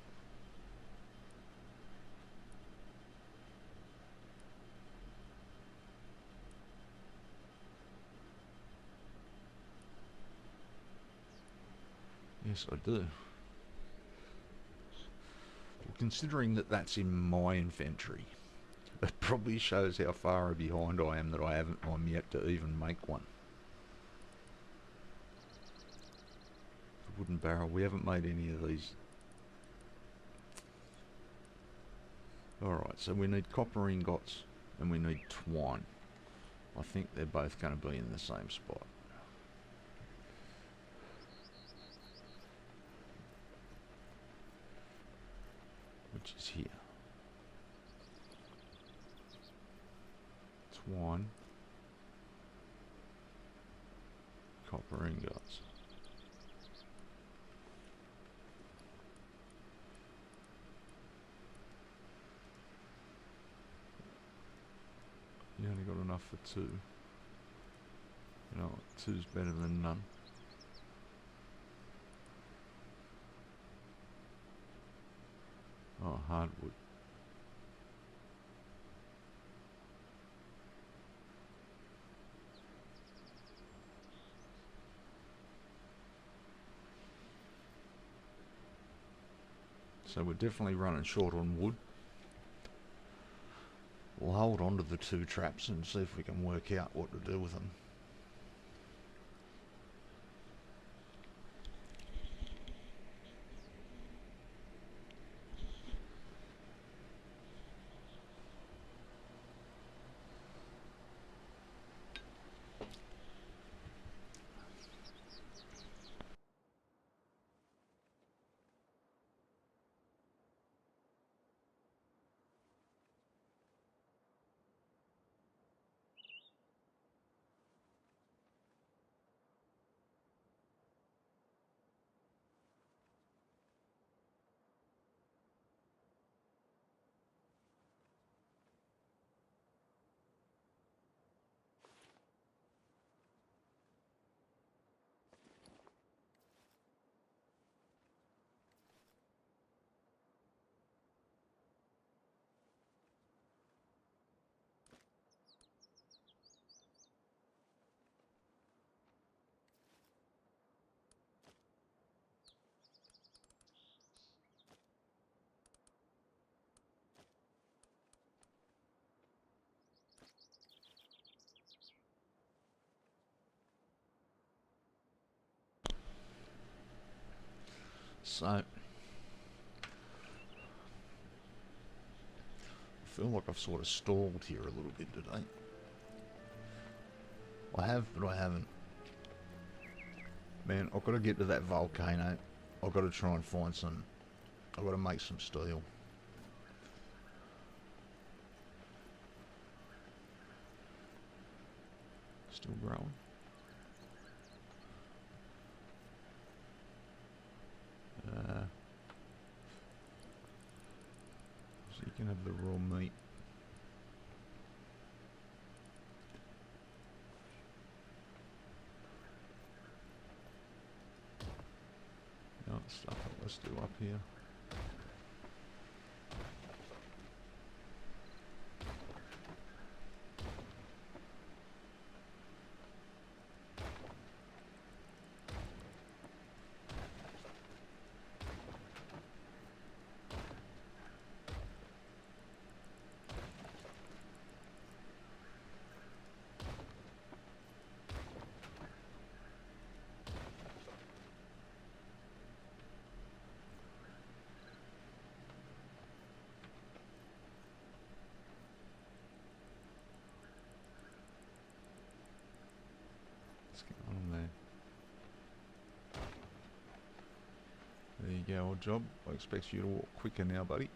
Yes, I do. Well, considering that that's in my inventory, it probably shows how far behind I am that I'm yet to even make one. The wooden barrel, we haven't made any of these. Alright, so we need copper ingots and we need twine. I think they're both going to be in the same spot. Which is here. Twine. Copper ingots. You only got enough for two. You know, two's better than none. Oh, hardwood. So we're definitely running short on wood. We'll hold on to the two traps and see if we can work out what to do with them. So, I feel like I've sort of stalled here a little bit today. I have, but I haven't. Man, I've got to get to that volcano. I've got to try and find some... I've got to make some steel. Still growing. So you can have the raw meat. No, stuff that let's do up here. What's going on there? There you go, old job. I expect you to walk quicker now, buddy.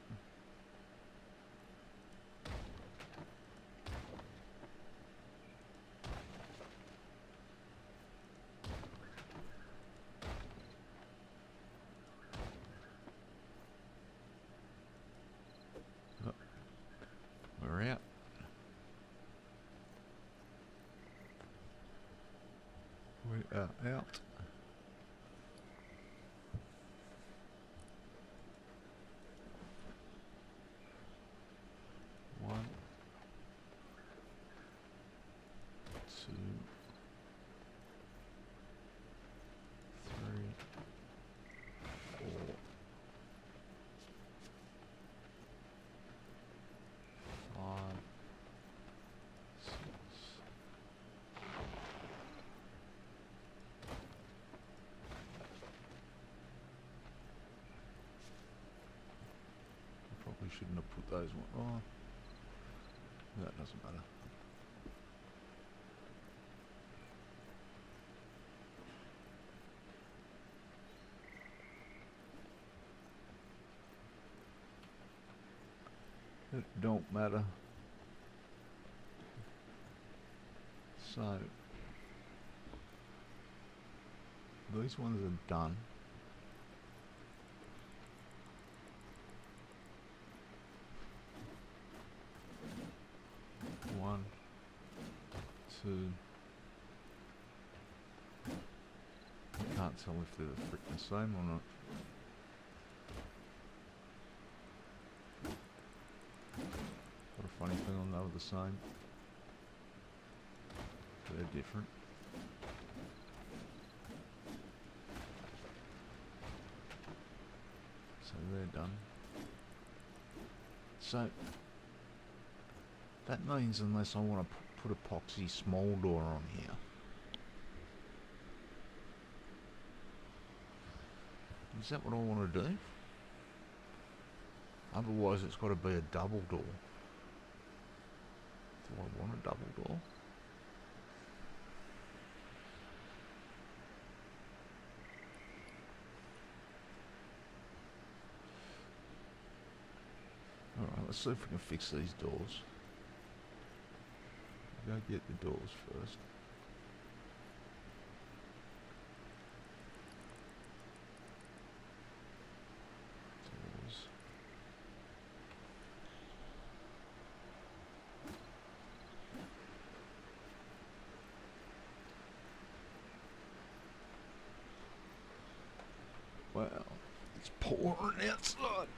Oh, we're out. meter out. One, two, three, four, five, six. I probably shouldn't have put those one. Oh, that doesn't matter. It don't matter. So these ones are done. One, two. I can't tell if they're the freaking same or not. What a funny thing, I'll know the same. They're different. So they're done. So that means unless I want to put epoxy small door on here, is that what I want to do? Otherwise it's got to be a double door. Do I want a double door? Alright, let's see if we can fix these doors. Go get the doors first. Doors. Wow, it's pouring outside.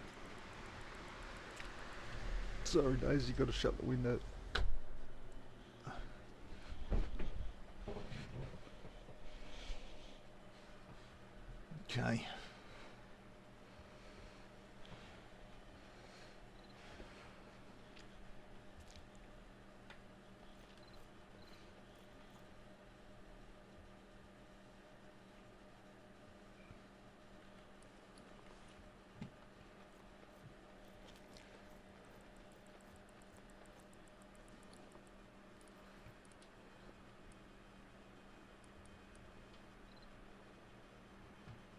Sorry, Daisy, got to shut the window. Okay.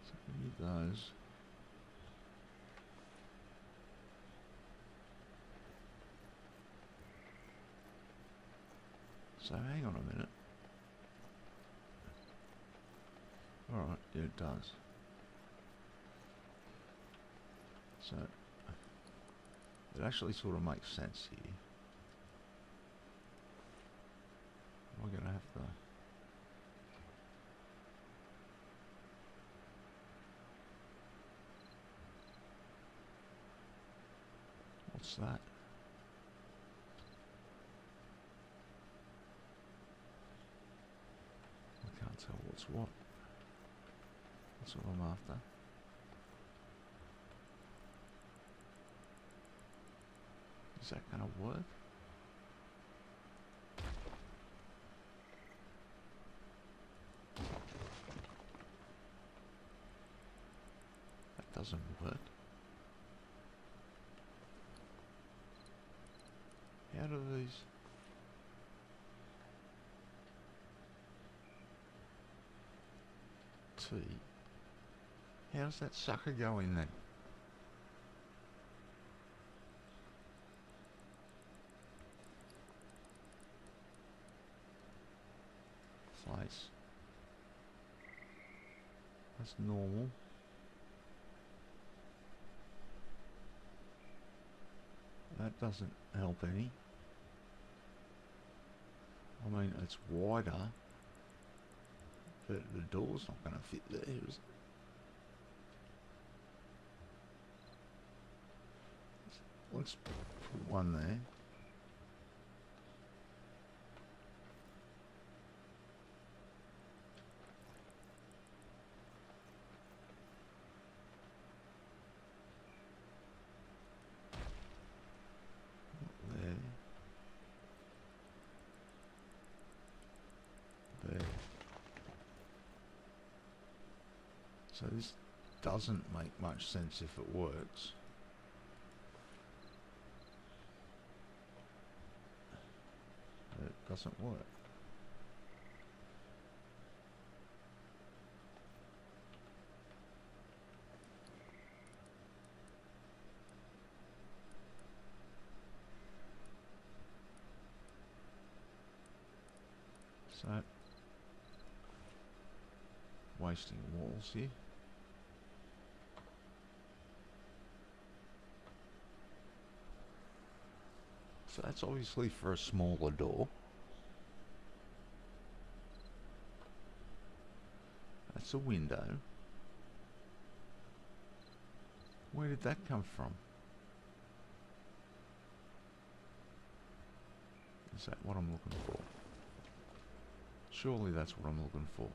So we need those. So hang on a minute. Alright, yeah, it does. So it actually sort of makes sense here. We're going to have to... What's that? I can't tell what's what. That's what I'm after. Is that going to work? That doesn't work. How do these... T... How does that sucker go in then? Place. That's normal. That doesn't help any. I mean, it's wider. But the door's not going to fit there, is it? Let's put one there. There. There. So this doesn't make much sense if it works. It doesn't work. So, wasting walls here. So that's obviously for a smaller door. That's a window. Where did that come from? Is that what I'm looking for? Surely that's what I'm looking for.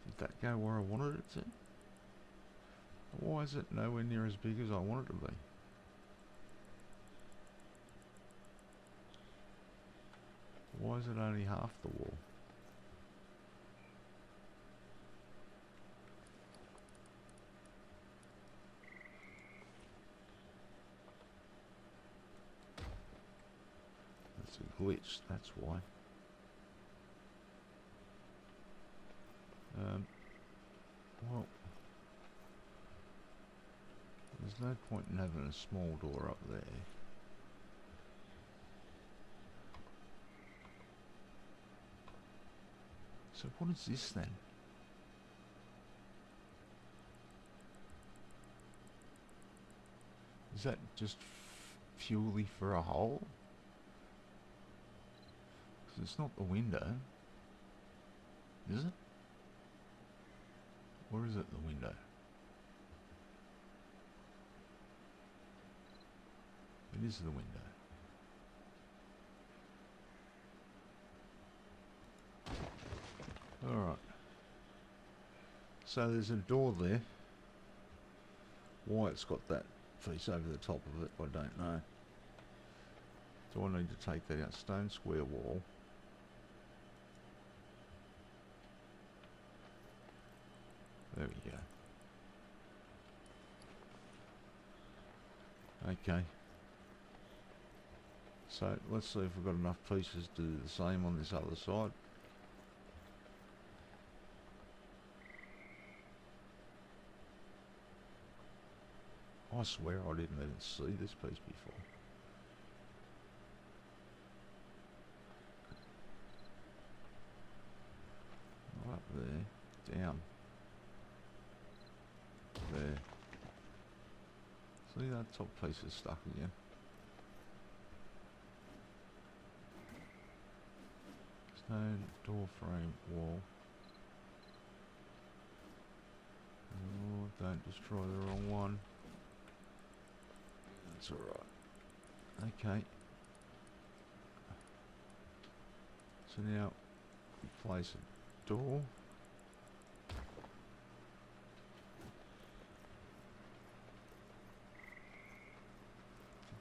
Did that go where I wanted it to? Why is it nowhere near as big as I want it to be? Why is it only half the wall? That's a glitch, that's why. Well, there's no point in having a small door up there. So what is this then? Is that just purely for a hole? Because it's not the window. Is it? Or is it the window? It is the window. Alright. So there's a door there. Why it's got that piece over the top of it, I don't know. Do I need to take that out? Stone square wall. There we go. Okay. So let's see if we've got enough pieces to do the same on this other side. I swear I didn't even see this piece before. Right up there, down. There. See that top piece is stuck again. Stone door frame wall. Oh, don't destroy the wrong one. That's alright. Okay. So now we place a door.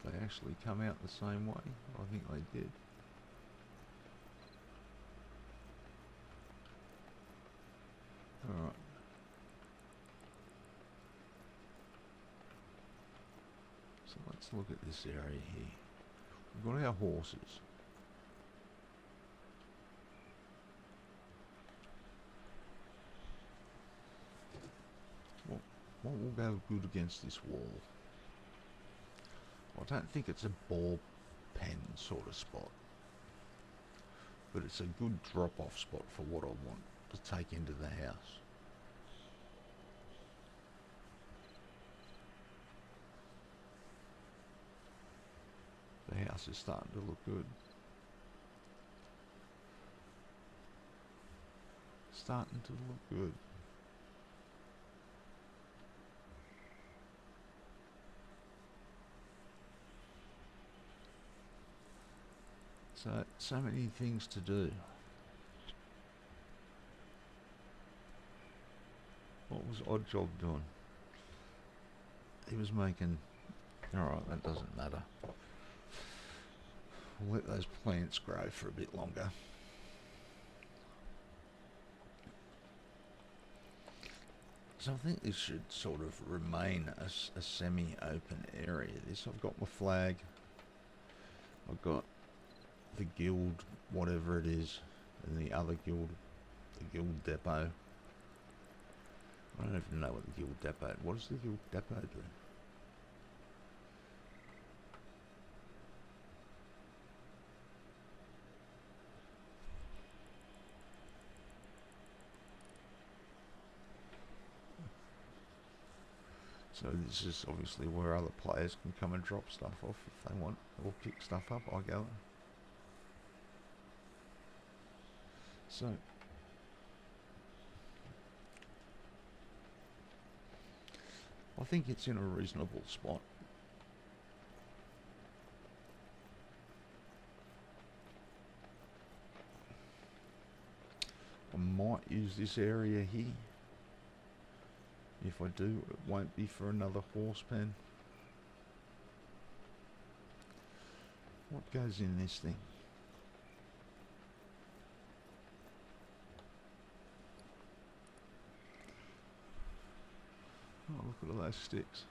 Did they actually come out the same way? I think they did. Alright. So let's look at this area here. We've got our horses. What will go good against this wall? I don't think it's a ball pen sort of spot, but it's a good drop-off spot for what I want to take into the house. house is starting to look good. Starting to look good. So many things to do. What was Oddjob doing? He was making... Alright, that doesn't matter. We'll let those plants grow for a bit longer. So I think this should sort of remain a semi-open area. This, I've got my flag. I've got the guild, whatever it is, and the other guild, the guild depot. I don't even know what the guild depot... What does the guild depot do? So this is obviously where other players can come and drop stuff off if they want, or pick stuff up. I go. So I think it's in a reasonable spot. I might use this area here. If I do, it won't be for another horse pen. What goes in this thing? Oh, look at all those sticks.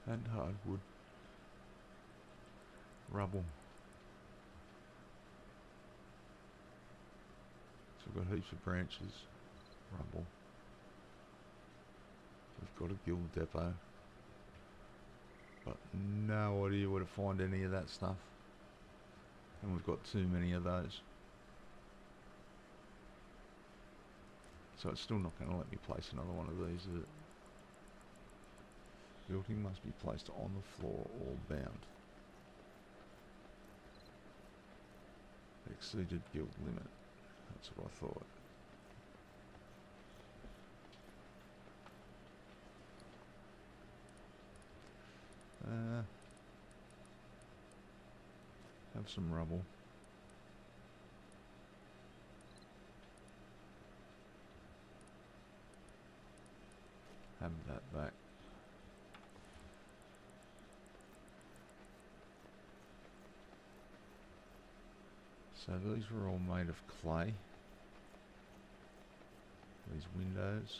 And hardwood. Rubble. So we've got heaps of branches. Rubble. We've got a guild depot. But no idea where to find any of that stuff. And we've got too many of those. So it's still not going to let me place another one of these, is it? Building must be placed on the floor or bound. Exceeded guild limit. That's what I thought. Have some rubble. Have that back. So these were all made of clay. These windows.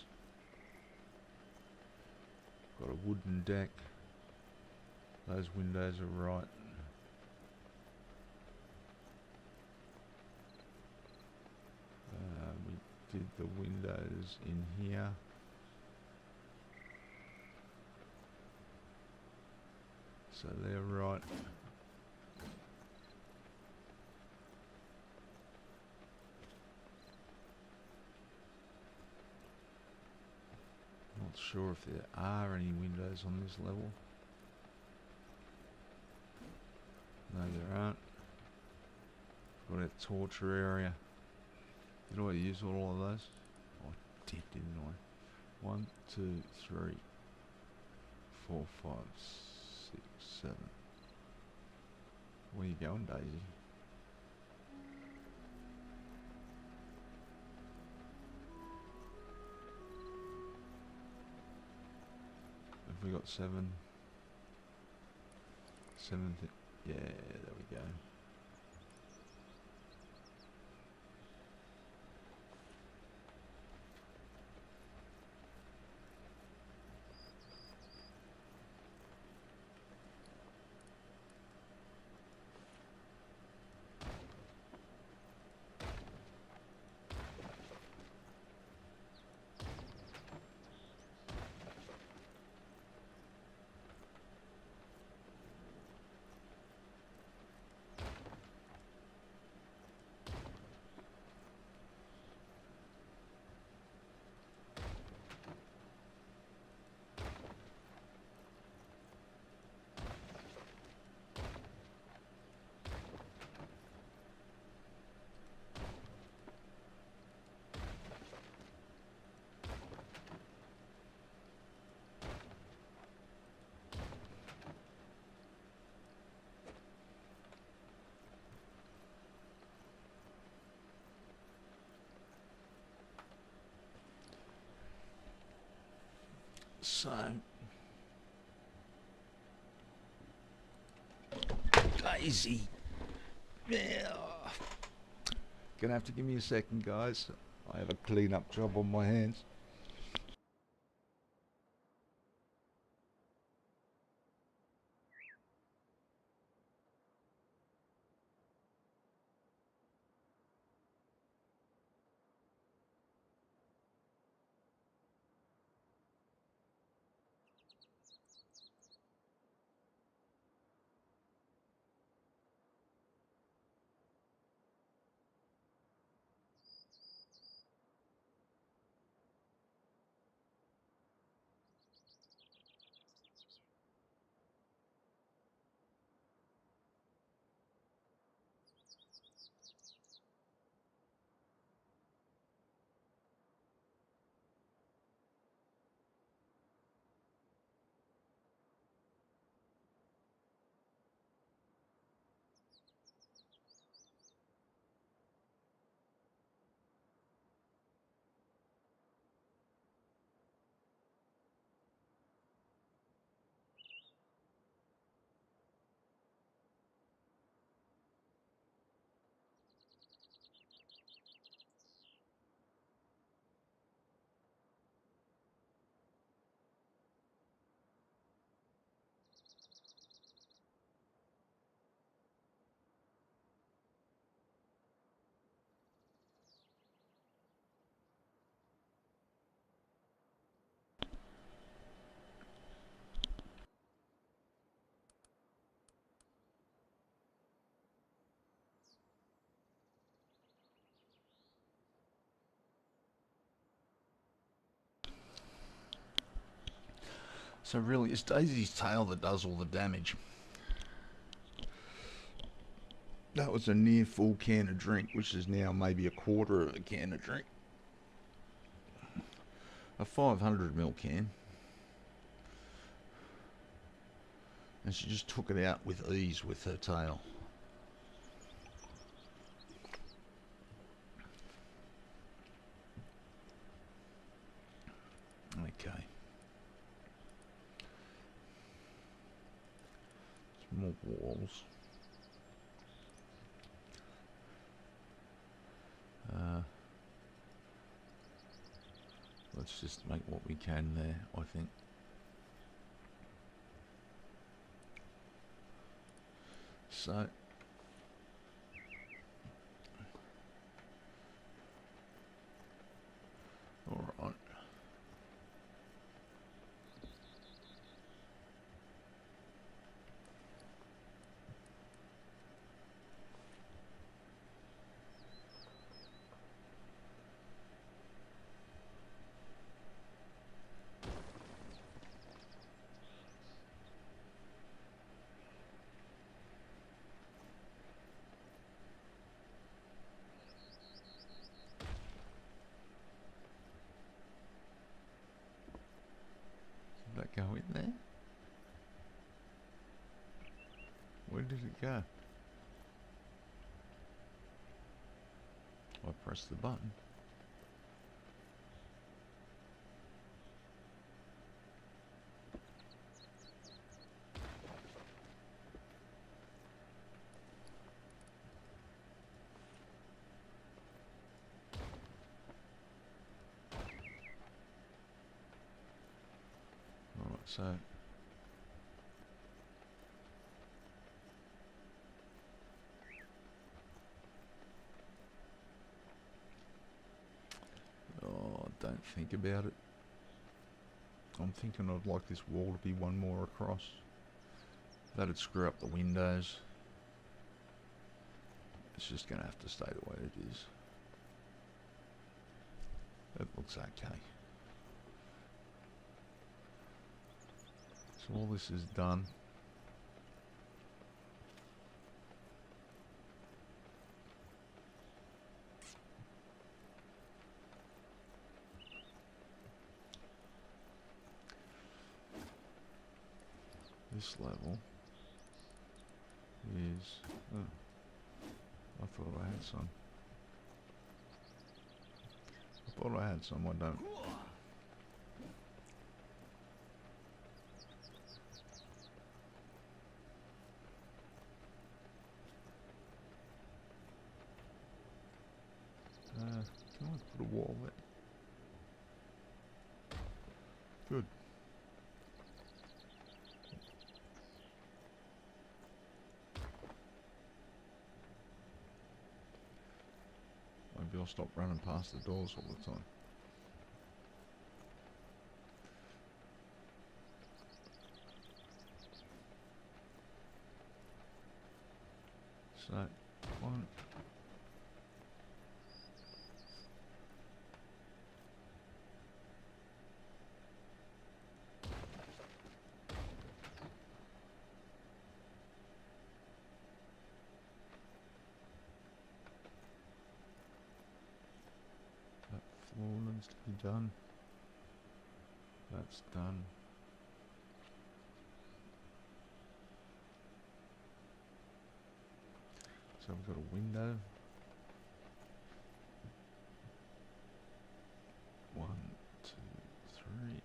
Got a wooden deck. Those windows are right. We did the windows in here. So they're right. Not sure if there are any windows on this level. No, there aren't. Got a torture area. Did I use all of those? I did, didn't I? 1, 2, 3, 4, 5, 6, 7. Where you going, Daisy? Have we got 7? 7, yeah, there we go. So, Daisy. Yeah. Gonna have to give me a second, guys. I have a clean-up job on my hands. So really, it's Daisy's tail that does all the damage. That was a near full can of drink, which is now maybe a quarter of a can of drink. A 500ml can. And she just took it out with ease with her tail. Okay. Some more walls. Let's just make what we can there, I think. So, alright. Did that go in there? Where did it go? I pressed the button. Alright, so don't think about it. I'm thinking I'd like this wall to be one more across. That'd screw up the windows. It's just going to have to stay the way it is. It looks okay. So all this is done. This level is... Oh, I thought I had some. I thought I had some, I don't. Good. Maybe I'll stop running past the doors all the time. So, one. That floor needs to be done. That's done. So we've got a window. 1, 2, 3.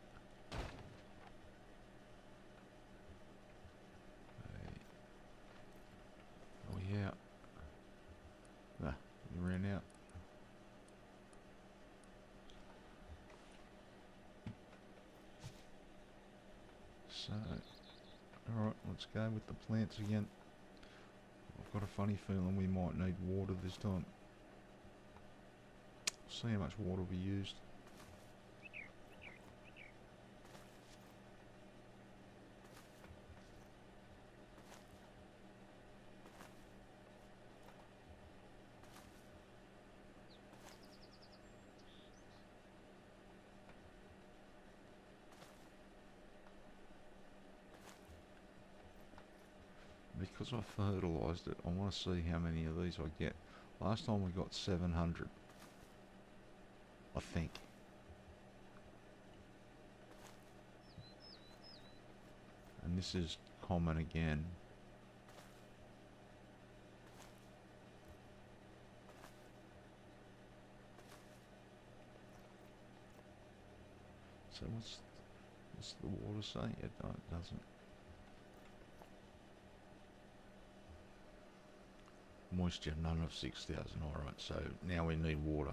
Oh yeah. Ah, you ran out. So, alright, let's go with the plants again. I've got a funny feeling we might need water this time. See how much water we used. Because I fertilised it, I want to see how many of these I get. Last time we got 700, I think. And this is common again. So what's the water say? It doesn't. Moisture, none of 6,000. Alright, so now we need water.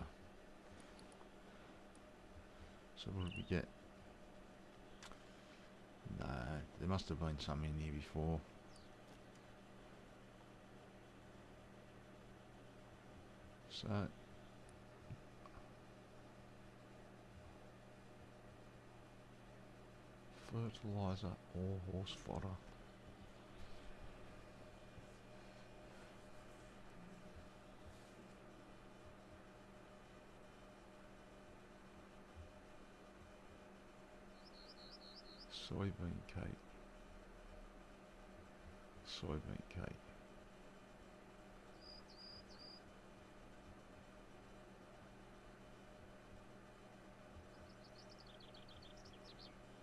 So what did we get? No, there must have been some in here before. So fertilizer or horse fodder. Soybean cake. Soybean cake.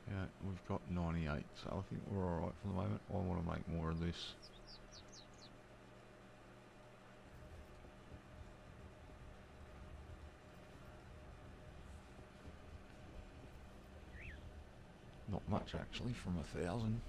Yeah, we've got 98, so I think we're alright for the moment. I want to make more of this. Not much actually, from 1,000.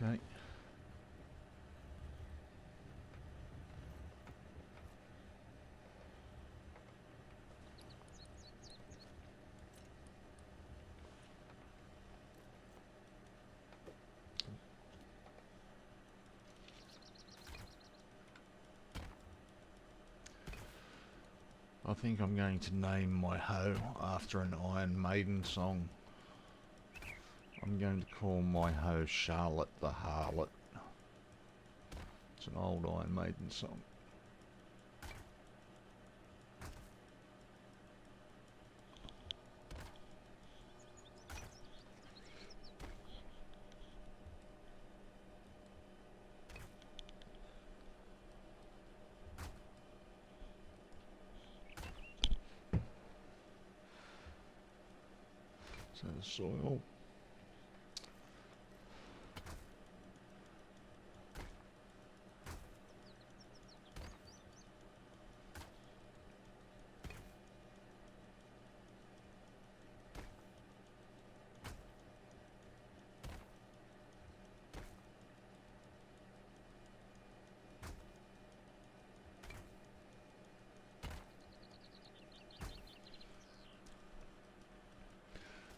Okay. I think I'm going to name my hoe after an Iron Maiden song. I'm going to call my hoe Charlotte the Harlot. It's an old Iron Maiden song. So the soil.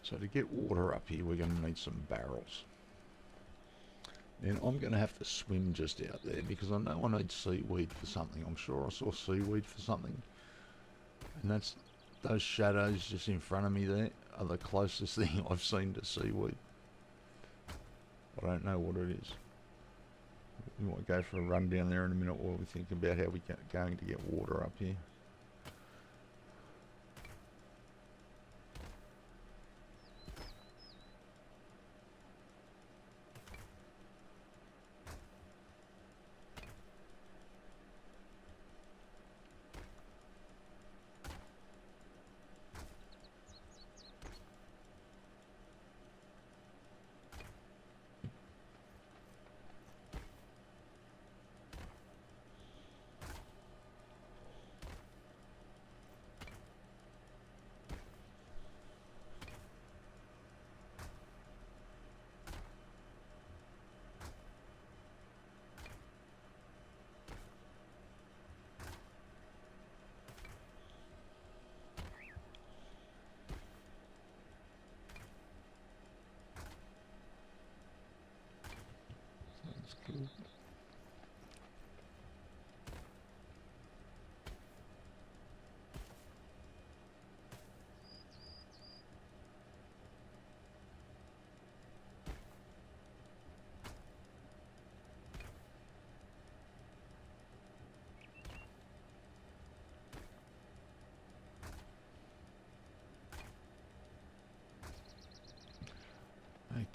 So to get water up here, we're going to need some barrels. Then I'm going to have to swim just out there because I know I need seaweed for something. I'm sure I saw seaweed for something. And that's those shadows just in front of me there are the closest thing I've seen to seaweed. I don't know what it is. We might go for a run down there in a minute while we think about how we're going to get water up here. Sounds good.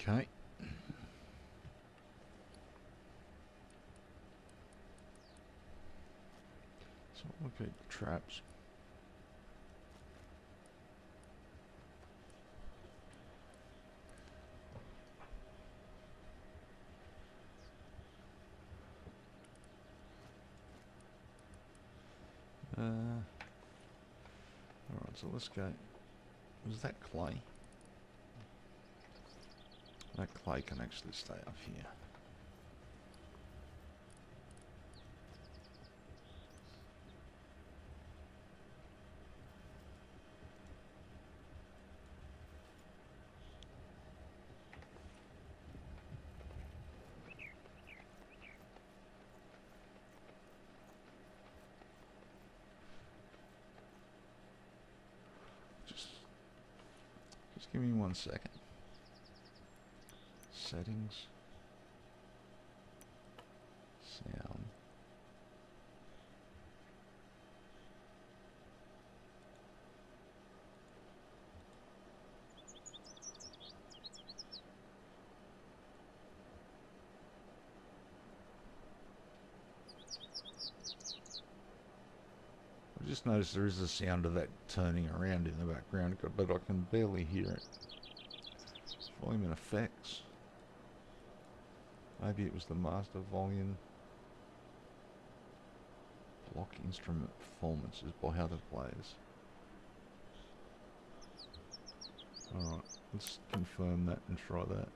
Okay. So look at the traps. Alright, so let's go. Was that clay? That clay can actually stay up here. Just give me 1 second. Settings. Sound. I just noticed there is a sound of that turning around in the background, but I can barely hear it. Volume and effects. Maybe it was the master volume. Block instrument performances by other players. Alright, let's confirm that and try that.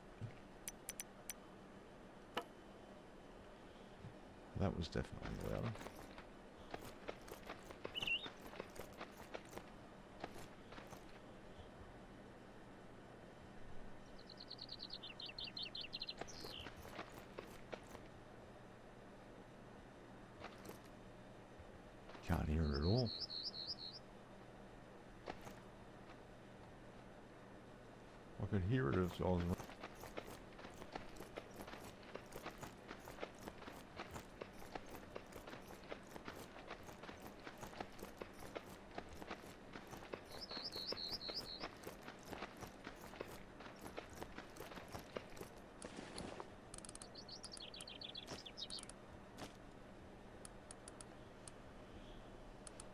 That was definitely louder. Can't hear it at all. I could hear it if I was...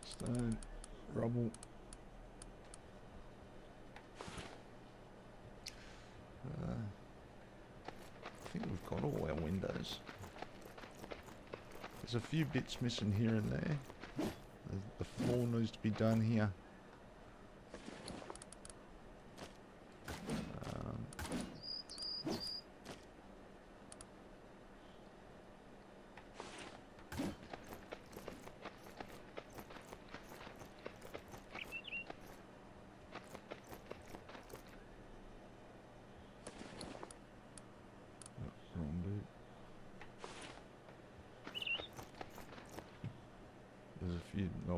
Stone, rubble. I think we've got all our windows. There's a few bits missing here and there. The floor needs to be done here.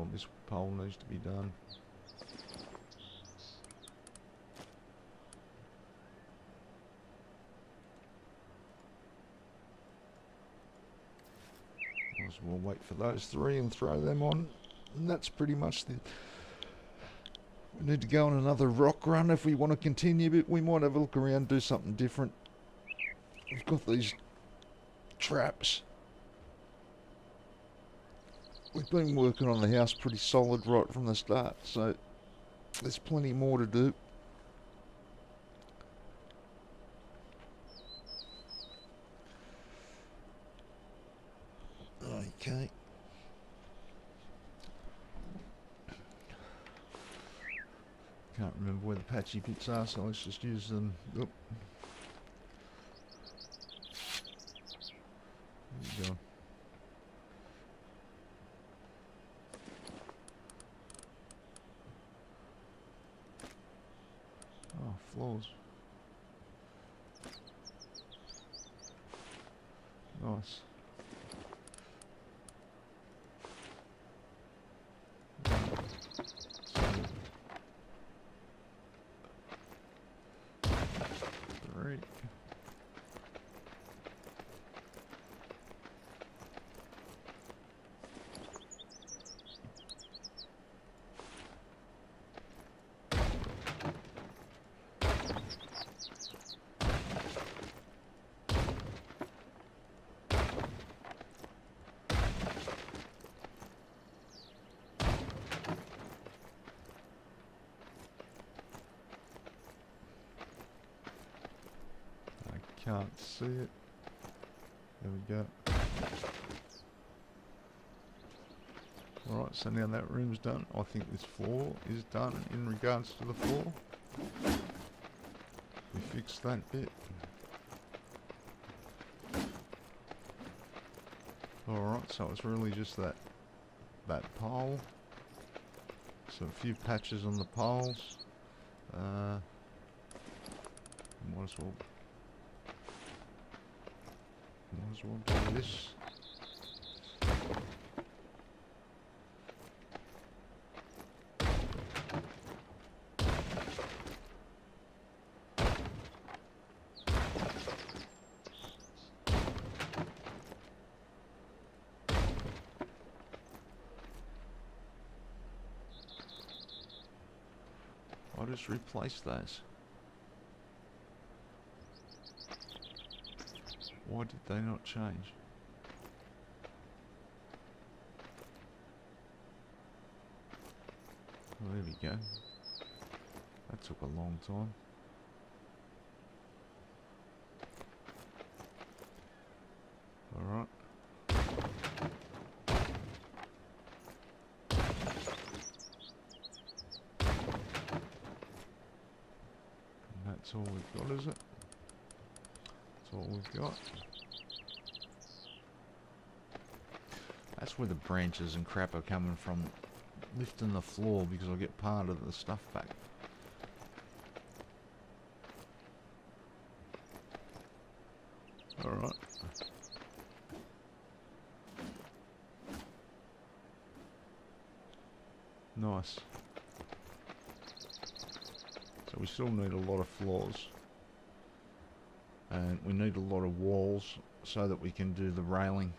Oh, this pole needs to be done. Might as well wait for those three and throw them on. And that's pretty much the... We need to go on another rock run if we want to continue, but we might have a look around, do something different. We've got these traps. We've been working on the house pretty solid right from the start, so there's plenty more to do. Okay. Can't remember where the patchy bits are, so let's just use them. Oop. There you go. Oh, floors. Nice. Three. Can't see it. There we go. Alright, so now that room's done. I think this floor is done in regards to the floor. We fixed that bit. Alright, so it's really just that pole. So a few patches on the poles. Might as well do this. I'll just replace those. Why did they not change? Well, there we go. That took a long time. Alright. And that's all we've got, is it? That's all we've got. That's where the branches and crap are coming from. Lifting the floor because I'll get part of the stuff back. Alright. Nice. So we still need a lot of floors. And we need a lot of walls so that we can do the railing.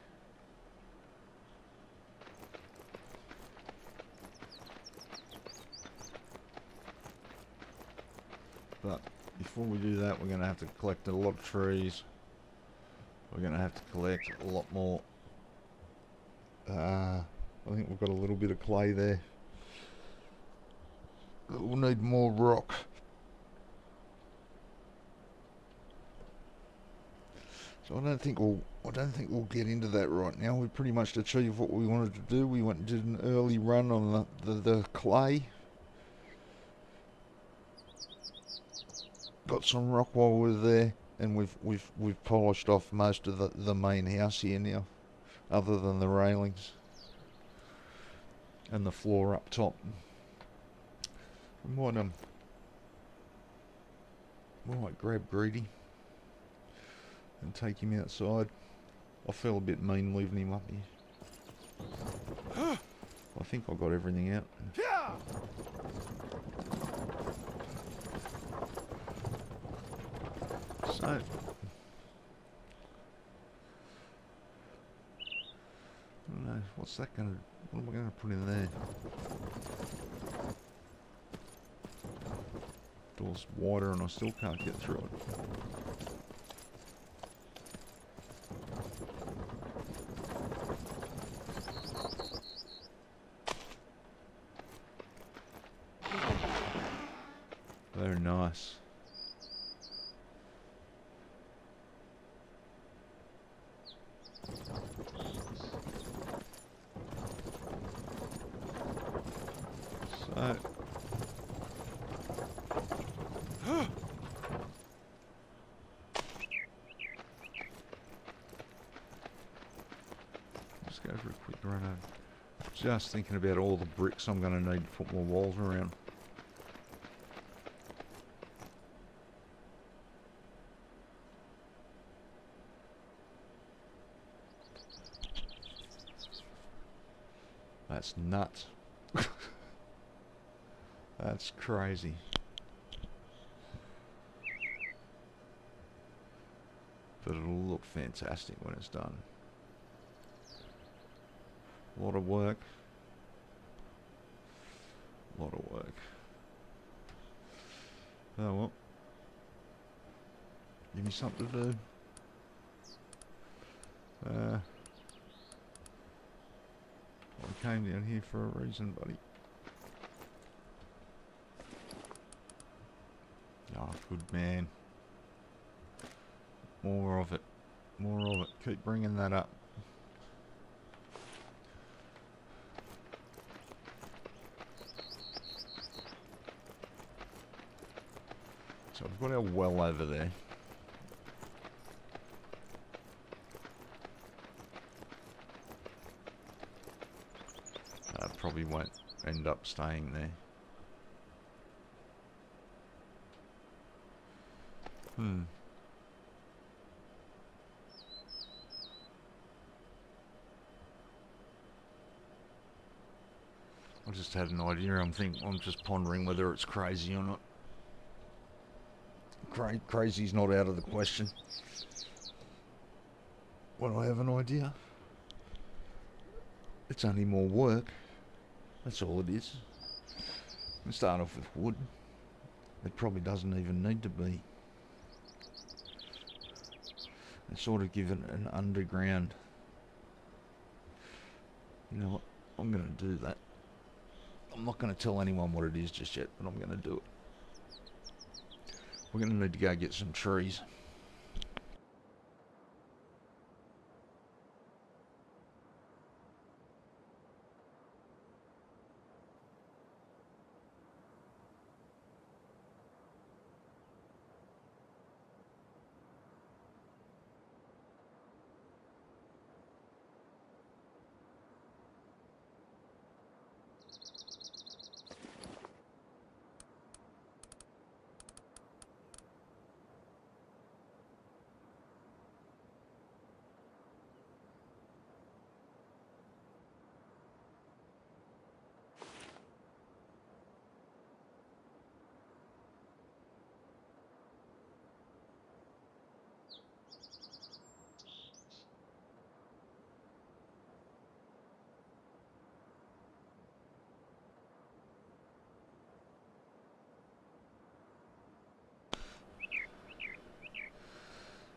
But before we do that, we're going to have to collect a lot of trees. We're going to have to collect a lot more. I think we've got a little bit of clay there. We'll need more rock. So I don't think we'll get into that right now. We pretty much achieved what we wanted to do. We went and did an early run on the clay. Got some rock while we were there, and we've polished off most of the main house here now, other than the railings and the floor up top. We might grab Greedy and take him outside. I feel a bit mean leaving him up here. I think I got everything out. So, I don't know, what's that going to, what am I going to put in there? Door's wider and I still can't get through it. Very nice. So, just go for a quick run over. Just thinking about all the bricks I'm going to need to put my walls around. That's nuts. That's crazy. But it'll look fantastic when it's done. A lot of work. A lot of work. Oh well. Give me something to do. I came down here for a reason, buddy. Oh, good man. More of it. More of it. Keep bringing that up. So we've got our well over there. Probably won't end up staying there. I just had an idea. I'm just pondering whether it's crazy or not. Crazy's not out of the question. When I have an idea, it's only more work. That's all it is. We start off with wood. It probably doesn't even need to be. And sort of give it an underground. You know what? I'm going to do that. I'm not going to tell anyone what it is just yet, but I'm going to do it. We're going to need to go get some trees.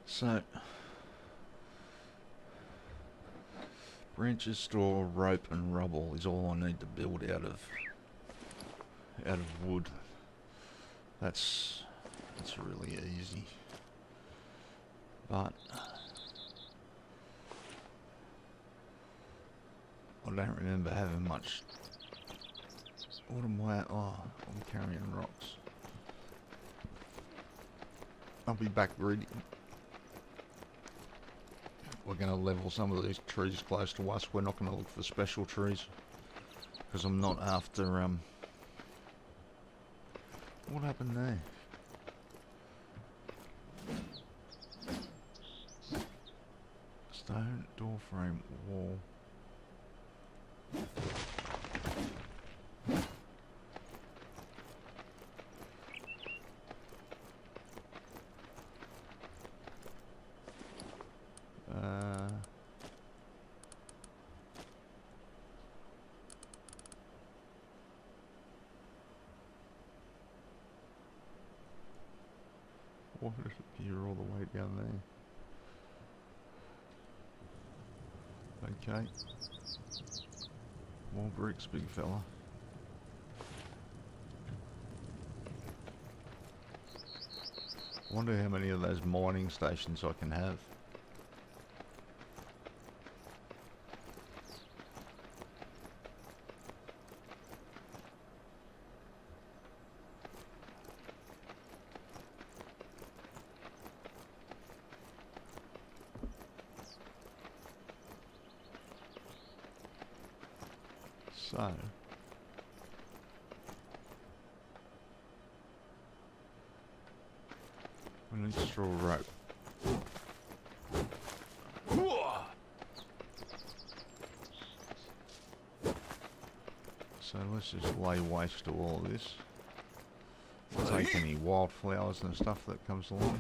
So, branches, straw, rope and rubble is all I need to build out of wood. That's really easy. But I don't remember having much. What am I at? Oh, I'm carrying rocks. I'll be back greedy. We're going to level some of these trees close to us. We're not going to look for special trees. Because I'm not after, What happened there? Stone, door frame, wall. Why did it appear all the way down there? Okay. More bricks, big fella. I wonder how many of those mining stations I can have. So, we need straw rope. So let's just lay waste to all of this. Take any wildflowers and stuff that comes along.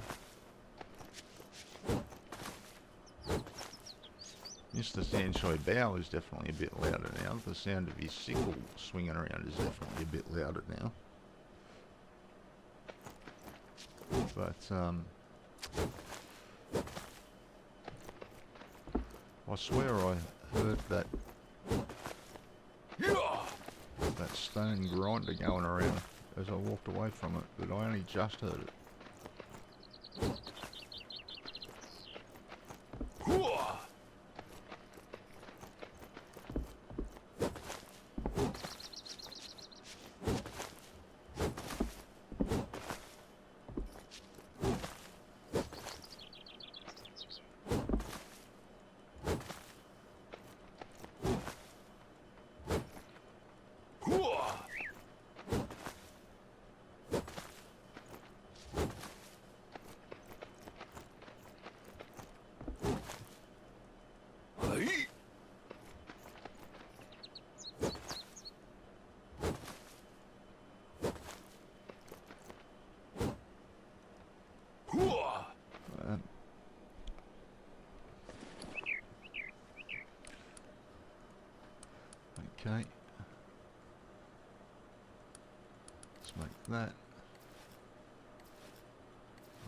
Mr. San-Choy Bow is definitely a bit louder now. The sound of his sickle swinging around is definitely a bit louder now. But, I swear I heard that stone grinder going around as I walked away from it, but I only just heard it. Okay. Let's make that.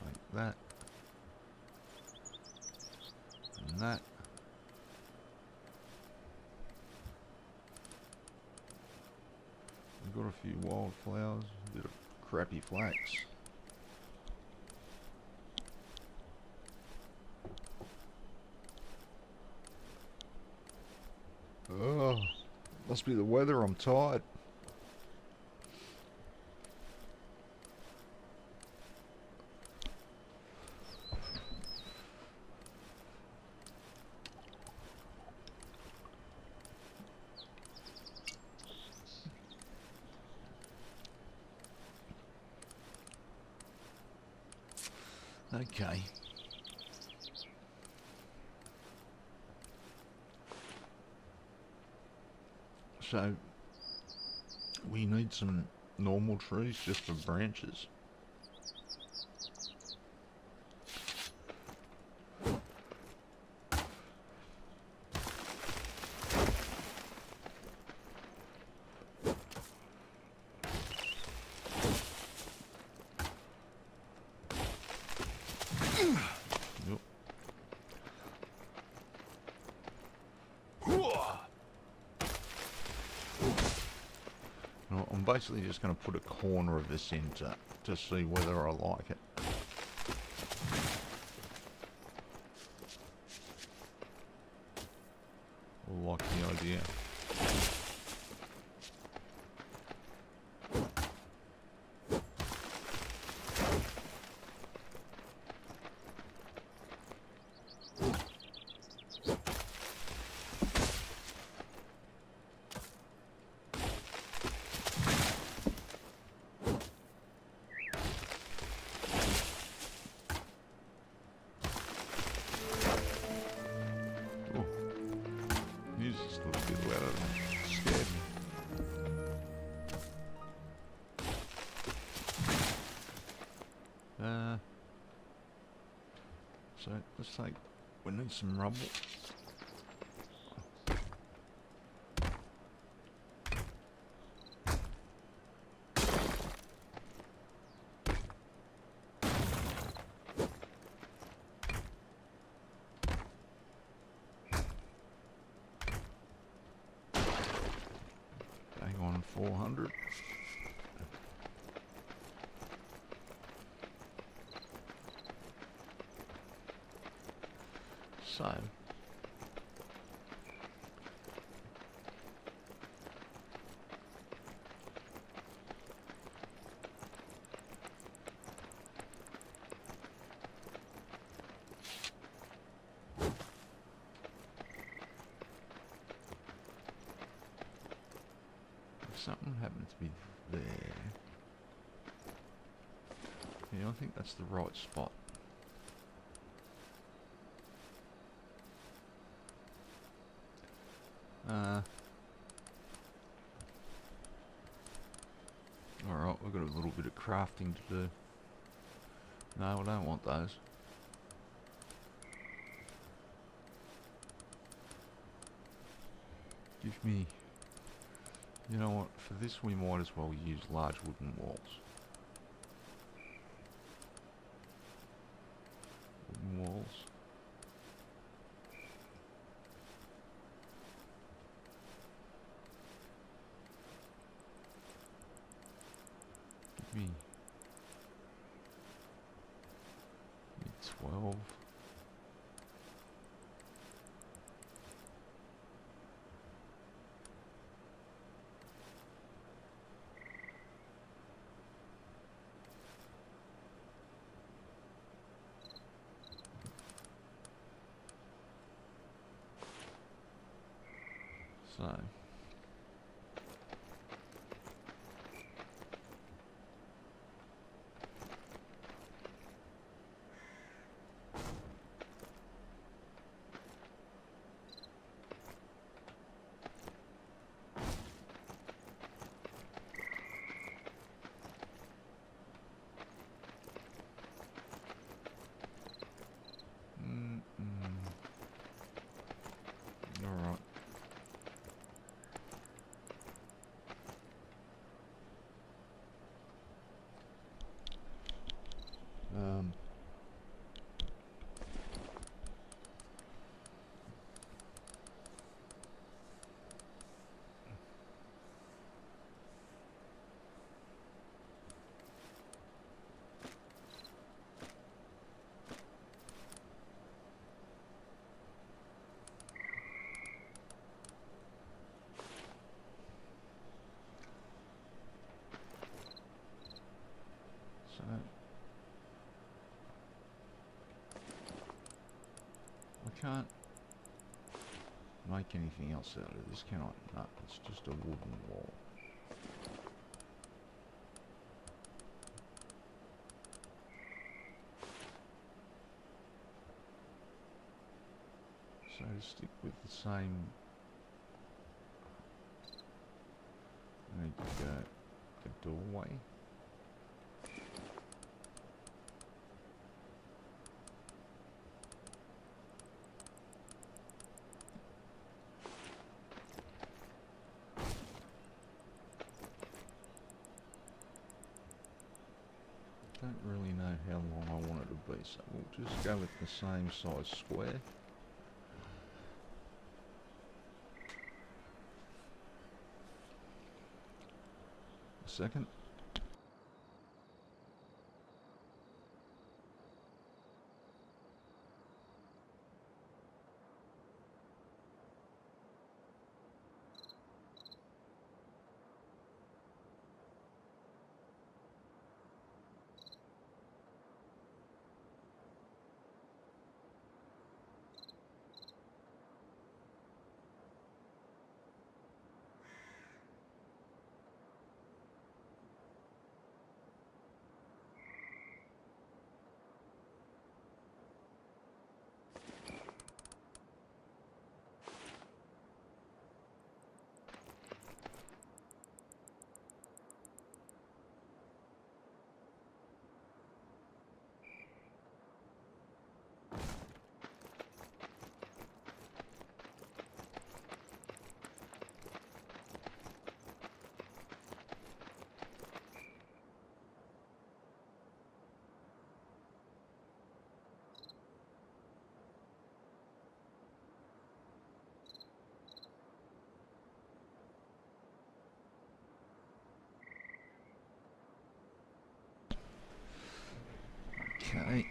Like that. And that. We've got a few wildflowers, a bit of crappy flax. Oh, must be the weather, I'm tired. Okay. So, we need some normal trees just for branches. Yep. Well, I'm basically just going to put a corner of this in to see whether I like it. Or like the idea. Just a little bit louder than it scared me. So let's take, we need some rubble. 400. So, if something happened to be there, yeah, I think that's the right spot. Alright, we've got a little bit of crafting to do. No, I don't want those. Give me... You know what, for this we might as well use large wooden walls. Wooden walls. Give me 12. So alright. So I can't make anything else out of this, can I? No, it's just a wooden wall. So to stick with the same, I need to go a doorway. Don't really know how long I want it to be, so we'll just go with the same size square. A second. Okay.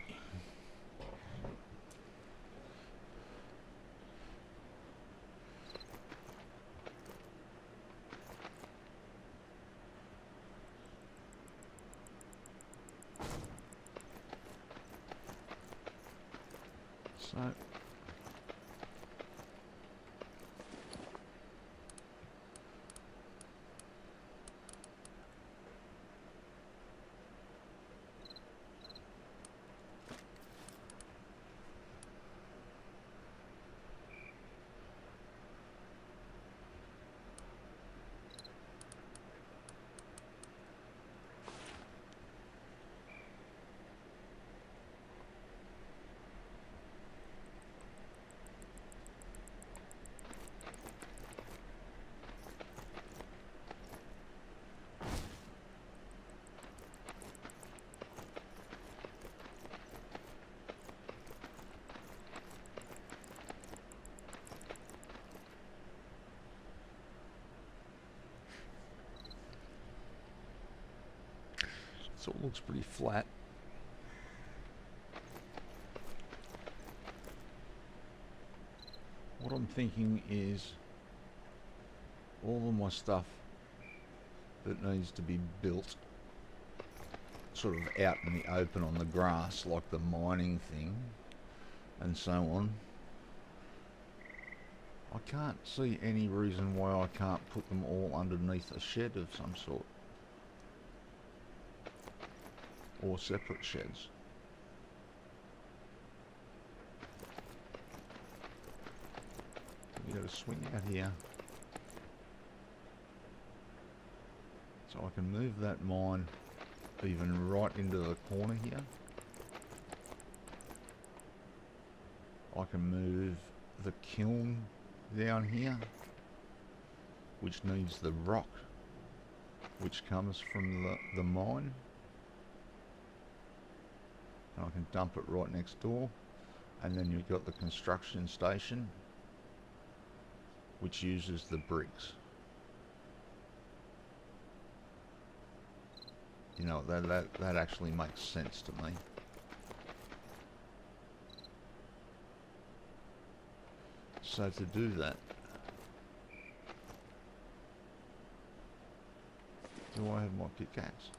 So it looks pretty flat. What I'm thinking is all of my stuff that needs to be built sort of out in the open on the grass, like the mining thing and so on, I can't see any reason why I can't put them all underneath a shed of some sort, or separate sheds. You got to swing out here so I can move that mine even right into the corner here. I can move the kiln down here, which needs the rock which comes from the mine, and I can dump it right next door. And then you've got the construction station which uses the bricks. You know, that actually makes sense to me. So to do that, do I have my pickaxe?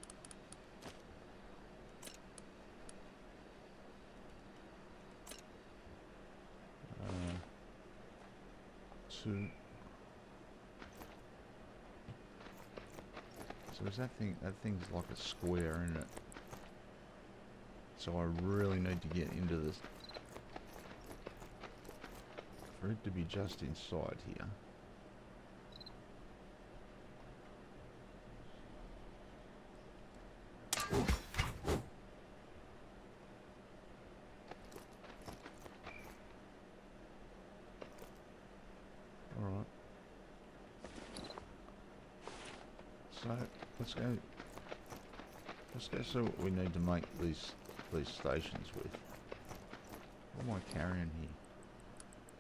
So is that thing's like a square, isn't it? So I really need to get into this for it to be just inside here. Alright. So let's go see what we need to make these stations with. What am I carrying here?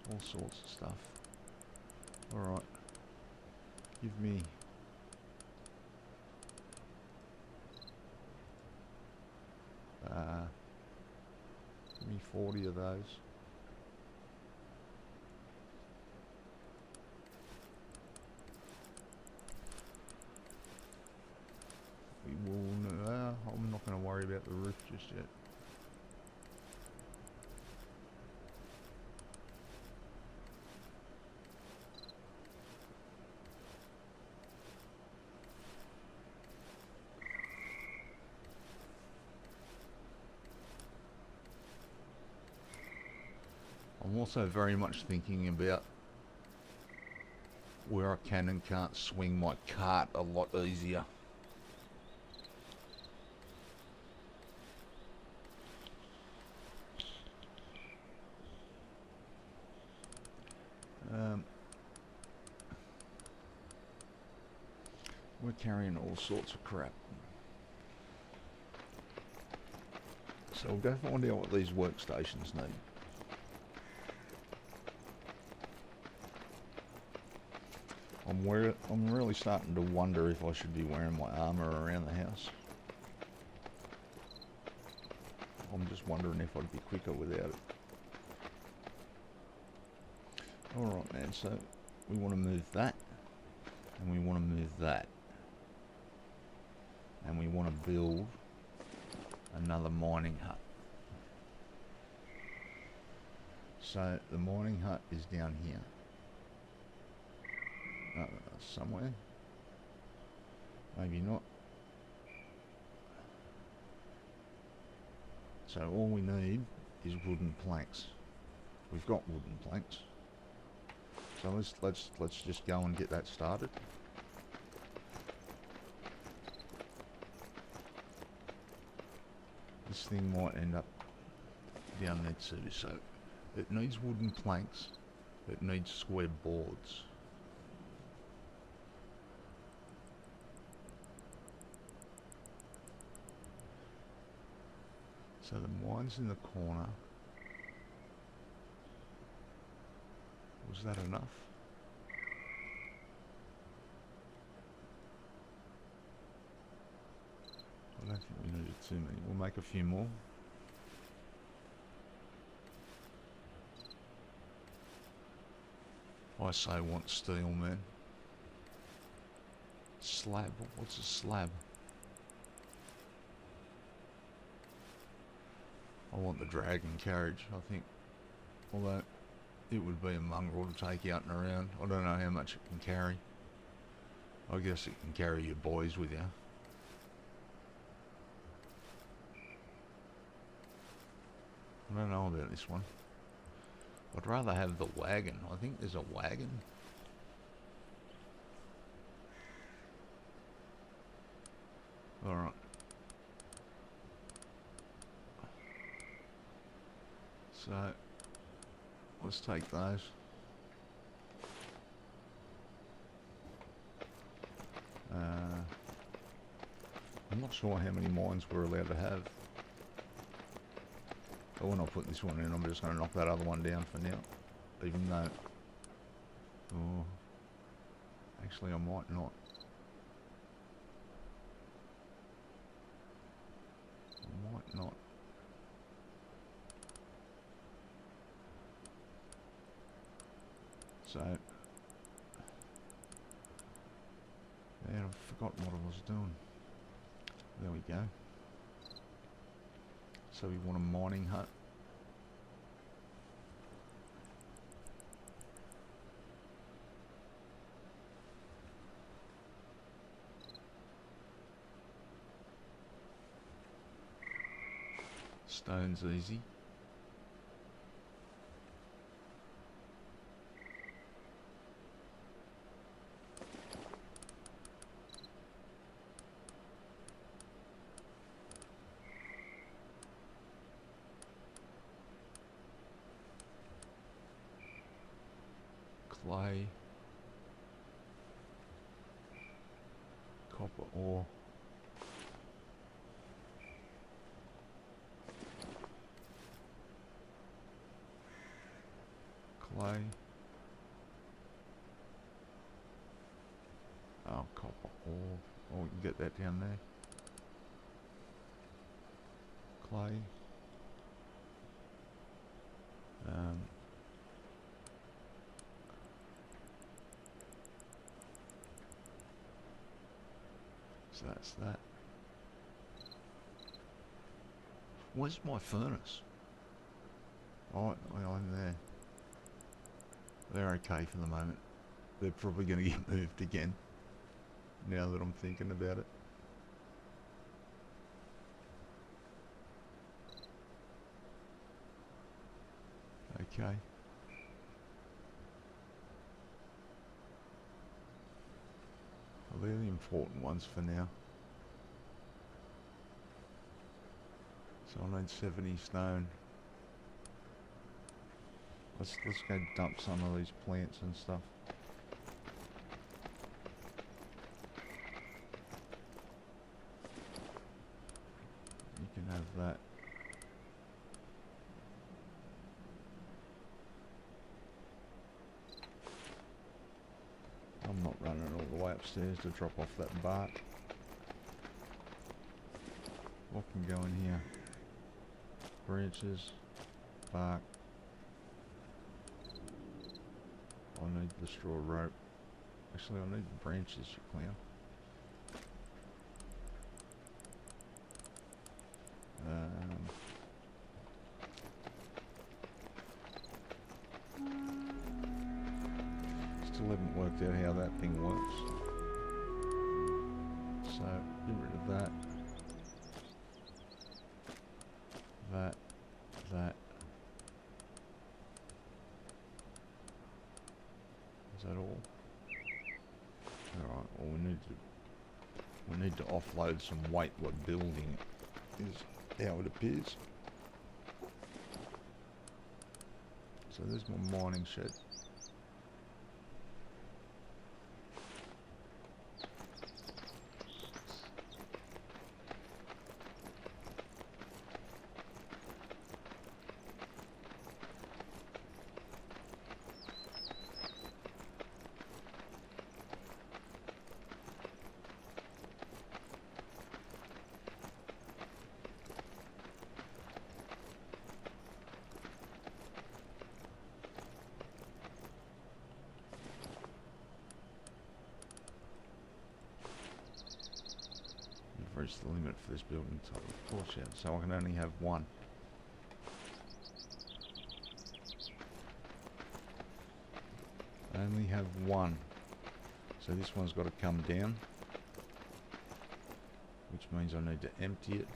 All sorts of stuff. Alright. Give me give me 40 of those. We will, I'm not going to worry about the roof just yet. I'm also very much thinking about where I can and can't swing my cart a lot easier. We're carrying all sorts of crap. So we'll go find out what these workstations need. I'm really starting to wonder if I should be wearing my armour around the house. I'm just wondering if I'd be quicker without it. Alright man, so we want to move that, and we want to move that, and we want to build another mining hut. So the mining hut is down here, somewhere, maybe not. So all we need is wooden planks. We've got wooden planks. So let's just go and get that started. This thing might end up down there too. So it needs wooden planks. It needs square boards. So the mine's in the corner. Was that enough? I don't think we needed too many. We'll make a few more. I say want steel, man. Slab. What's a slab? I want the dragon carriage, I think. Although it would be a mongrel to take out and around. I don't know how much it can carry. I guess it can carry your boys with you. I don't know about this one. I'd rather have the wagon. I think there's a wagon. Alright. So, let's take those. I'm not sure how many mines we're allowed to have. But when I put this one in, I'm just going to knock that other one down for now. Even though... Oh, actually I might not. I might not. So... Man, I've forgotten what I was doing. There we go. So we want a mining hut. Stone's easy. Clay, copper ore, clay, oh, copper ore, oh, we can get that down there, clay, so that's that. Where's my furnace? Oh, well, I'm there. They're okay for the moment. They're probably going to get moved again, now that I'm thinking about it. Okay. Well, they're the important ones for now. So I need 70 stone. Let's go dump some of these plants and stuff. You can have that. I'm not running all the way upstairs to drop off that bark. What can go in here? Branches, bark. I need the straw rope. Actually, I need the branches, you clown. Still haven't worked out how that thing works. So, get rid of that. That. Is that all? Alright, well we need to offload some weight while building it, is how it appears. So there's my mining shed. Reached the limit for this building type of courtyard, so I can only have one. I only have one. So this one's got to come down, which means I need to empty it.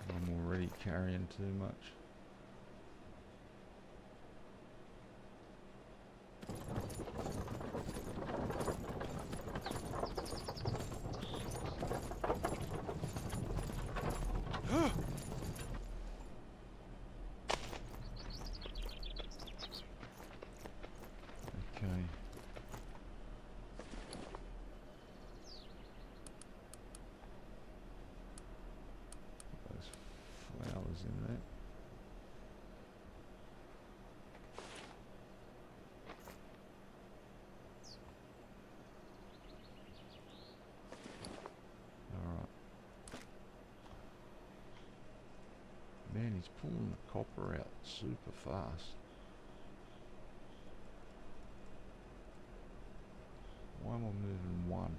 I'm already carrying too much. In there. Alright. Man, he's pulling the copper out super fast. Why am I moving one?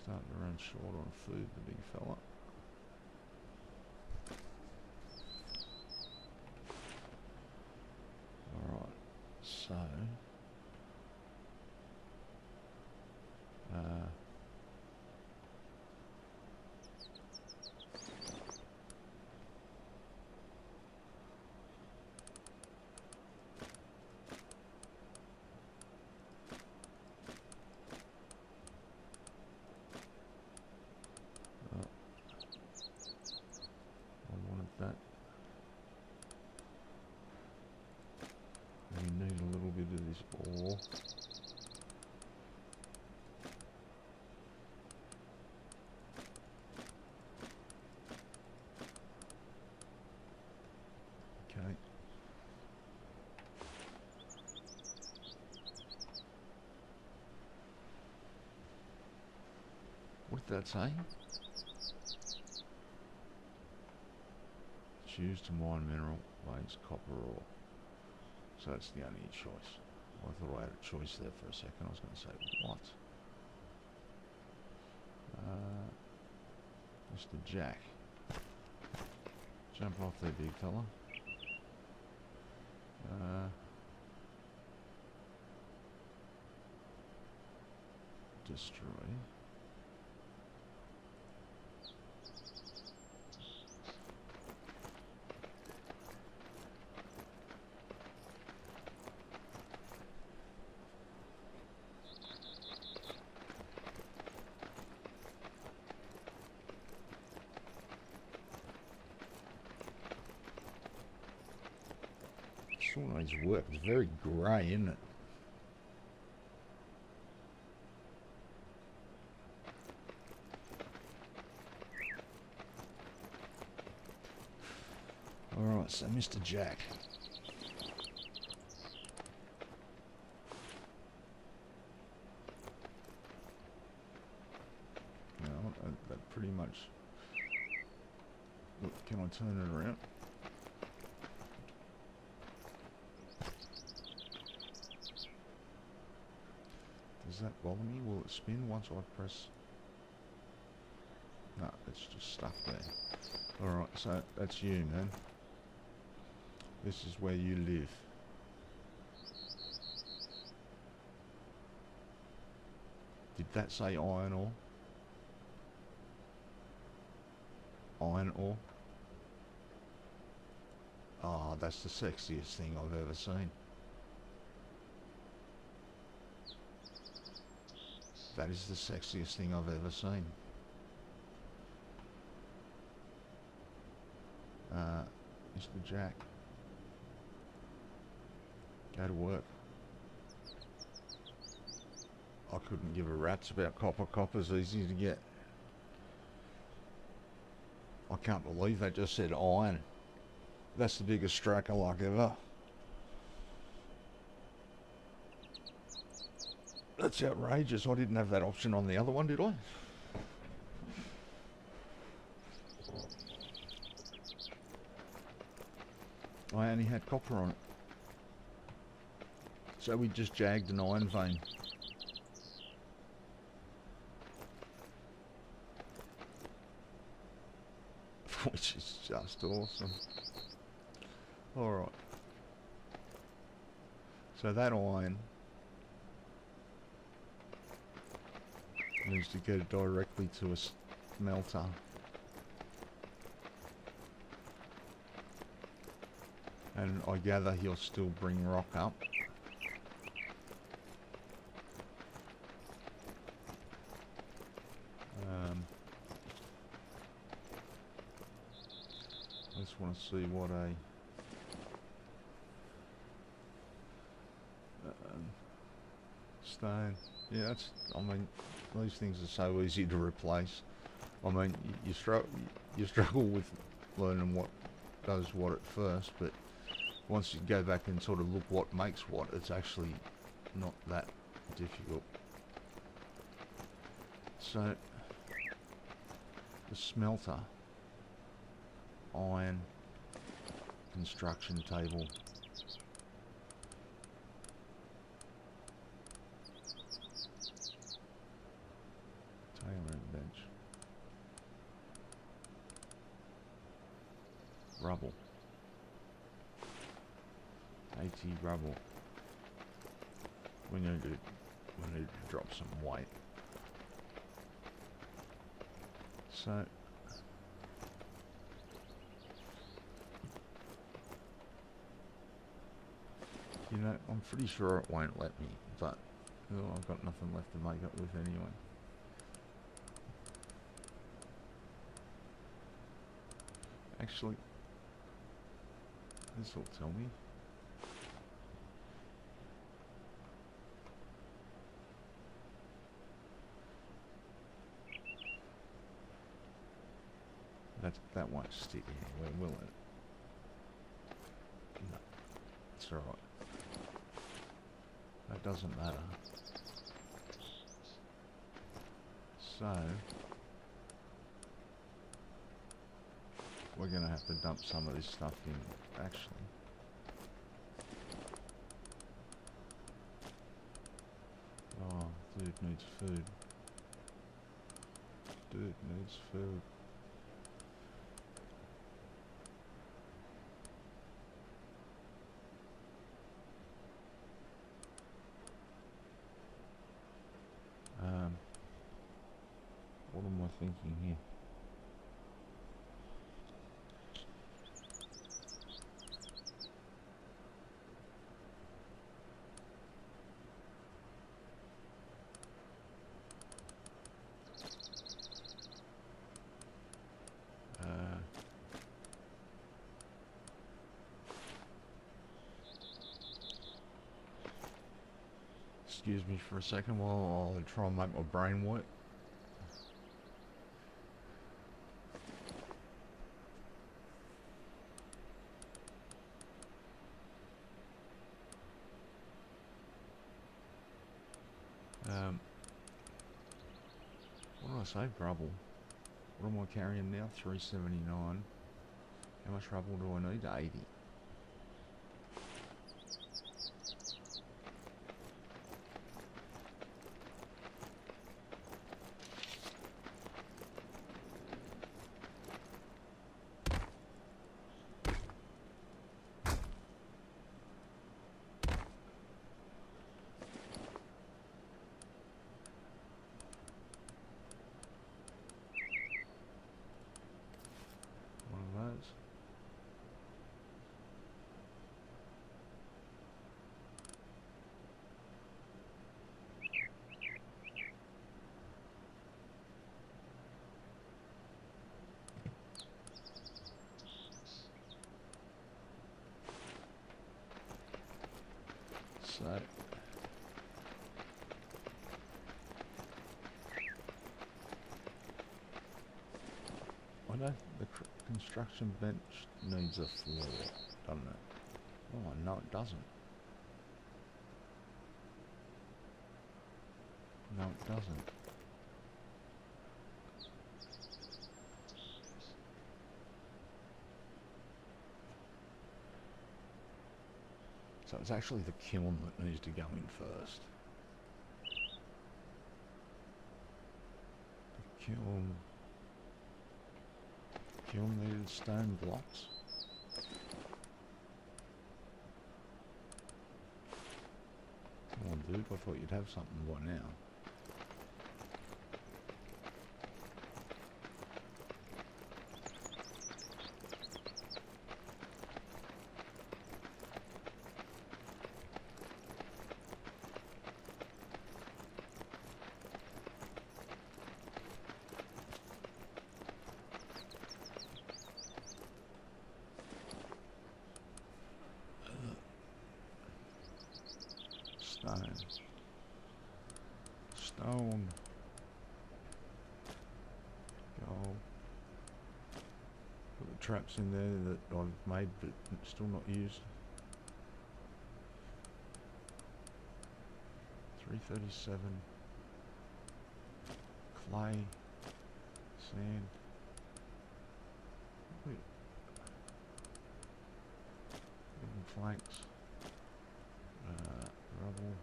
Starting to run short on food, the big fella. Alright, so that. We need a little bit of this ore. Okay. What did that say? Choose to mine mineral veins, copper ore. So that's the only choice. I thought I had a choice there for a second. I was going to say, what? Mr. Jack. Jump off there, big fella. Destroy. Sure needs work. It's very grey, isn't it? Alright, so Mr. Jack. Now, that pretty much... Look, can I turn it around? Does that bother me? Will it spin once I press... No, it's just stuck there. Alright, so that's you, man. This is where you live. Did that say iron ore? Iron ore? Oh, that's the sexiest thing I've ever seen. That is the sexiest thing I've ever seen. Mr. Jack. Go to work. I couldn't give a rat's about copper. Copper's easy to get. I can't believe they just said iron. That's the biggest striker like ever. That's outrageous. I didn't have that option on the other one, did I? I only had copper on it. So we just jagged an iron vein. Which is just awesome. Alright. So that iron needs to go directly to a smelter. And I gather he'll still bring rock up. I just want to see what a stone. Yeah, that's. I mean, these things are so easy to replace. I mean, you struggle with learning what does what at first, but once you go back and sort of look what makes what, it's actually not that difficult. So the smelter, iron, construction table. Tailoring bench. Rubble. 80 rubble. We need to drop some weight. So you know, I'm pretty sure it won't let me, but oh, I've got nothing left to make it with anyway. Actually, this will tell me. That won't stick anywhere, will it? No, it's alright. That doesn't matter. So we're going to have to dump some of this stuff in, actually. Oh, dude needs food. Dude needs food. What am I thinking here? Excuse me for a second while I'll try and make my brain work. save rubble. What am I carrying now? 379. How much rubble do I need? 80. One of those. So I know the construction bench needs a floor, doesn't it? Oh no, it doesn't. No, it doesn't. So it's actually the kiln that needs to go in first. The kiln needed stone blocks. Come on, dude, I thought you'd have something by now. Stone. Gold. Put the traps in there that I've made but still not used. 337. Clay. Sand. Wait. Wooden planks. Rubble.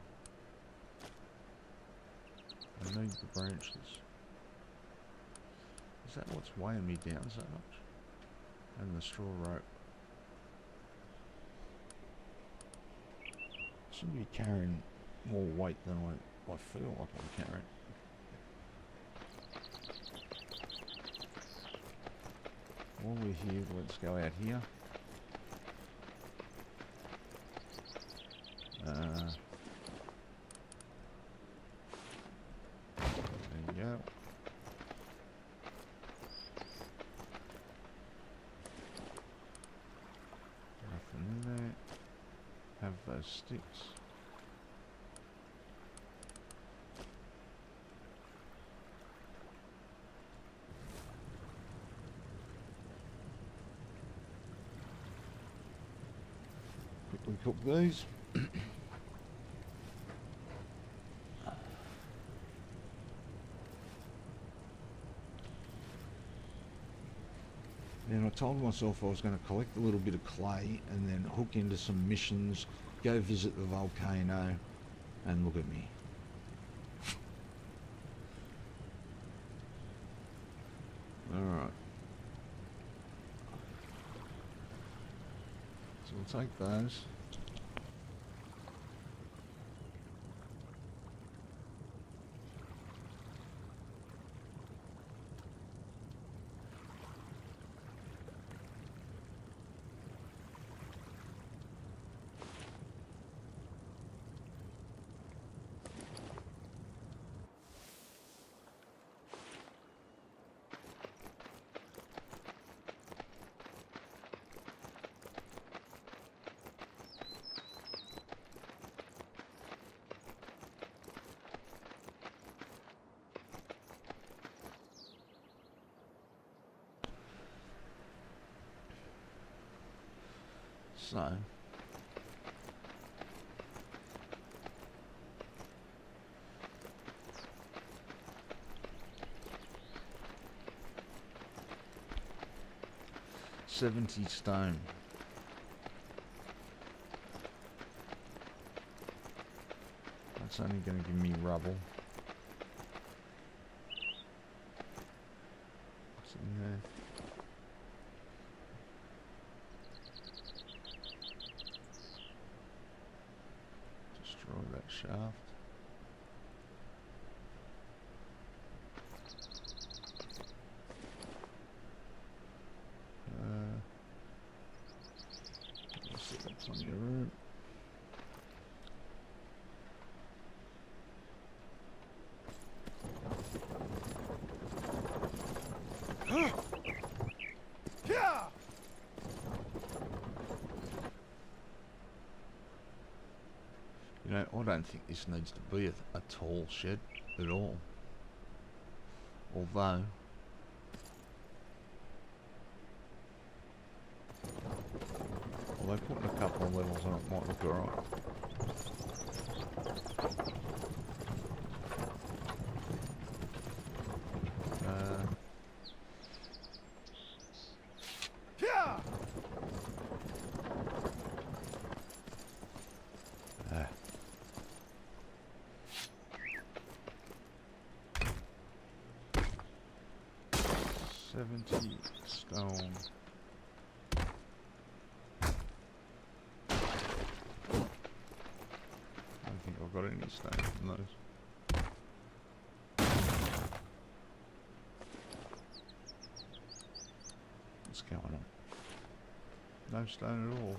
I need the branches. Is that what's weighing me down so much? And the straw rope. I shouldn't be carrying more weight than I feel like I'm carrying. While we're here, let's go out here. There you go. Nothing in there. Have those sticks. Quickly cook these. And I told myself I was going to collect a little bit of clay and then hook into some missions, go visit the volcano, and look at me. Alright. So we'll take those. So, 70 stone. That's only going to give me rubble. What's in there? Destroy that shaft. Plenty of room. You know, I don't think this needs to be a tall shed at all. Although, putting a couple of levels on it might look alright. Ah. 70 stone. I don't think I've got any stone from those. What's going on? No stone at all.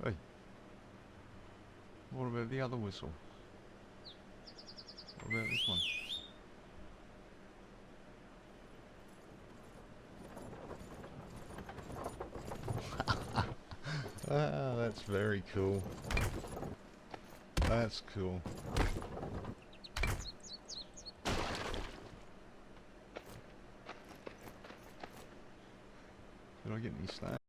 Hey, what about the other whistle? What about this one? Ah, that's very cool. That's cool. Did I get any stone?